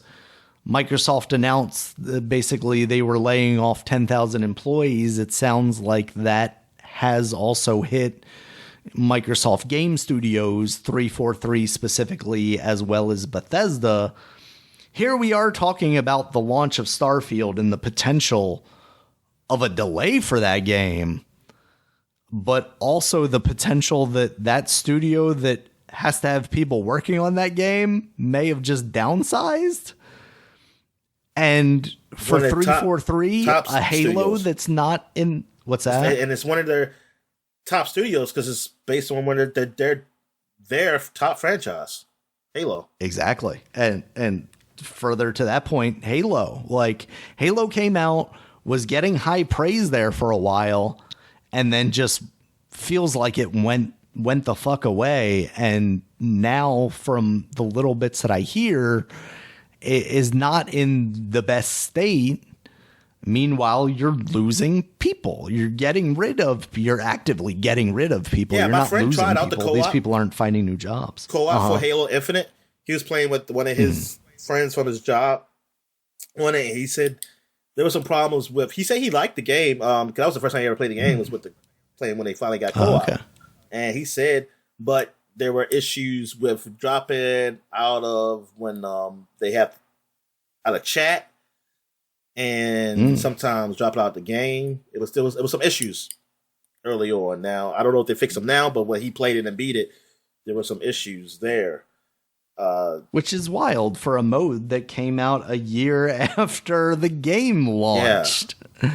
Microsoft announced that basically they were laying off 10,000 employees. It sounds like that has also hit Microsoft Game Studios, 343 specifically, as well as Bethesda. Here we are talking about the launch of Starfield and the potential of a delay for that game, but also the potential that studio that has to have people working on that game may have just downsized. And for 343, a Halo studios. That's not in... What's that? And it's one of their top studios because it's based on one of their top franchise, Halo. Exactly. And further to that point, Halo. Like, Halo came out, was getting high praise there for a while, and then just feels like it went the fuck away. And now, from the little bits that I hear, it is not in the best state. Meanwhile, you're losing people. You're actively getting rid of people. Yeah, you're my not friend losing tried out people. the co-op. These people aren't finding new jobs. Co-op for Halo Infinite. He was playing with one of his friends from his job. He said there were some problems with. He said he liked the game. Because that was the first time he ever played the game was with playing when they finally got co-op. Okay. And he said, but there were issues with dropping out of when they have out of chat, and sometimes dropping out the game. It was some issues early on. Now I don't know if they fixed them now, but when he played it and beat it, there were some issues there. Which is wild for a mode that came out a year after the game launched. Yeah.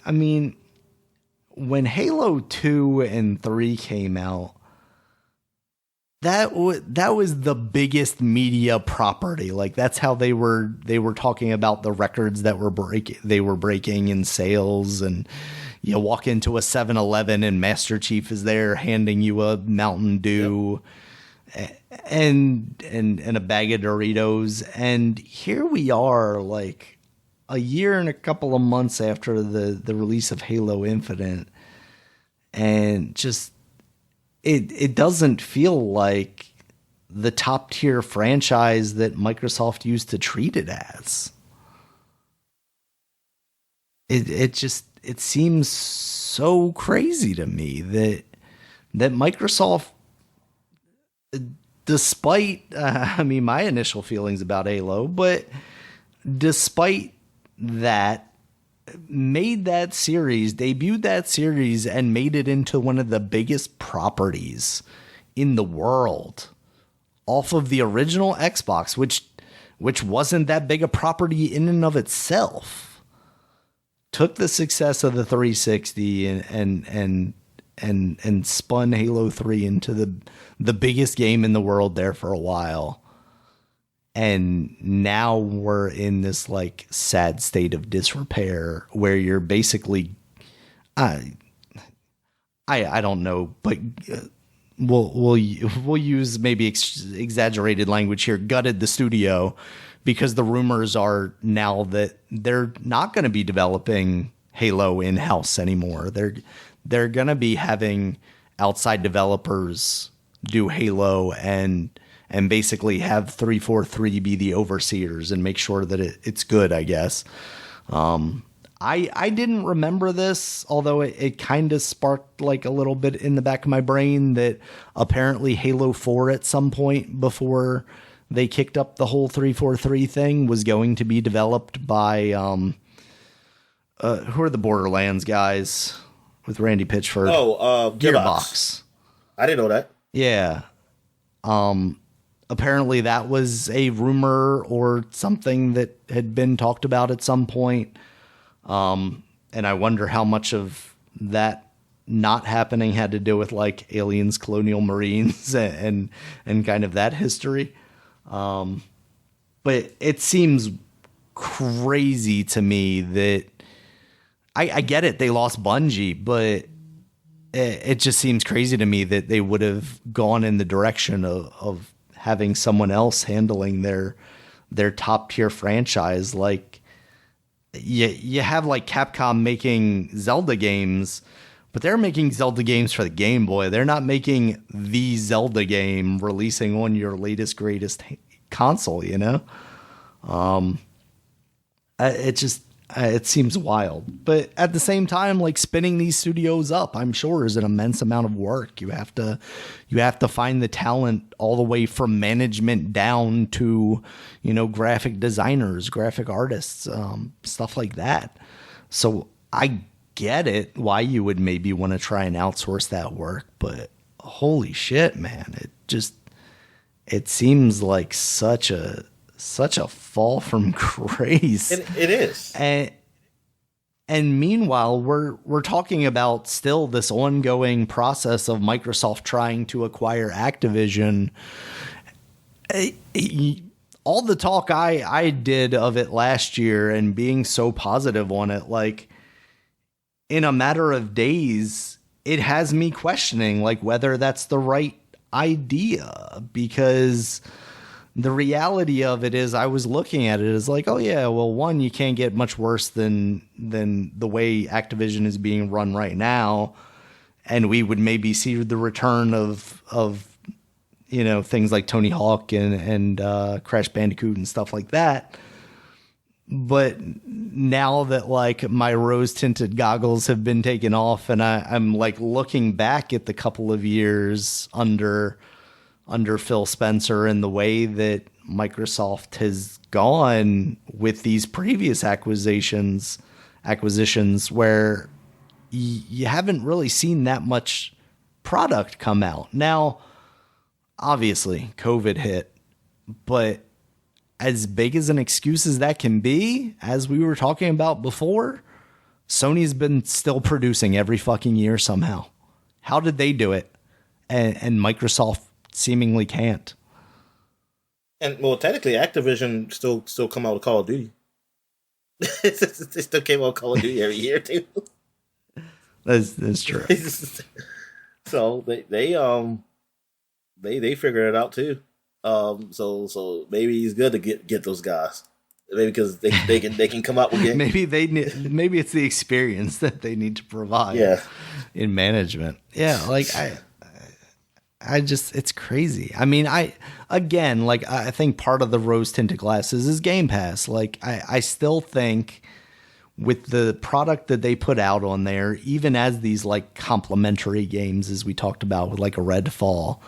I mean, when Halo 2 and 3 came out, that was the biggest media property. Like, that's how they were talking about the records that they were breaking in sales. And you walk into a 7-Eleven and Master Chief is there handing you a Mountain Dew. Yep. And a bag of Doritos. And here we are, like a year and a couple of months after the release of Halo Infinite, and just it doesn't feel like the top tier franchise that Microsoft used to treat it as. It seems so crazy to me that Microsoft, despite my initial feelings about Halo, but despite that, debuted that series and made it into one of the biggest properties in the world off of the original Xbox, which wasn't that big a property in and of itself. Took the success of the 360 and spun Halo 3 into the biggest game in the world there for a while. And now we're in this like sad state of disrepair where you're basically, I don't know, but we'll use maybe exaggerated language here. Gutted the studio because the rumors are now that they're not going to be developing Halo in-house anymore. They're going to be having outside developers do Halo and basically have 343 be the overseers and make sure that it's good, I guess. I didn't remember this, although it kind of sparked like a little bit in the back of my brain that apparently Halo 4 at some point before they kicked up the whole 343 thing was going to be developed by who are the Borderlands guys with Randy Pitchford? Gearbox. I didn't know that. Yeah. apparently that was a rumor or something that had been talked about at some point. And I wonder how much of that not happening had to do with like aliens, colonial marines, and kind of that history. But it seems crazy to me that I get it. They lost Bungie, but it just seems crazy to me that they would have gone in the direction of having someone else handling their top tier franchise. Like you have like Capcom making Zelda games, but they're making Zelda games for the Game Boy. They're not making the Zelda game releasing on your latest, greatest console, you know? It seems wild. But at the same time, like spinning these studios up, I'm sure is an immense amount of work. You have to find the talent all the way from management down to, you know, graphic designers, graphic artists, stuff like that. So I get it why you would maybe want to try and outsource that work, but holy shit, man, it seems like such a fall from grace. It is. And meanwhile, we're talking about still this ongoing process of Microsoft trying to acquire Activision. All the talk I did of it last year and being so positive on it, like in a matter of days, it has me questioning like whether that's the right idea, because the reality of it is I was looking at it as like, oh yeah, well, one, you can't get much worse than the way Activision is being run right now. And we would maybe see the return of you know, things like Tony Hawk and Crash Bandicoot and stuff like that. But now that like my rose tinted goggles have been taken off and I'm like looking back at the couple of years under Phil Spencer and the way that Microsoft has gone with these previous acquisitions where you haven't really seen that much product come out. Now, obviously, COVID hit, but as big as an excuse as that can be, as we were talking about before, Sony's been still producing every fucking year somehow. How did they do it? And Microsoft seemingly can't. And well, technically, Activision still come out with Call of Duty. They still came out with Call of Duty every year too. That's true. So they figured it out too. So maybe it's good to get those guys. Maybe because they can come up with it. maybe it's the experience that they need to provide. Yeah. In management. Yeah, like I just, it's crazy. I mean, I think part of the rose tinted glasses is Game Pass. Like I still think with the product that they put out on there, even as these like complimentary games, as we talked about with like a Redfall,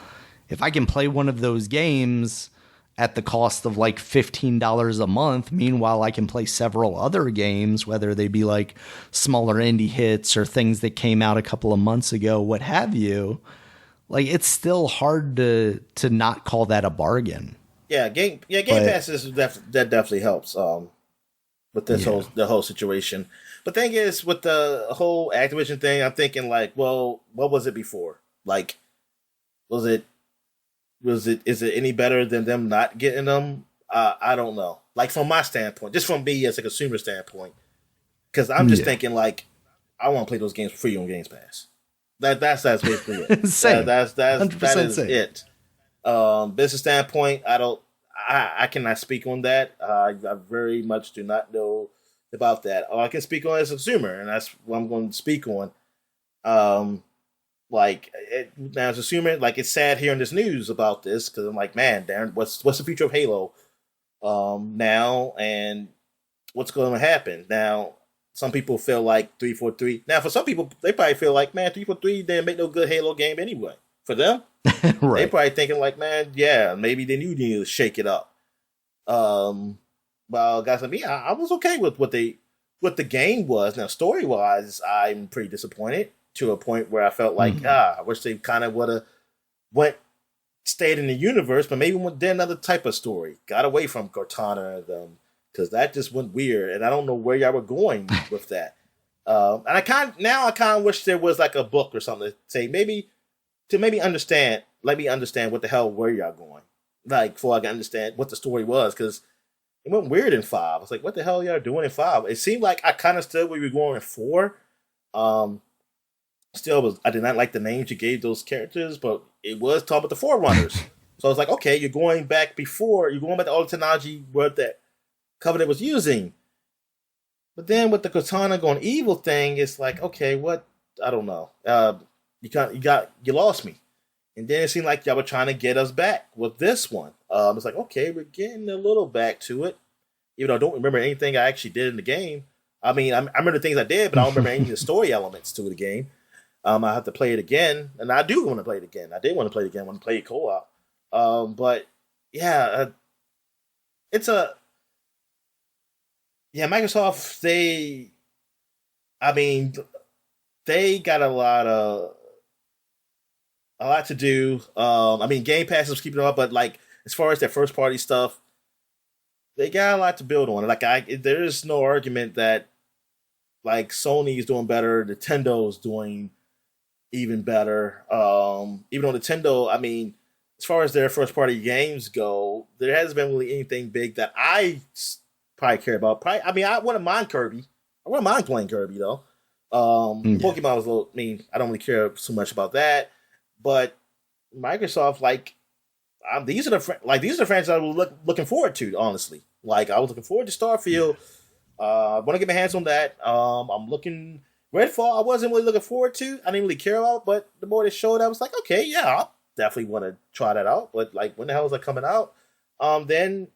if I can play one of those games at the cost of like $15 a month, meanwhile I can play several other games, whether they be like smaller indie hits or things that came out a couple of months ago, what have you, like it's still hard to not call that a bargain. Yeah, Game Pass that definitely helps with this whole situation. But the thing is, with the whole Activision thing, I'm thinking like, well, what was it before? Like, is it any better than them not getting them? I don't know. Like from my standpoint, just from me as a consumer standpoint, because I'm just thinking like, I want to play those games for free on Game Pass. That's basically it. Same. That is same. it. Business standpoint, I cannot speak on that. I very much do not know about that. All I can speak on as a consumer, and that's what I'm going to speak on. Now as a consumer, like it's sad hearing this news about this because I'm like, man, Darren, what's the future of Halo now, and what's going to happen now? Some people feel like 343. Now, for some people, they probably feel like, man, 343 didn't make no good Halo game anyway. For them, right. They probably thinking like, man, yeah, maybe they need to shake it up. Well, guys like me, I was okay with what the game was. Now, story wise, I'm pretty disappointed to a point where I felt like, I wish they kind of would have went stayed in the universe, but maybe did another type of story. Got away from Cortana and them because that just went weird, and I don't know where y'all were going with that. And I kind of wish there was like a book or something to say maybe understand, let me understand what the hell where y'all going, like before I can understand what the story was, because it went weird in 5. I was like, what the hell y'all doing in 5? It seemed like I kind of stood where we were going in 4. Still, I did not like the names you gave those characters, but it was talking about the Forerunners. So I was like, okay, you're going back to all the technology what that Covenant was using. But then with the Cortana going evil thing, it's like, okay, what? I don't know. You lost me. And then it seemed like y'all were trying to get us back with this one. It's like, okay, we're getting a little back to it. Even though I don't remember anything I actually did in the game. I mean, I remember the things I did, but I don't remember any of the story elements to the game. I have to play it again, and I do want to play it again. I did want to play it again when I played co-op. But yeah, Microsoft, they got a lot to do. Game Pass is keeping it up, but like as far as their first party stuff, they got a lot to build on. Like there is no argument that like Sony is doing better, Nintendo's doing even better. Even though Nintendo, as far as their first party games go, there hasn't been really anything big that I probably care about. I wouldn't mind Kirby. I wouldn't mind playing Kirby though. Pokemon was a little. I don't really care so much about that. But Microsoft, these are the franchises I was looking forward to. Honestly, like I was looking forward to Starfield. I want to get my hands on that. I'm looking. Redfall, I wasn't really looking forward to. I didn't really care about, but the more they showed, I was like, okay, yeah, I'll definitely want to try that out. But like, when the hell is that coming out? Then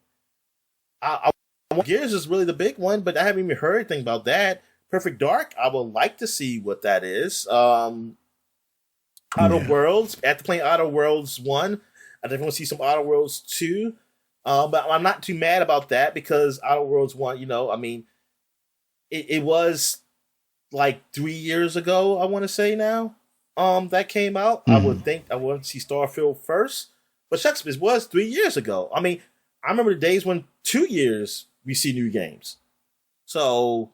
Gears is really the big one, but I haven't even heard anything about that. Perfect Dark, I would like to see what that is. Outer Worlds, after playing Outer Worlds 1, I definitely want to see some Outer Worlds 2. But I'm not too mad about that because Outer Worlds 1, it was like 3 years ago, I want to say now, that came out. I would think I want to see Starfield first. But shucks, it was 3 years ago. I remember the days when 2 years we see new games. So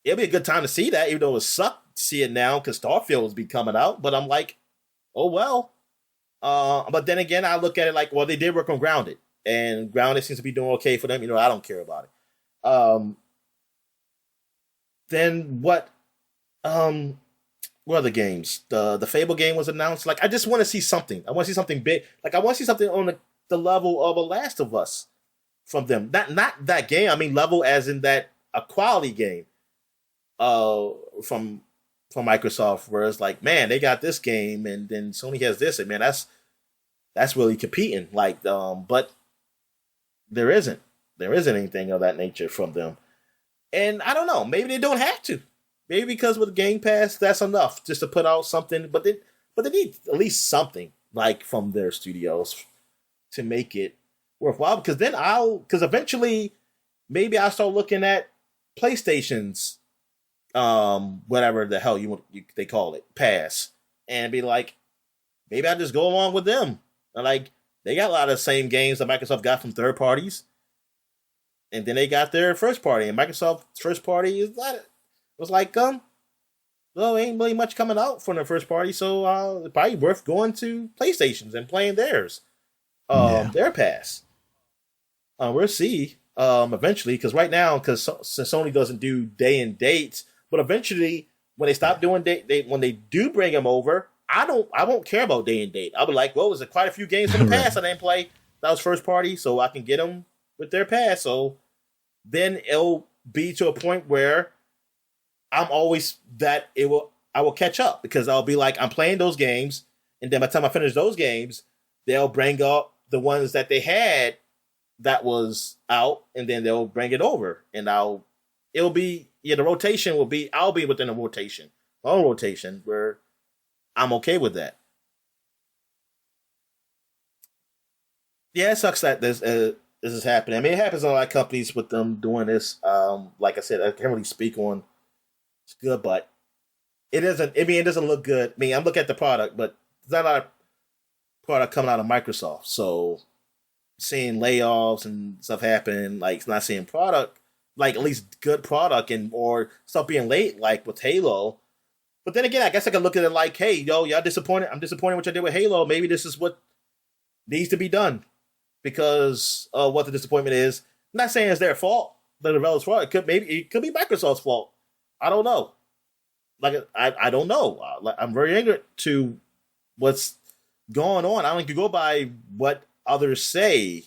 it'll be a good time to see that, even though it sucked to see it now because Starfield will be coming out. But I'm like, oh well. But then again, I look at it like, well, they did work on Grounded. And Grounded seems to be doing okay for them. I don't care about it. Then what? What other games? The Fable game was announced. Like, I just want to see something. I want to see something big. Like, I want to see something on the level of a Last of Us from them. Not that game. Level as in that a quality game. From Microsoft, where it's like, man, they got this game, and then Sony has this, and man, that's really competing. Like, but there isn't anything of that nature from them. And I don't know. Maybe they don't have to. Maybe because with Game Pass, that's enough just to put out something. But they need at least something like from their studios to make it worthwhile. Because then eventually maybe I'll start looking at PlayStation's whatever the hell they call it, pass, and be like, maybe I just go along with them. And like they got a lot of the same games that Microsoft got from third parties. And then they got their first party, and Microsoft's first party was like, well, ain't really much coming out from their first party, so it's probably worth going to PlayStation's and playing theirs, their pass. We'll see eventually, because right now, since Sony doesn't do day and dates, but eventually when they stop doing when they do bring them over, I won't care about day and date. I'll be like, well, there's quite a few games from the past I didn't play. That was first party, so I can get them with their pass. So then it'll be to a point where I will catch up, because I'll be like, I'm playing those games, and then by the time I finish those games, they'll bring up the ones that they had that was out, and then they'll bring it over, and the rotation will be, I'll be within a rotation, own rotation, where I'm okay with that. Yeah, it sucks that this is happening. It happens in a lot of companies with them doing this. Like I said, I can't really speak on it's good, but it doesn't. It doesn't look good. I'm looking at the product, but there's not a lot of product coming out of Microsoft. So seeing layoffs and stuff happen, like not seeing product, like at least good product and or stuff being late, like with Halo. But then again, I guess I could look at it like, hey, yo, y'all disappointed. I'm disappointed what you did with Halo. Maybe this is what needs to be done because of what the disappointment is. I'm not saying it's their fault, the developer's fault. It could be Microsoft's fault. I don't know. Like I don't know. I'm very ignorant to what's going on. I don't think you go by what others say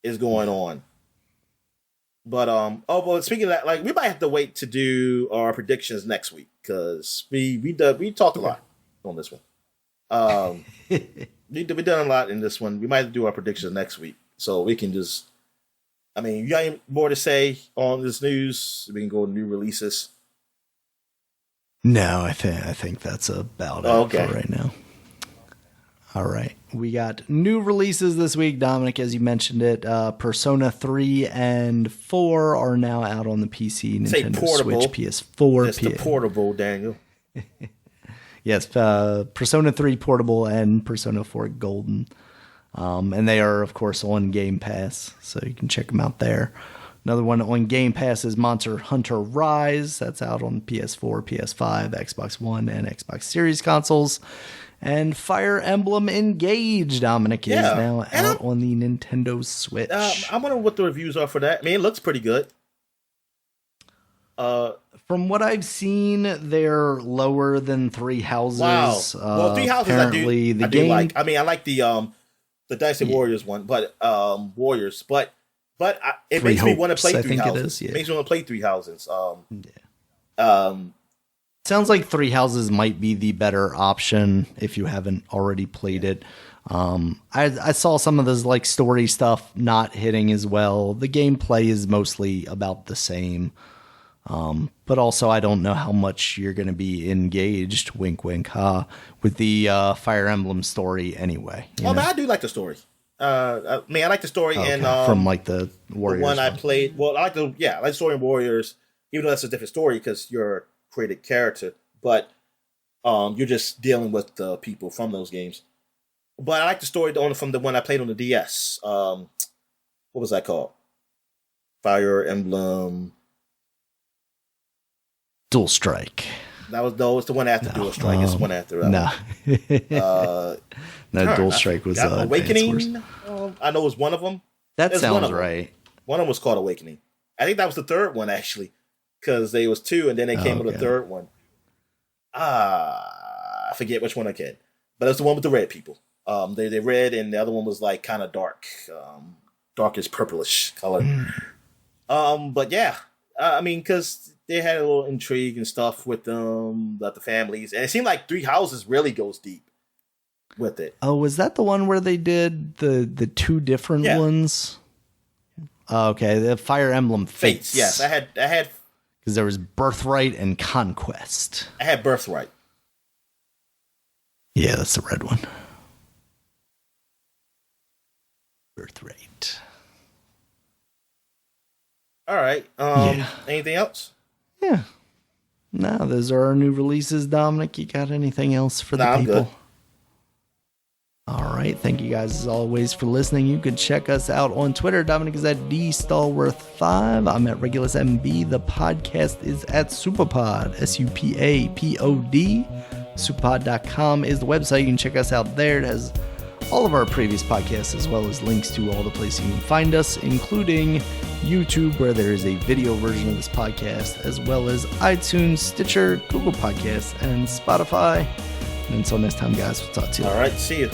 is going on. But but speaking of that, like we might have to wait to do our predictions next week because we talked a lot on this one. we done a lot in this one. We might have to do our predictions next week, so we can just. I mean, you got any more to say on this news? We can go to new releases. No, I think that's about it for right now. All right. We got new releases this week, Dominic, as you mentioned it. Persona 3 and 4 are now out on the PC, Nintendo Switch, PS4. It's the portable, Daniel. Yes, Persona 3 Portable and Persona 4 Golden. And they are, of course, on Game Pass, so you can check them out there. Another one on Game Pass is Monster Hunter Rise. That's out on PS4, PS5, Xbox One, and Xbox Series consoles. And Fire Emblem Engage, Dominic, is now out on the Nintendo Switch. I wonder what the reviews are for that. I mean, it looks pretty good. From what I've seen, they're lower than Three Houses. Wow. Well, Three Houses I do like. I mean, I like the Dynasty Warriors one, but Warriors, but it makes me want to play Three Houses. It makes me want to play Three Houses. Sounds like Three Houses might be the better option if you haven't already played it. I saw some of this like story stuff not hitting as well. The gameplay is mostly about the same. But also I don't know how much you're going to be engaged, wink, wink, ha, with the Fire Emblem story anyway. Man, I do like the story. I like the story from like the Warriors. The one I played. Well, I like the story in Warriors, even though that's a different story because you're a created character, but you're just dealing with the people from those games. But I like the story from the one I played on the DS. What was that called? Fire Emblem Dual Strike. It's the one after Dual Strike. It's one after that. No, Dual Strike was Awakening. I know it was one of them. That sounds right. One of them was called Awakening. I think that was the third one actually, because there was two, and then they came with a third one. I forget which one I can, but it's the one with the red people. They red, and the other one was like kind of dark, darkish purplish color. But yeah, I mean, because they had a little intrigue and stuff with them, about the families, and it seemed like Three Houses really goes deep with it. Oh, was that the one where they did the two different ones? Okay, the Fire Emblem Fates. Yes, I had because there was Birthright and Conquest. I had Birthright. Yeah, that's the red one. Birthright. All right. Anything else? Yeah. No, those are our new releases, Dominic. You got anything else for the people? I'm good. All right. Thank you guys, as always, for listening. You can check us out on Twitter. Dominic is at DStallworth5. I'm at RegulusMB. The podcast is at Superpod, SUPAPOD. Superpod.com is the website. You can check us out there. It has all of our previous podcasts, as well as links to all the places you can find us, including YouTube, where there is a video version of this podcast, as well as iTunes, Stitcher, Google Podcasts, and Spotify. And until next time, guys, we'll talk to you later. All right, see you.